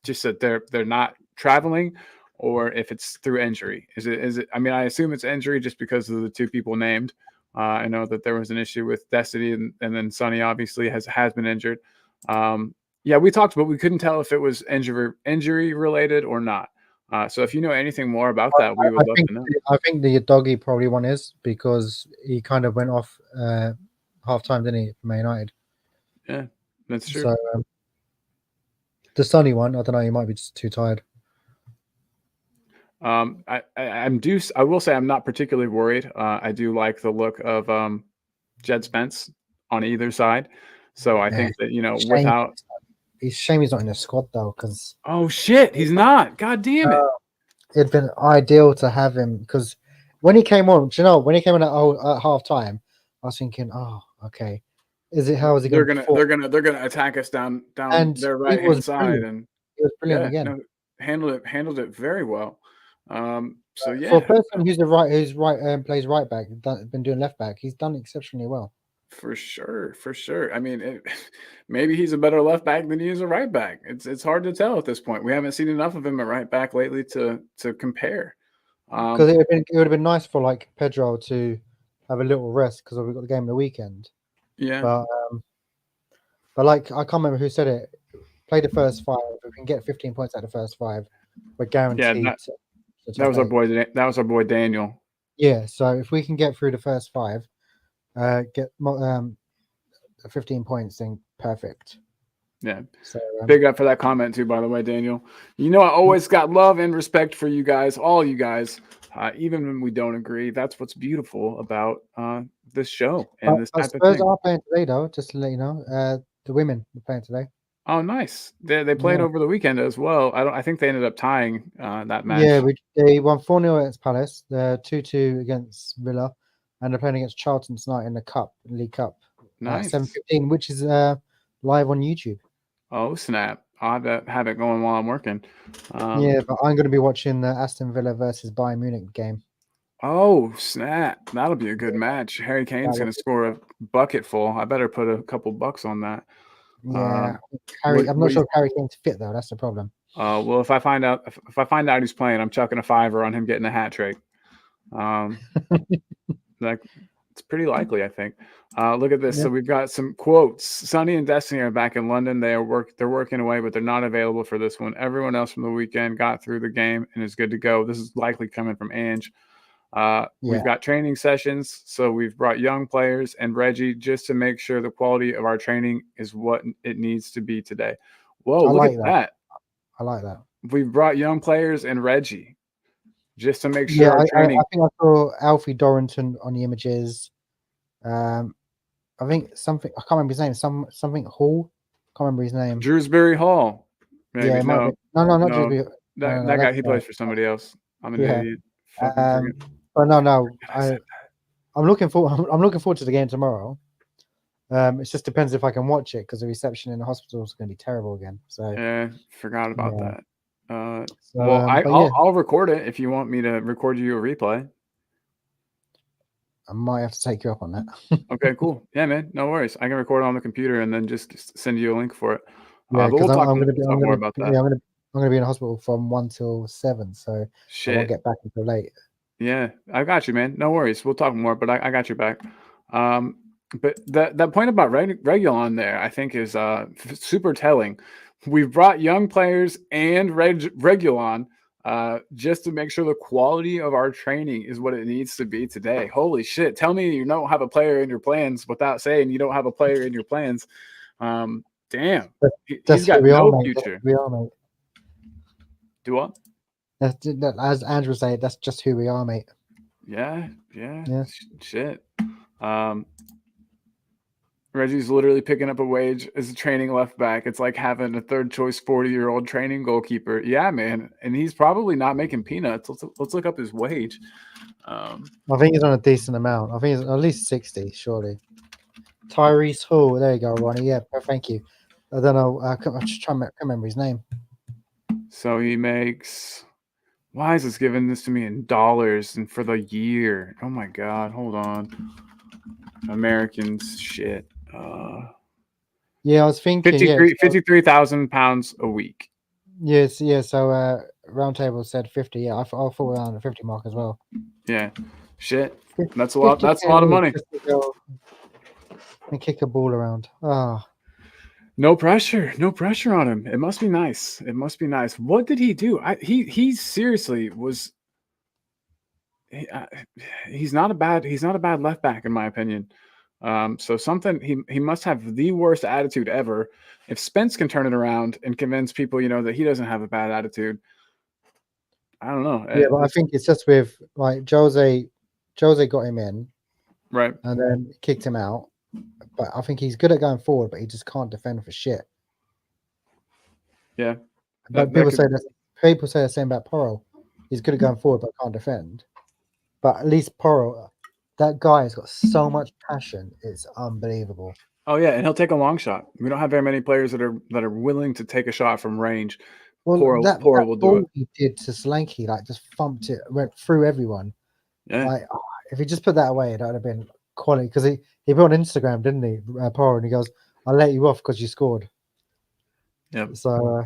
just that they're not traveling or if it's through injury. Is it? I mean, I assume it's injury just because of the two people named. I know that there was an issue with Destiny, and then Sonny obviously has been injured. Yeah, we talked, but we couldn't tell if it was injury related or not. So if you know anything more about that, we would love to know. I think the Doggy probably one is because he kind of went off half time, didn't he, for Man United? Yeah, that's true. So the Sonny one, I don't know, he might be just too tired. I will say I'm not particularly worried. I do like the look of Jed Spence on either side. So I think that, without. It's a shame he's not in the squad though, because. Oh shit, he's not. God damn it. It'd been ideal to have him because when he came on, when he came on at half time, I was thinking, oh, okay. How is he going to they're gonna attack us down and their right hand side, brilliant. and he was brilliant again. No, handled it very well. So yeah, for a person who's plays right back, been doing left back, he's done exceptionally well. For sure. I mean, maybe he's a better left back than he is a right back. It's hard to tell at this point. We haven't seen enough of him at right back lately to compare. Because it would have been nice for like Pedro to have a little rest because we've got the game of the weekend. Yeah. But like I can't remember who said it. Play the first 5. If we can get 15 points out of the first 5, we're guaranteed. Yeah, that was our boy. That was our boy Daniel. Yeah. So if we can get through the first 5, get 15 points, then perfect. Yeah. So big up for that comment too, by the way, Daniel. I always got love and respect for you guys, all you guys, even when we don't agree. That's what's beautiful about this show and this type of thing. Spurs are playing today, though. Just to let you know, the women are playing today. Oh, nice. They played over the weekend as well. I think they ended up tying that match. Yeah, they won 4-0 against Palace. They're 2-2 against Villa, and they're playing against Charlton tonight in the League Cup. Nice. 7:15, which is live on YouTube. Oh snap! I have it going while I'm working. Yeah, but I'm going to be watching the Aston Villa versus Bayern Munich game. Oh snap! That'll be a good match. Harry Kane's going to score a bucket full. I better put a couple bucks on that. Yeah, I'm not sure if Harry Kane's fit though. That's the problem. Well, if I find out he's playing, I'm chucking a $5 on him getting a hat trick. It's pretty likely, I think. Look at this. Yeah. So we've got some quotes. Sonny and Destiny are back in London. They're working away, but they're not available for this one. Everyone else from the weekend got through the game and is good to go. This is likely coming from Ange. We've got training sessions. So we've brought young players and Reggie just to make sure the quality of our training is what it needs to be today. Whoa, look at that. I like that. We've brought young players and Reggie just to make sure our training. I think I saw Alfie Dorrington on the images. I think something, I can't remember his name. Something Hall. Can't remember his name. Drewsbury Hall. Maybe. Yeah, no, not Drewsbury. That guy, he plays for somebody else. I'm an idiot. But no. I'm looking forward to the game tomorrow. It just depends if I can watch it because the reception in the hospital is going to be terrible again. So yeah, forgot about that. I'll record it if you want me to record you a replay. I might have to take you up on that. Okay, cool. Yeah, man, no worries. I can record it on the computer and then just send you a link for it. Yeah, but we'll talk more about that. Yeah, I'm going to be in the hospital from 1 till 7, so I won't get back until late. Yeah, I got you, man. No worries. We'll talk more, but I got you back. But that point about Regulon there, I think, is super telling. We've brought young players and Regulon just to make sure the quality of our training is what it needs to be today. Holy shit. Tell me you don't have a player in your plans without saying you don't have a player in your plans. Damn. He's got no future. We are, mate. Do what? As Andrew said, that's just who we are, mate. Yeah. Shit. Reggie's literally picking up a wage as a training left back. It's like having a third choice 40-year-old training goalkeeper. Yeah, man. And he's probably not making peanuts. Let's look up his wage. I think he's on a decent amount. I think he's at least 60, surely. Tyrese Hall. There you go, Ronnie. Yeah, thank you. I don't know. I'm just trying to remember his name. So he makes Why is this giving this to me in dollars and for the year? Oh my god, hold on. Americans shit. Yeah, I was thinking. Yeah, 53,000 pounds a week. yes, yeah. So Roundtable said 50. Yeah, I thought around the 50 mark as well. Yeah, shit. That's a lot. That's a lot of money. Just to go and kick a ball around. Ah, No pressure. No pressure on him. It must be nice. It must be nice. What did he do? He seriously was. He's not a bad left back in my opinion. So something he must have the worst attitude ever. If Spence can turn it around and convince people, that he doesn't have a bad attitude, I don't know. yeah, but I think it's just with like Jose got him in, right, and then kicked him out. But I think he's good at going forward, but he just can't defend for shit. Yeah, but people say the same about Porro. He's good at going forward, but can't defend. But at least Porro, that guy has got so much passion. It's unbelievable. Oh yeah, and he'll take a long shot. We don't have very many players that are willing to take a shot from range. Well, Porro will do it. He did to Solanke, like just thumped it, went through everyone. Yeah. Like if he just put that away, that would have been quality. Because he put on Instagram, didn't he, Porro, and he goes, "I'll let you off because you scored." Yeah. So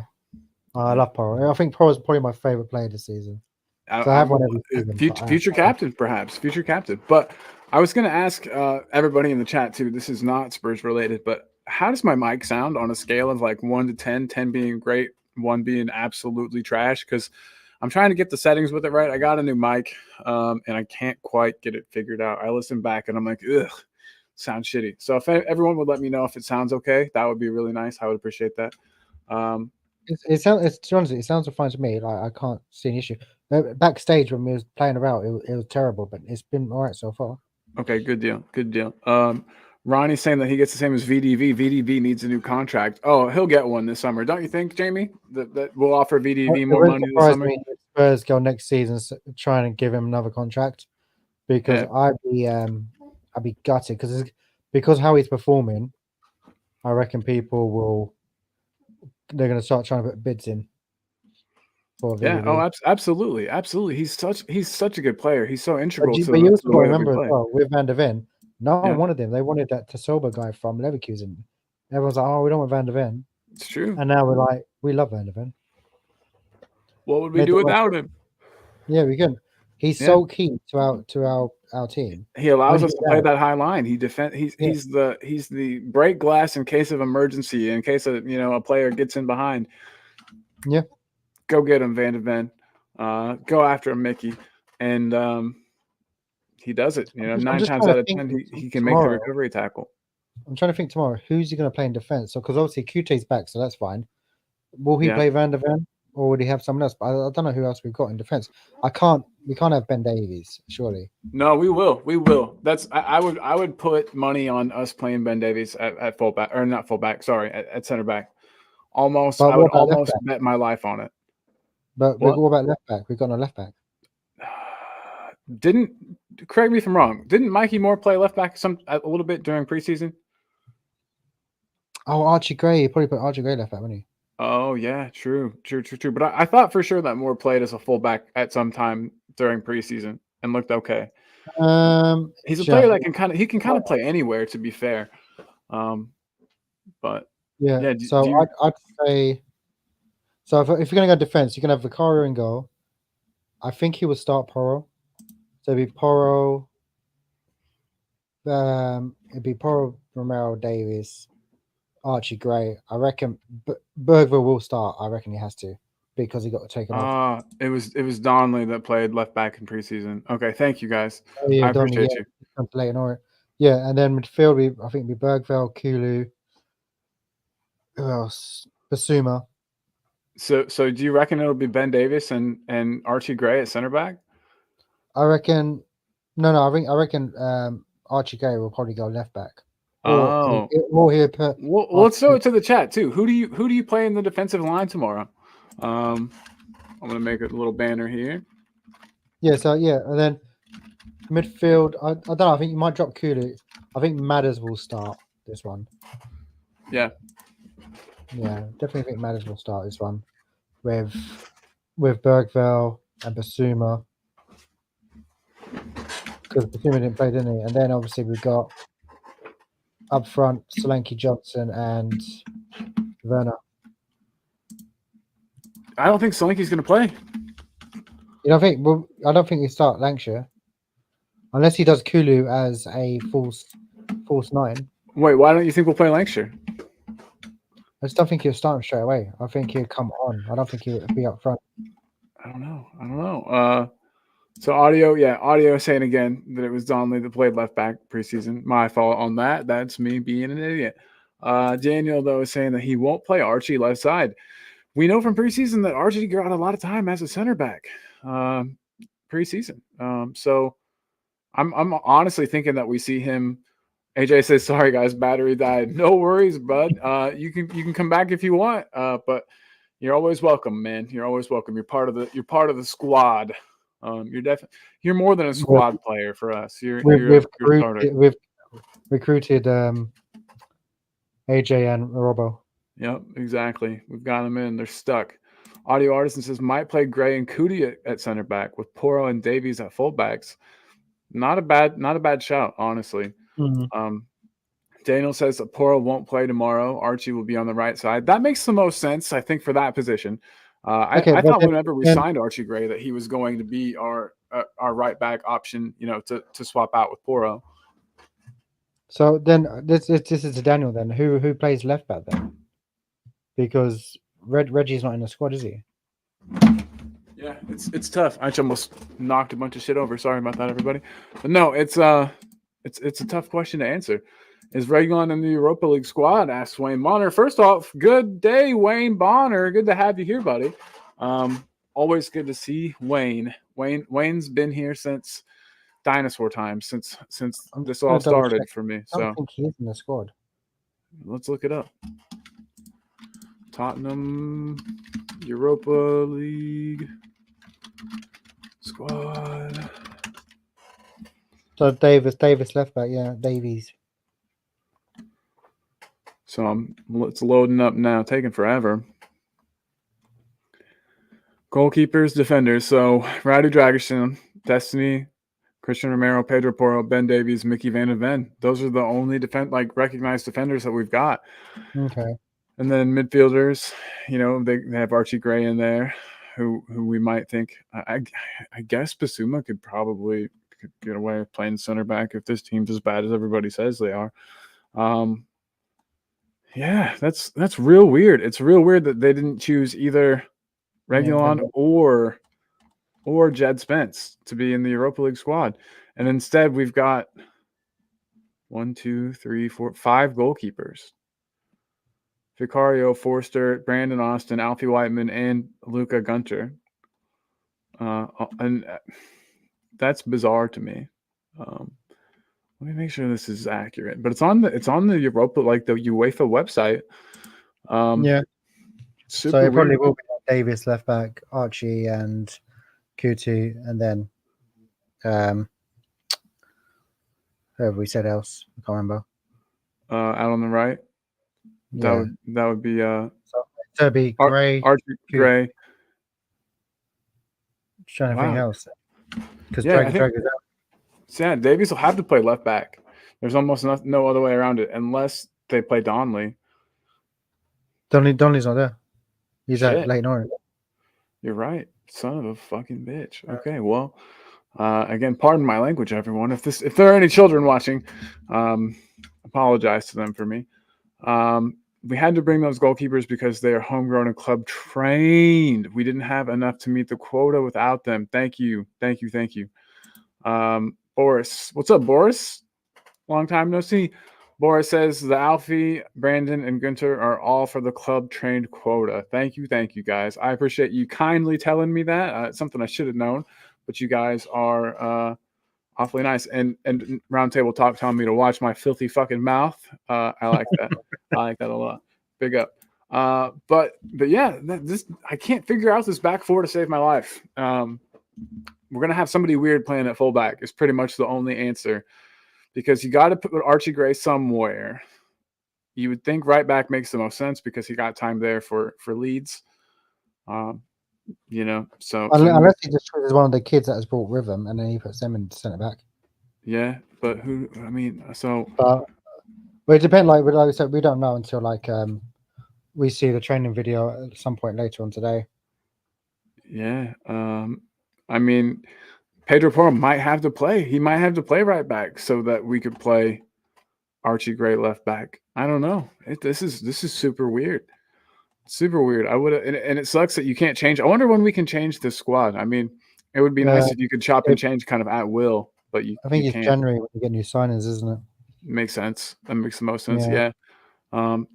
I love Porro. I think Porro is probably my favorite player this season. So I have one every season, future captain, perhaps future captain. But I was going to ask everybody in the chat too. This is not Spurs related, but how does my mic sound on a scale of like 1 to 10? 10 being great, 1 being absolutely trash. Because I'm trying to get the settings with it right. I got a new mic, and I can't quite get it figured out. I listen back and I'm like, ugh, sounds shitty. So if everyone would let me know if it sounds okay, that would be really nice. I would appreciate that. It sounds fine to me. Like I can't see an issue. Backstage when we was playing about, it was terrible, but it's been all right so far. Okay, good deal. Good deal. Ronnie's saying that he gets the same as VDV. VDV needs a new contract. Oh, he'll get one this summer, don't you think, Jamie? That we'll offer VDV more money this summer. Me if Spurs go next season trying to give him another contract, because I'd be gutted because how he's performing. I reckon they're going to start trying to put bids in. Yeah. Oh, absolutely. He's such a good player. He's so integral. But you also remember as well with Van der Ven, no one wanted him. They wanted that Tasoba guy from Leverkusen. Everyone's like, "Oh, we don't want Van der Ven." It's true. And now we're like, "We love Van der Ven." What would we do without him? Yeah, we can. He's so key to our team. He allows us to play that high line. He's the break glass in case of emergency, in case of a player gets in behind. Yeah. Go get him, Van de Ven. Go after him, Mickey. And he does it. 9 times out of 10, he can make the recovery tackle. I'm trying to think tomorrow, who's he going to play in defense? So, because obviously QT's back, so that's fine. Will he play Van der Ven, or would he have someone else? But I don't know who else we've got in defense. We can't have Ben Davies, surely. No, we will. We will. I would put money on us playing Ben Davies at fullback, or not fullback. Sorry, at center back. I would almost bet my life on it. But what about left back? We've got no left back. Correct me if I'm wrong. Didn't Mikey Moore play left back a little bit during preseason? Oh, Archie Gray. You probably put Archie Gray left back, wouldn't he? Oh yeah, true. But I thought for sure that Moore played as a fullback at some time during preseason and looked okay. He's a player that can kind of play anywhere. To be fair, but yeah. I'd say. So if you're going to go defense, you can have Vicario in goal. I think he would start Porro. So it'd be Porro. It'd be Porro, Romero, Davies, Archie Gray. I reckon Bergville will start. I reckon he has to because he got to take him off. It was Donnelly that played left back in preseason. Okay, thank you guys. Oh, yeah, I appreciate you. Yeah, and then midfield, I think it'd be Bergville, Kulu. Who else? Basuma. So do you reckon it'll be Ben Davis and Archie Gray at center back? I reckon. No. I reckon Archie Gray will probably go left back. Or he'll put. Well, let's throw it to the chat too. Who do you play in the defensive line tomorrow? I'm gonna make a little banner here. Yeah. So and then midfield. I don't know. I think you might drop Kulu. I think Madders will start this one. Yeah. Yeah, definitely think Madders will start this one with Bergville, and Basuma. Because Basuma didn't play, didn't he? And then obviously we've got up front Solanke Johnson and Werner. I don't think Solanke's going to play. You don't think? Well, I don't think he start Lancashire unless he does Kulu as a false 9. Wait, why don't you think we'll play Lancashire? I just don't think he'll start him straight away. I think he'll come on. I don't think he'll be up front. I don't know. So audio saying again that it was Donnelly that played left back preseason. My fault on that. That's me being an idiot. Daniel, though, is saying that he won't play Archie left side. We know from preseason that Archie got a lot of time as a center back preseason. So I'm honestly thinking that we see him. AJ says, "Sorry guys, battery died." No worries, bud. You can come back if you want. But you're always welcome, man. You're always welcome. You're part of the squad. You're more than a squad player for us. You're a starter. We've recruited AJ and Robbo. Yep, exactly. We've got them in. They're stuck. Audio Artisan says might play Gray and Cootie at center back with Poro and Davies at fullbacks. Not a bad shout, honestly. Mm-hmm. Daniel says that Poro won't play tomorrow. Archie will be on the right side. That makes the most sense, I think, for that position. I thought whenever we signed Archie Gray that he was going to be our right back option, to swap out with Poro. So then this is to Daniel then. Who plays left back then? Because Reggie's not in the squad, is he? Yeah, it's tough. I almost knocked a bunch of shit over. Sorry about that, everybody. But no, it's a tough question to answer. Is Regon in the Europa League squad? Asks Wayne Bonner. First off, good day, Wayne Bonner. Good to have you here, buddy. Always good to see Wayne. Wayne's been here since dinosaur times, since this all started for me. I don't think he's in the squad. Let's look it up. Tottenham Europa League squad. So Davis left back, yeah, Davies. So it's loading up now, taking forever. Goalkeepers, defenders. So Radu Dragic, Destiny, Christian Romero, Pedro Porro, Ben Davies, Mickey Van de Ven. Those are the only recognized defenders that we've got. Okay. And then midfielders, they have Archie Gray in there, who we might think. I guess Basuma could get away with playing center back if this team's as bad as everybody says they are. Yeah, that's real weird. It's real weird that they didn't choose either Reguilon or Jed Spence to be in the Europa League squad. And instead we've got 5 goalkeepers. Vicario, Forster, Brandon Austin, Alfie Whiteman, and Luca Gunter. And that's bizarre to me. Let me make sure this is accurate. But it's on the Europa, like the UEFA website. Yeah. Super so it weird. probably will be Davis left back, Archie and Kutu, and then who have we said else? I can't remember. Out on the right. Yeah. That would be So it'd be Gray, Archie Gray. Trying to think else. Because Yeah, Drag is out. So yeah, Davies will have to play left back. There's almost no other way around it unless they play Donnelly. Donnelly's not there. He's at Leyton Orient. You're right. Son of a fucking bitch. Okay, well, again, pardon my language, everyone. If there are any children watching, apologize to them for me. We had to bring those goalkeepers because they are homegrown and club trained. We didn't have enough to meet the quota without them. Thank you. Boris, what's up, Boris? Long time no see. Boris says the Alfie, Brandon, and Gunter are all for the club trained quota. Thank you, guys. I appreciate you kindly telling me that. It's something I should have known, but you guys are awfully nice. And Roundtable Talk telling me to watch my filthy fucking mouth. I like that. I like that a lot. Big up. But yeah, I can't figure out this back four to save my life. We're gonna have somebody weird playing at fullback. Is pretty much the only answer, because you got to put Archie Gray somewhere. You would think right back makes the most sense because he got time there for Leeds. So Unless he just chooses one of the kids that has brought with him, and then he puts them in centre back. yeah, but who? I mean, so But it depends. Like I said, we don't know until we see the training video at some point later on today. yeah. I mean, Pedro Porro might have to play. He might have to play right back so that we could play Archie Gray left back. I don't know. This is super weird. Super weird. I would, and it sucks that you can't change. I wonder when we can change the squad. I mean, it would be nice if you could chop and change kind of at will, but I think you it's can't. January when you get new signings, isn't it? Makes sense. That makes the most sense. Yeah.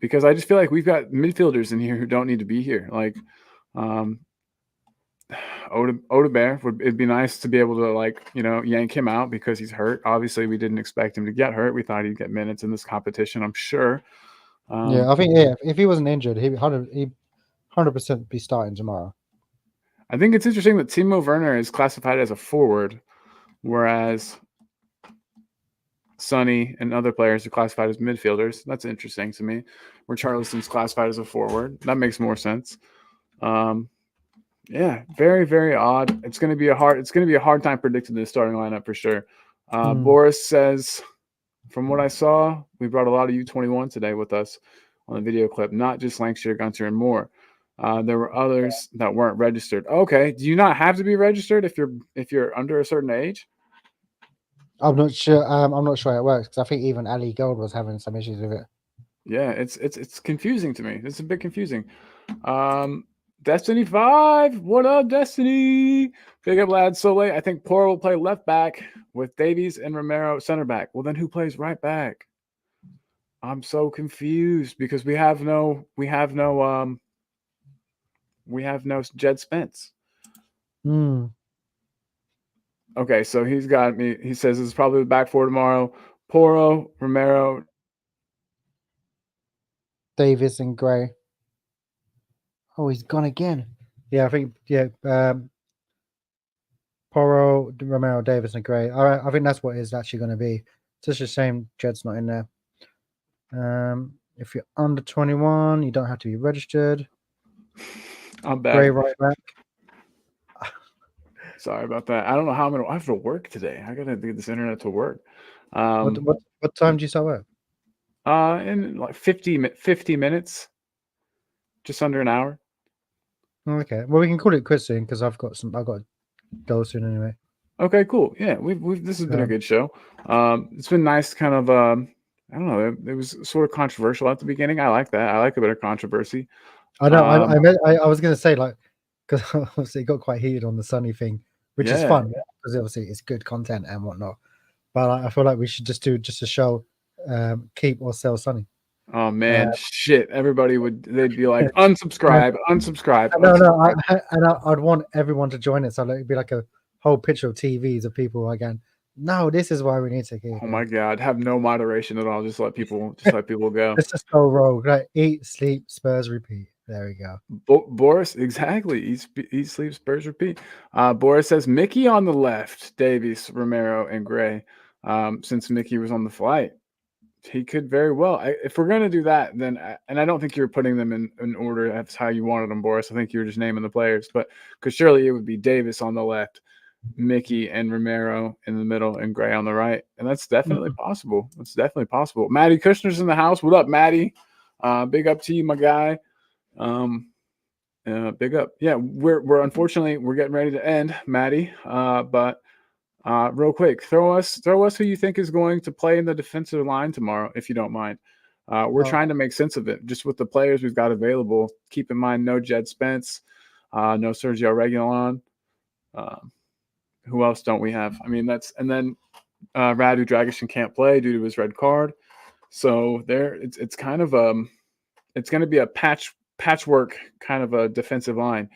Because I just feel like we've got midfielders in here who don't need to be here. Like, Odebear it'd be nice to be able to yank him out because he's hurt. Obviously, we didn't expect him to get hurt. We thought he'd get minutes in this competition, I'm sure. I think if he wasn't injured, he'd 100% be starting tomorrow. I think it's interesting that Timo Werner is classified as a forward, whereas Sonny and other players are classified as midfielders. That's interesting to me. Where Charleston's classified as a forward. That makes more sense. Yeah, very, very odd. It's gonna be a hard time predicting the starting lineup for sure. Boris says, from what I saw, we brought a lot of U21 today with us on the video clip, not just Lancashire, Gunter, and more. There were others that weren't registered. Okay, do you not have to be registered if you're under a certain age? I'm not sure. I'm not sure how it works because I think even Ali Gold was having some issues with it. Yeah, it's confusing to me. It's a bit confusing. Destiny 5, what up, Destiny? Big up, lads. So late. I think Poro will play left back with Davies and Romero center back. Well, then who plays right back? I'm so confused because we have no Jed Spence. Okay, so he's got me. He says it's probably the back four tomorrow. Poro, Romero, Davis and Gray. Oh, he's gone again. Yeah, I think Poro, Romero, Davis, and Gray. All right, I think that's what it's actually going to be. It's just a shame Jed's not in there. If you're under 21, you don't have to be registered. I'm bad. Gray right back. Sorry about that. I don't know how I have to work today. I gotta get this internet to work. What time do you start work? In like 50 minutes, just under an hour. Okay. Well, we can call it quits soon because I've got to go soon anyway. Okay, cool. Yeah, this has been a good show. It's been nice, kind of. I don't know. It was sort of controversial at the beginning. I like that. I like a bit of controversy. I know. I was going to say because obviously it got quite heated on the Sunny thing, which is fun because obviously it's good content and whatnot. But I feel like we should just do a show, keep or sell Sunny. Oh man, shit! They'd be like, unsubscribe. No. I'd want everyone to join it, so it'd be like a whole picture of TVs of people again. No, this is why we need to keep. Oh my god, have no moderation at all. Just let people go. Let's just go rogue. Right? Eat, sleep, Spurs, repeat. There we go. Boris, exactly. Eat, sleep, Spurs, repeat. Boris says Mickey on the left, Davies, Romero, and Gray. Since Mickey was on the flight, he could very well. If we're going to do that, then and I don't think you're putting them in order. That's how you wanted them, Boris. I think you were just naming the players, but because surely it would be Davis on the left, Mickey and Romero in the middle, and Gray on the right, and that's definitely possible. That's definitely possible. Maddie Kushner's in the house. What up, Maddie? Big up to you, my guy. Big up. Yeah, we're unfortunately we're getting ready to end, Maddie. But real quick, throw us who you think is going to play in the defensive line tomorrow, if you don't mind. We're trying to make sense of it just with the players we've got available. Keep in mind, no Jed Spence, no Sergio Reguilon. Who else don't we have? I mean, and then Radu Dragic can't play due to his red card. So it's kind of it's going to be a patchwork kind of a defensive line,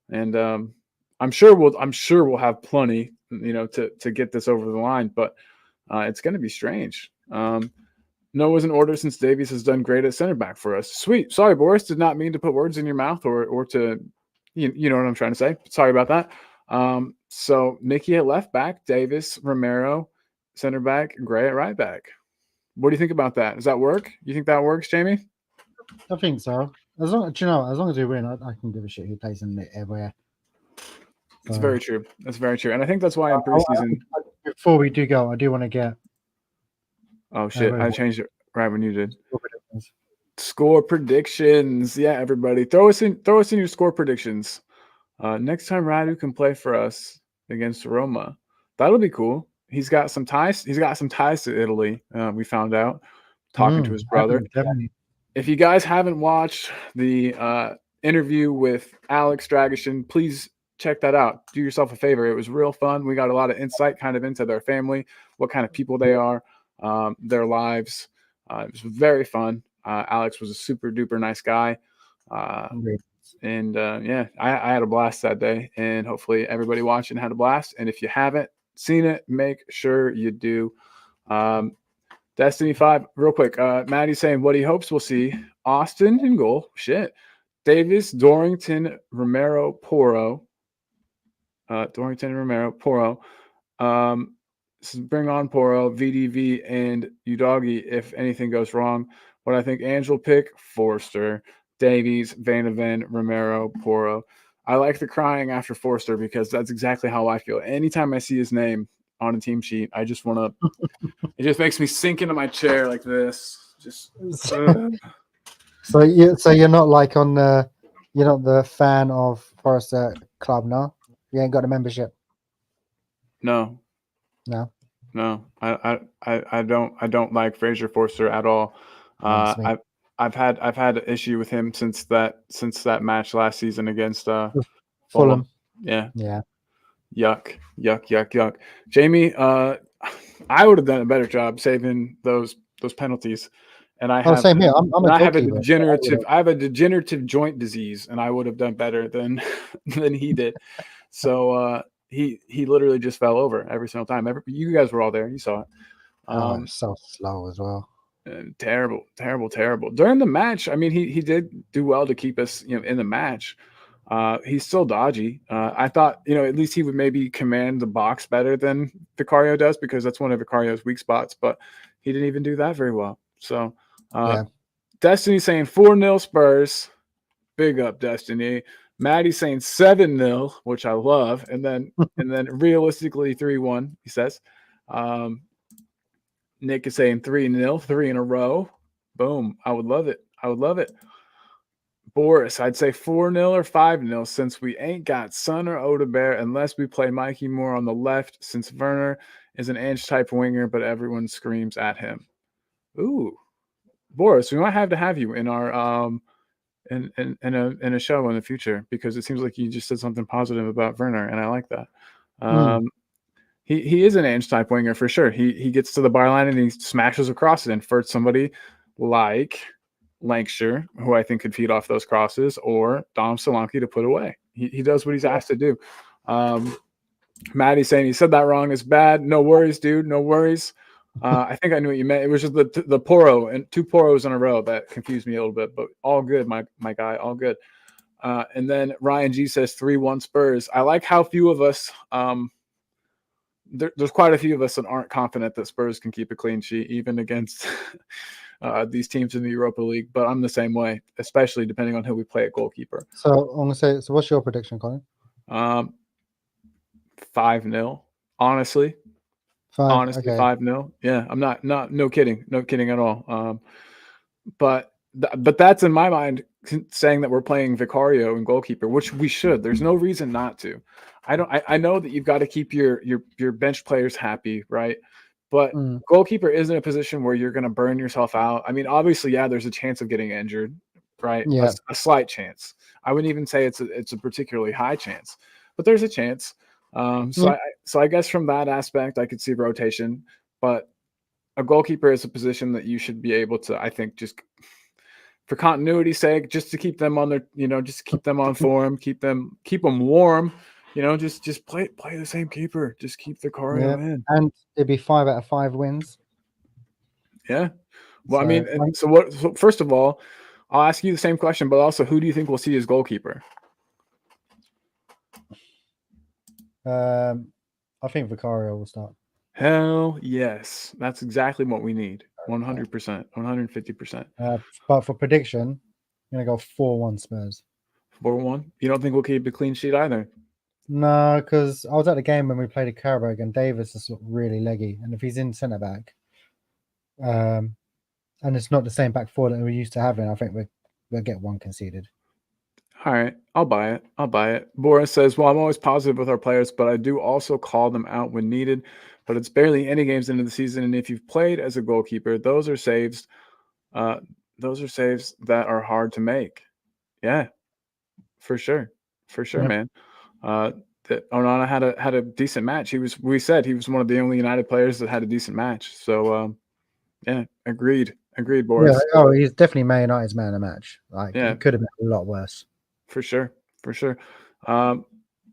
and I'm sure we'll have plenty, to get this over the line, but it's going to be strange. Noah's in order since Davies has done great at center back for us. Sweet. Sorry, Boris, did not mean to put words in your mouth or to, you know what I'm trying to say. Sorry about that. So Mickey at left back, Davis, Romero, center back, Gray at right back. What do you think about that? Does that work? You think that works, Jamie? I think so. As long as we win, I can give a shit who plays in everywhere. It's So, very true. That's very true. And I think that's why in preseason. before we do go, I do want to get. Oh shit! I changed it right when you did. Predictions. Score predictions. Yeah, everybody, throw us in your score predictions. Next time Radu can play for us against Roma, that'll be cool. He's got some ties. He's got some ties to Italy. We found out talking to his brother. Definitely. If you guys haven't watched the interview with Alex Dragishin, please check that out. Do yourself a favor. It was real fun. We got a lot of insight kind of into their family, what kind of people they are, their lives. It was very fun. Alex was a super duper nice guy. And yeah, I had a blast that day, and hopefully everybody watching had a blast. And if you haven't seen it, make sure you do. Destiny 5, real quick. Maddie's saying what he hopes we'll see: Austin in goal. Shit. Davis, Dorrington, Romero, Porro. Dorrington, Romero, Porro. Bring on Porro, VDV, and Udoggy if anything goes wrong. What I think Angel pick: Forster, Davies, Van Ven, Romero, Porro. I like the crying after Forster because that's exactly how I feel. Anytime I see his name on a team sheet, I just want to it just makes me sink into my chair like this. Just So you're not like on the you're not the fan of Forest Club, no? You ain't got a membership. No. I don't like Fraser Forster at all. I've had an issue with him since that match last season against Fulham. Yeah. Yuck. Jamie, I would have done a better job saving those penalties. And I have same here. I have a degenerative joint disease, and I would have done better than he did. So he literally just fell over every single time. You guys were all there. You saw it. So slow as well. Terrible. During the match, I mean, he did do well to keep us, in the match. He's still dodgy. I thought, at least he would maybe command the box better than Vicario does, because that's one of Vicario's weak spots, but he didn't even do that very well. So Destiny saying 4-0 Spurs. Big up, Destiny. Maddie saying 7-0, which I love. And then realistically 3-1, he says. Nick is saying 3-0, 3 in a row. Boom. I would love it. Boris, I'd say 4-0 or 5-0 since we ain't got Son or Odebear unless we play Mikey Moore on the left, since Werner is an Ange-type winger, but everyone screams at him. Ooh. Boris, we might have to have you in our in a show in the future, because it seems like you just said something positive about Werner, and I like that. He is an Ange-type winger for sure. He gets to the byline and he smashes across it and for somebody like Lancashire, who I think could feed off those crosses, or Dom Solanke to put away. He does what he's asked to do. Maddie's saying he said that wrong. It's bad. No worries, dude. No worries. I think I knew what you meant. It was just the Porro and 2 Poros in a row that confused me a little bit, but all good, my guy, all good. And then Ryan G says 3-1 Spurs. I like how few of us there's quite a few of us that aren't confident that Spurs can keep a clean sheet, even against these teams in the Europa League. But I'm the same way, especially depending on who we play at goalkeeper. So I'm gonna say. So what's your prediction, Colin? 5-0. Honestly, 5-0. Yeah, I'm not no kidding at all. But that's in my mind saying that we're playing Vicario and goalkeeper, which we should. There's no reason not to. I know that you've got to keep your bench players happy, right? But goalkeeper isn't a position where you're going to burn yourself out. I mean, obviously, yeah, there's a chance of getting injured, right? Yeah. A slight chance. I wouldn't even say it's a particularly high chance, but there's a chance. So I guess from that aspect, I could see rotation, but a goalkeeper is a position that you should be able to, I think, just for continuity's sake, just to keep them on their, just keep them on form, keep them warm, just play the same keeper, just keep the Vicario in. And it'd be 5 out of 5 wins. Yeah. Well, so first of all, I'll ask you the same question, but also, who do you think we'll see as goalkeeper? I think Vicario will start. Hell yes. That's exactly what we need. 100%, 150%. But for prediction, I'm going to go 4-1 Spurs. 4-1? You don't think we'll keep a clean sheet either? No, because I was at the game when we played at Carabao and Davis is really leggy, and if he's in centre back, and it's not the same back four that we're used to having, I think we'll get one conceded. All right, I'll buy it. I'll buy it. Boris says, well, I'm always positive with our players, but I do also call them out when needed. But it's barely any games into the season, and if you've played as a goalkeeper, those are saves. Those are saves that are hard to make. Yeah, for sure, Yeah. man. That Onana had a decent match. We said he was one of the only United players that had a decent match. So yeah, agreed, Boris. Yeah, oh, he's definitely Man United's man of the match. Like, Yeah. it could have been a lot worse. For sure.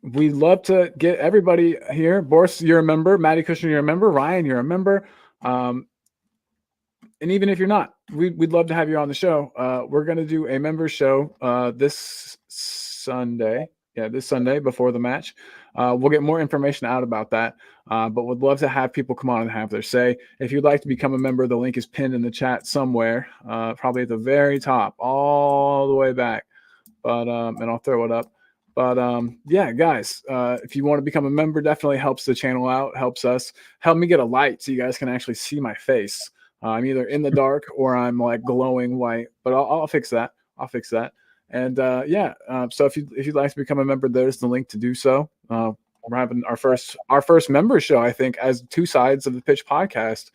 We'd love to get everybody here. Boris, you're a member. Maddie Kushner, you're a member. Ryan, you're a member. And even if you're not, we'd love to have you on the show. We're going to do a member show this Sunday. Yeah, this Sunday before the match. We'll get more information out about that. But would love to have people come on and have their say. If you'd like to become a member, the link is pinned in the chat somewhere, probably at the very top, all the way back. But and I'll throw it up. But yeah, guys, if you want to become a member, definitely helps the channel out, helps us. Help me get a light so you guys can actually see my face. I'm either in the dark or I'm like glowing white, but I'll fix that. And yeah, so if you'd like to become a member, there's the link to do so. We're having our first member show, I think, as Two Sides of the Pitch podcast.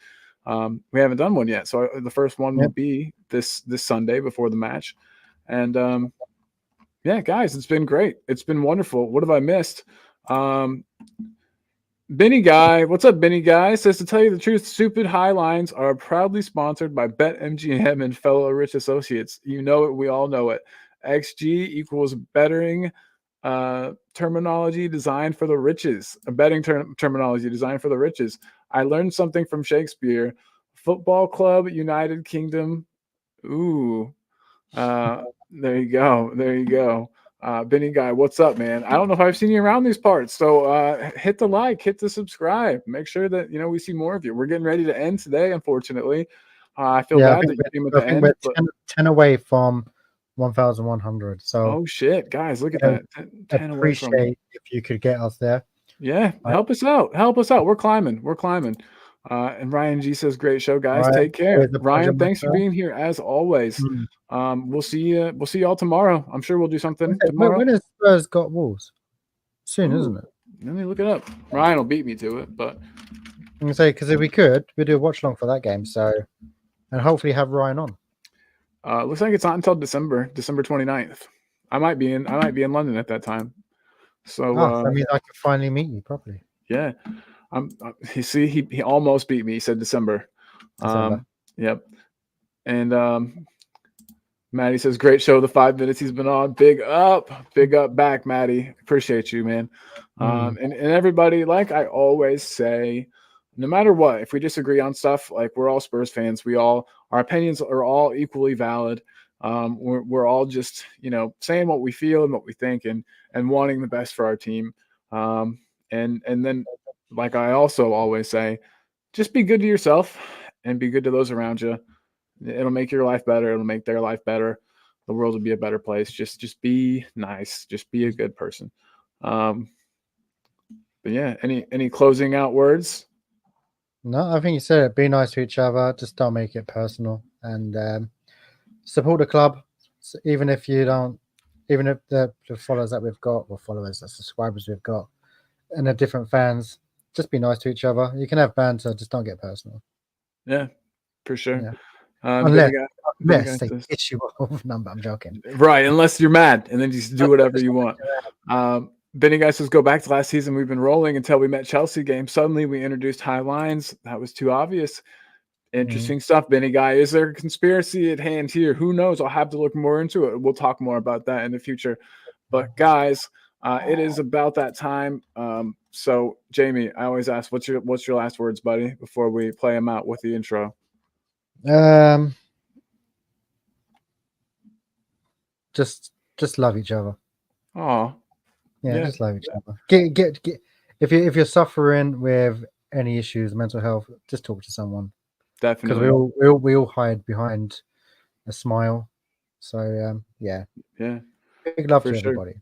We haven't done one yet, so the first one will be this Sunday before the match. And yeah, guys, it's been great. It's been wonderful. What have I missed? Benny Guy, what's up, Benny Guy? Says, to tell you the truth, Stupid High Lines are proudly sponsored by BetMGM and fellow rich associates. You know it. We all know it. XG equals bettering terminology designed for the riches. A betting terminology designed for the riches. I learned something from Shakespeare. Football Club, United Kingdom. Ooh. There you go. Benny Guy, what's up, man? I don't know if I've seen you around these parts. So hit the like, hit the subscribe. Make sure that we see more of you. We're getting ready to end today, unfortunately. I feel bad that you came at the end. We're 10 away from 1,100. So oh shit, guys, look at that. 10 away from appreciate if you could get us there. Yeah, help us out. We're climbing. And Ryan G says, great show, guys. Take care. Ryan, thanks for being here as always. We'll see y'all tomorrow. I'm sure we'll do something tomorrow. When has Spurs got Wolves? Soon, isn't it? Let me look it up. Ryan will beat me to it, but I'm gonna say, because if we could, we'd do a watch long for that game. So, and hopefully have Ryan on. Looks like it's not until December 29th. I might be in London at that time. So that means I can finally meet you properly. Yeah. You see, he almost beat me. He said December. Yep. And Maddie says, great show. The 5 minutes he's been on. Big up back, Maddie. Appreciate you, man. And everybody, like I always say, no matter what, if we disagree on stuff, like we're all Spurs fans, our opinions are all equally valid. We're all just, saying what we feel and what we think and wanting the best for our team. And then, like I also always say, just be good to yourself and be good to those around you. It'll make your life better. It'll make their life better. The world will be a better place. Just be nice. Just be a good person. But yeah, any closing out words? No, I think you said it. Be nice to each other. Just don't make it personal and support the club. So even if the followers that we've got, or followers, the subscribers we've got, and the different fans, just be nice to each other. You can have banter, just don't get personal. Yeah, for sure. Yeah. Unless they hit you off. No, I'm joking. Right, unless you're mad, and then just do whatever you want. Benny Guy says, go back to last season. We've been rolling until we met Chelsea game. Suddenly we introduced high lines. That was too obvious. Interesting stuff, Benny Guy. Is there a conspiracy at hand here? Who knows? I'll have to look more into it. We'll talk more about that in the future. But guys, it is about that time. So Jamie, I always ask, what's your last words, buddy, before we play them out with the intro? Just love each other. Oh, yeah, just love each other. Get if you're suffering with any issues, mental health, just talk to someone. Definitely, because we all hide behind a smile. So yeah, big love to everybody.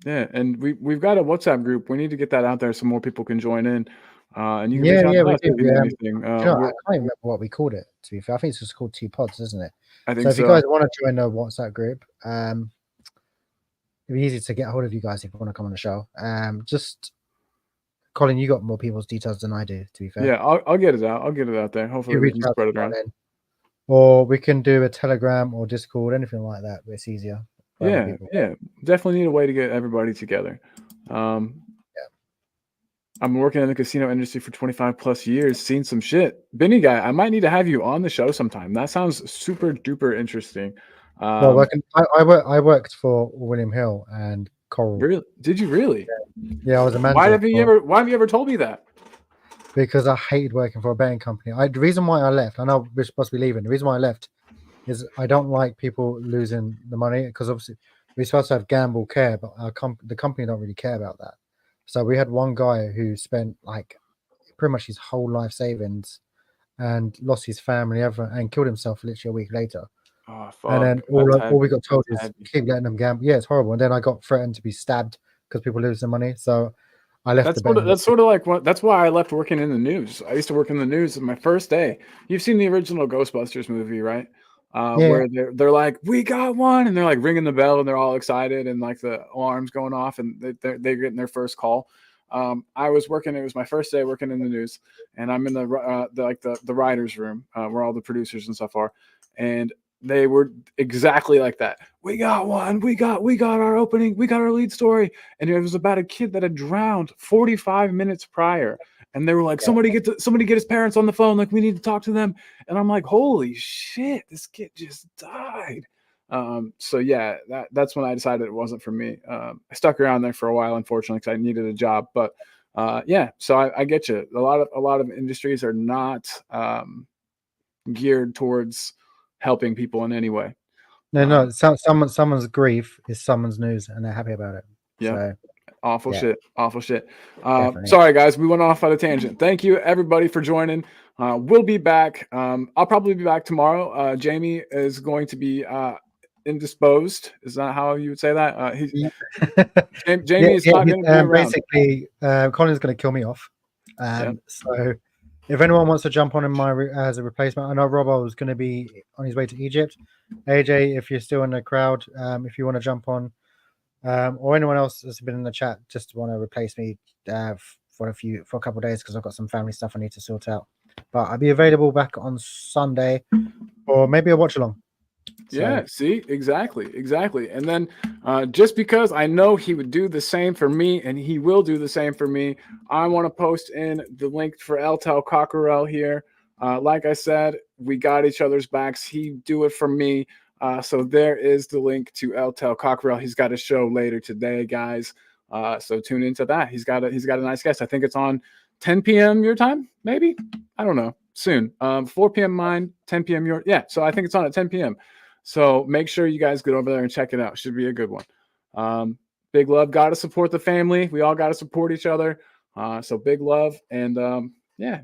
Yeah, and we've got a WhatsApp group. We need to get that out there so more people can join in. And you can Yeah, reach out yeah, to we us do. if you need anything. I can't remember what we called it, to be fair. I think it's just called Two Pods, isn't it? I think So if so. you guys want to join the WhatsApp group, it'd be easy to get hold of you guys if you want to come on the show. Just Colin, you got more people's details than I do, to be fair. Yeah, I'll get it out. I'll get it out there. Hopefully You we reach can out spread to it around. Colin, or we can do a Telegram or Discord, anything like that. But it's easier. For other Yeah, people. yeah. Definitely need a way to get everybody together. I'm working in the casino industry for 25 plus years, seen some shit. Benny guy, I might need to have you on the show sometime. That sounds super duper interesting. Well, I worked for William Hill and Coral. Really? Did you really? Yeah, I was a manager. Why have you ever told me that? Because I hated working for a betting company. The reason why I left, I know we're supposed to be leaving. The reason why I left is I don't like people losing the money, because obviously we're supposed to have gamble care, but the company don't really care about that. So we had one guy who spent like pretty much his whole life savings and lost his family and killed himself literally a week later. Oh, fuck. And then all we got told is keep letting them gamble. Yeah, it's horrible. And then I got threatened to be stabbed because people lose their money. So I left. That's sort of like that's why I left working in the news. I used to work in the news my first day. You've seen the original Ghostbusters movie, right? Where they're like, we got one, and they're like ringing the bell, and they're all excited, and like the alarm's going off, and they're getting their first call. I was working. It was my first day working in the news, and I'm in the writers' room where all the producers and stuff are, and they were exactly like that. We got one. We got our opening. We got our lead story, and it was about a kid that had drowned 45 minutes prior. And they were like, somebody get his parents on the phone. Like, we need to talk to them. And I'm like, holy shit, this kid just died. So yeah, that's when I decided it wasn't for me. I stuck around there for a while, unfortunately, because I needed a job. But yeah, so I get you. A lot of industries are not geared towards helping people in any way. No. Someone's grief is someone's news, and they're happy about it. Yeah. So, awful shit. Definitely. Sorry guys, we went off on a tangent. Thank you everybody for joining. We'll be back. I'll probably be back tomorrow. Jamie is going to be indisposed. Is that how you would say that? Jamie is not going to be around. Basically, Colin's going to kill me off. So if anyone wants to jump on as a replacement, I know Robbo was going to be on his way to Egypt. AJ, if you're still in the crowd, if you want to jump on, or anyone else that's been in the chat, just want to replace me for a couple of days, because I've got some family stuff I need to sort out. But I'll be available back on Sunday, or maybe a watch along. Yeah, see, exactly. And then just because I know he would do the same for me, and he will do the same for me, I want to post in the link for Eltel Cockerell here. Like I said, we got each other's backs. He do it for me. So there is the link to Eltel Cockerell. He's got a show later today, guys. So tune into that. He's got a nice guest. I think it's on 10 p.m. your time, maybe. I don't know. Soon. 4 p.m. mine, 10 p.m. your. Yeah. So I think it's on at 10 p.m. So make sure you guys get over there and check it out. Should be a good one. Big love. Got to support the family. We all got to support each other. So big love. And yeah,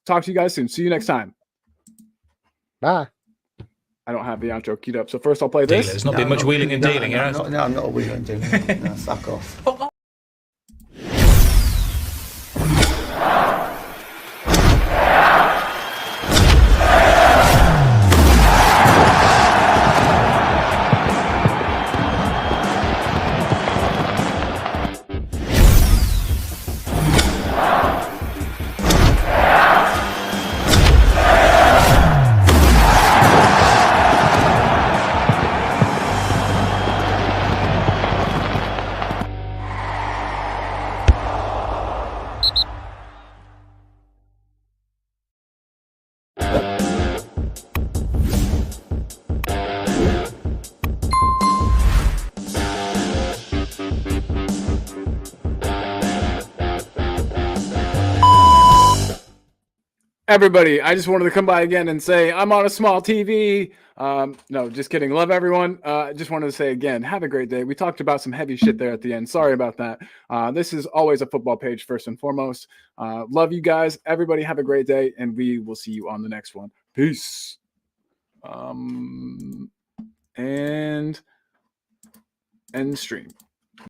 talk to you guys soon. See you next time. Bye. I don't have the outro queued up. So first I'll play this. There's not been much wheeling and dealing. No, I'm not a wheeler and dealing. No, fuck off. Everybody, I just wanted to come by again and say I'm on a small TV. No, just kidding. Love everyone. Just wanted to say again, have a great day. We talked about some heavy shit there at the end. Sorry about that. This is always a football page first and foremost. Love you guys. Everybody have a great day, and we will see you on the next one. Peace. And end stream.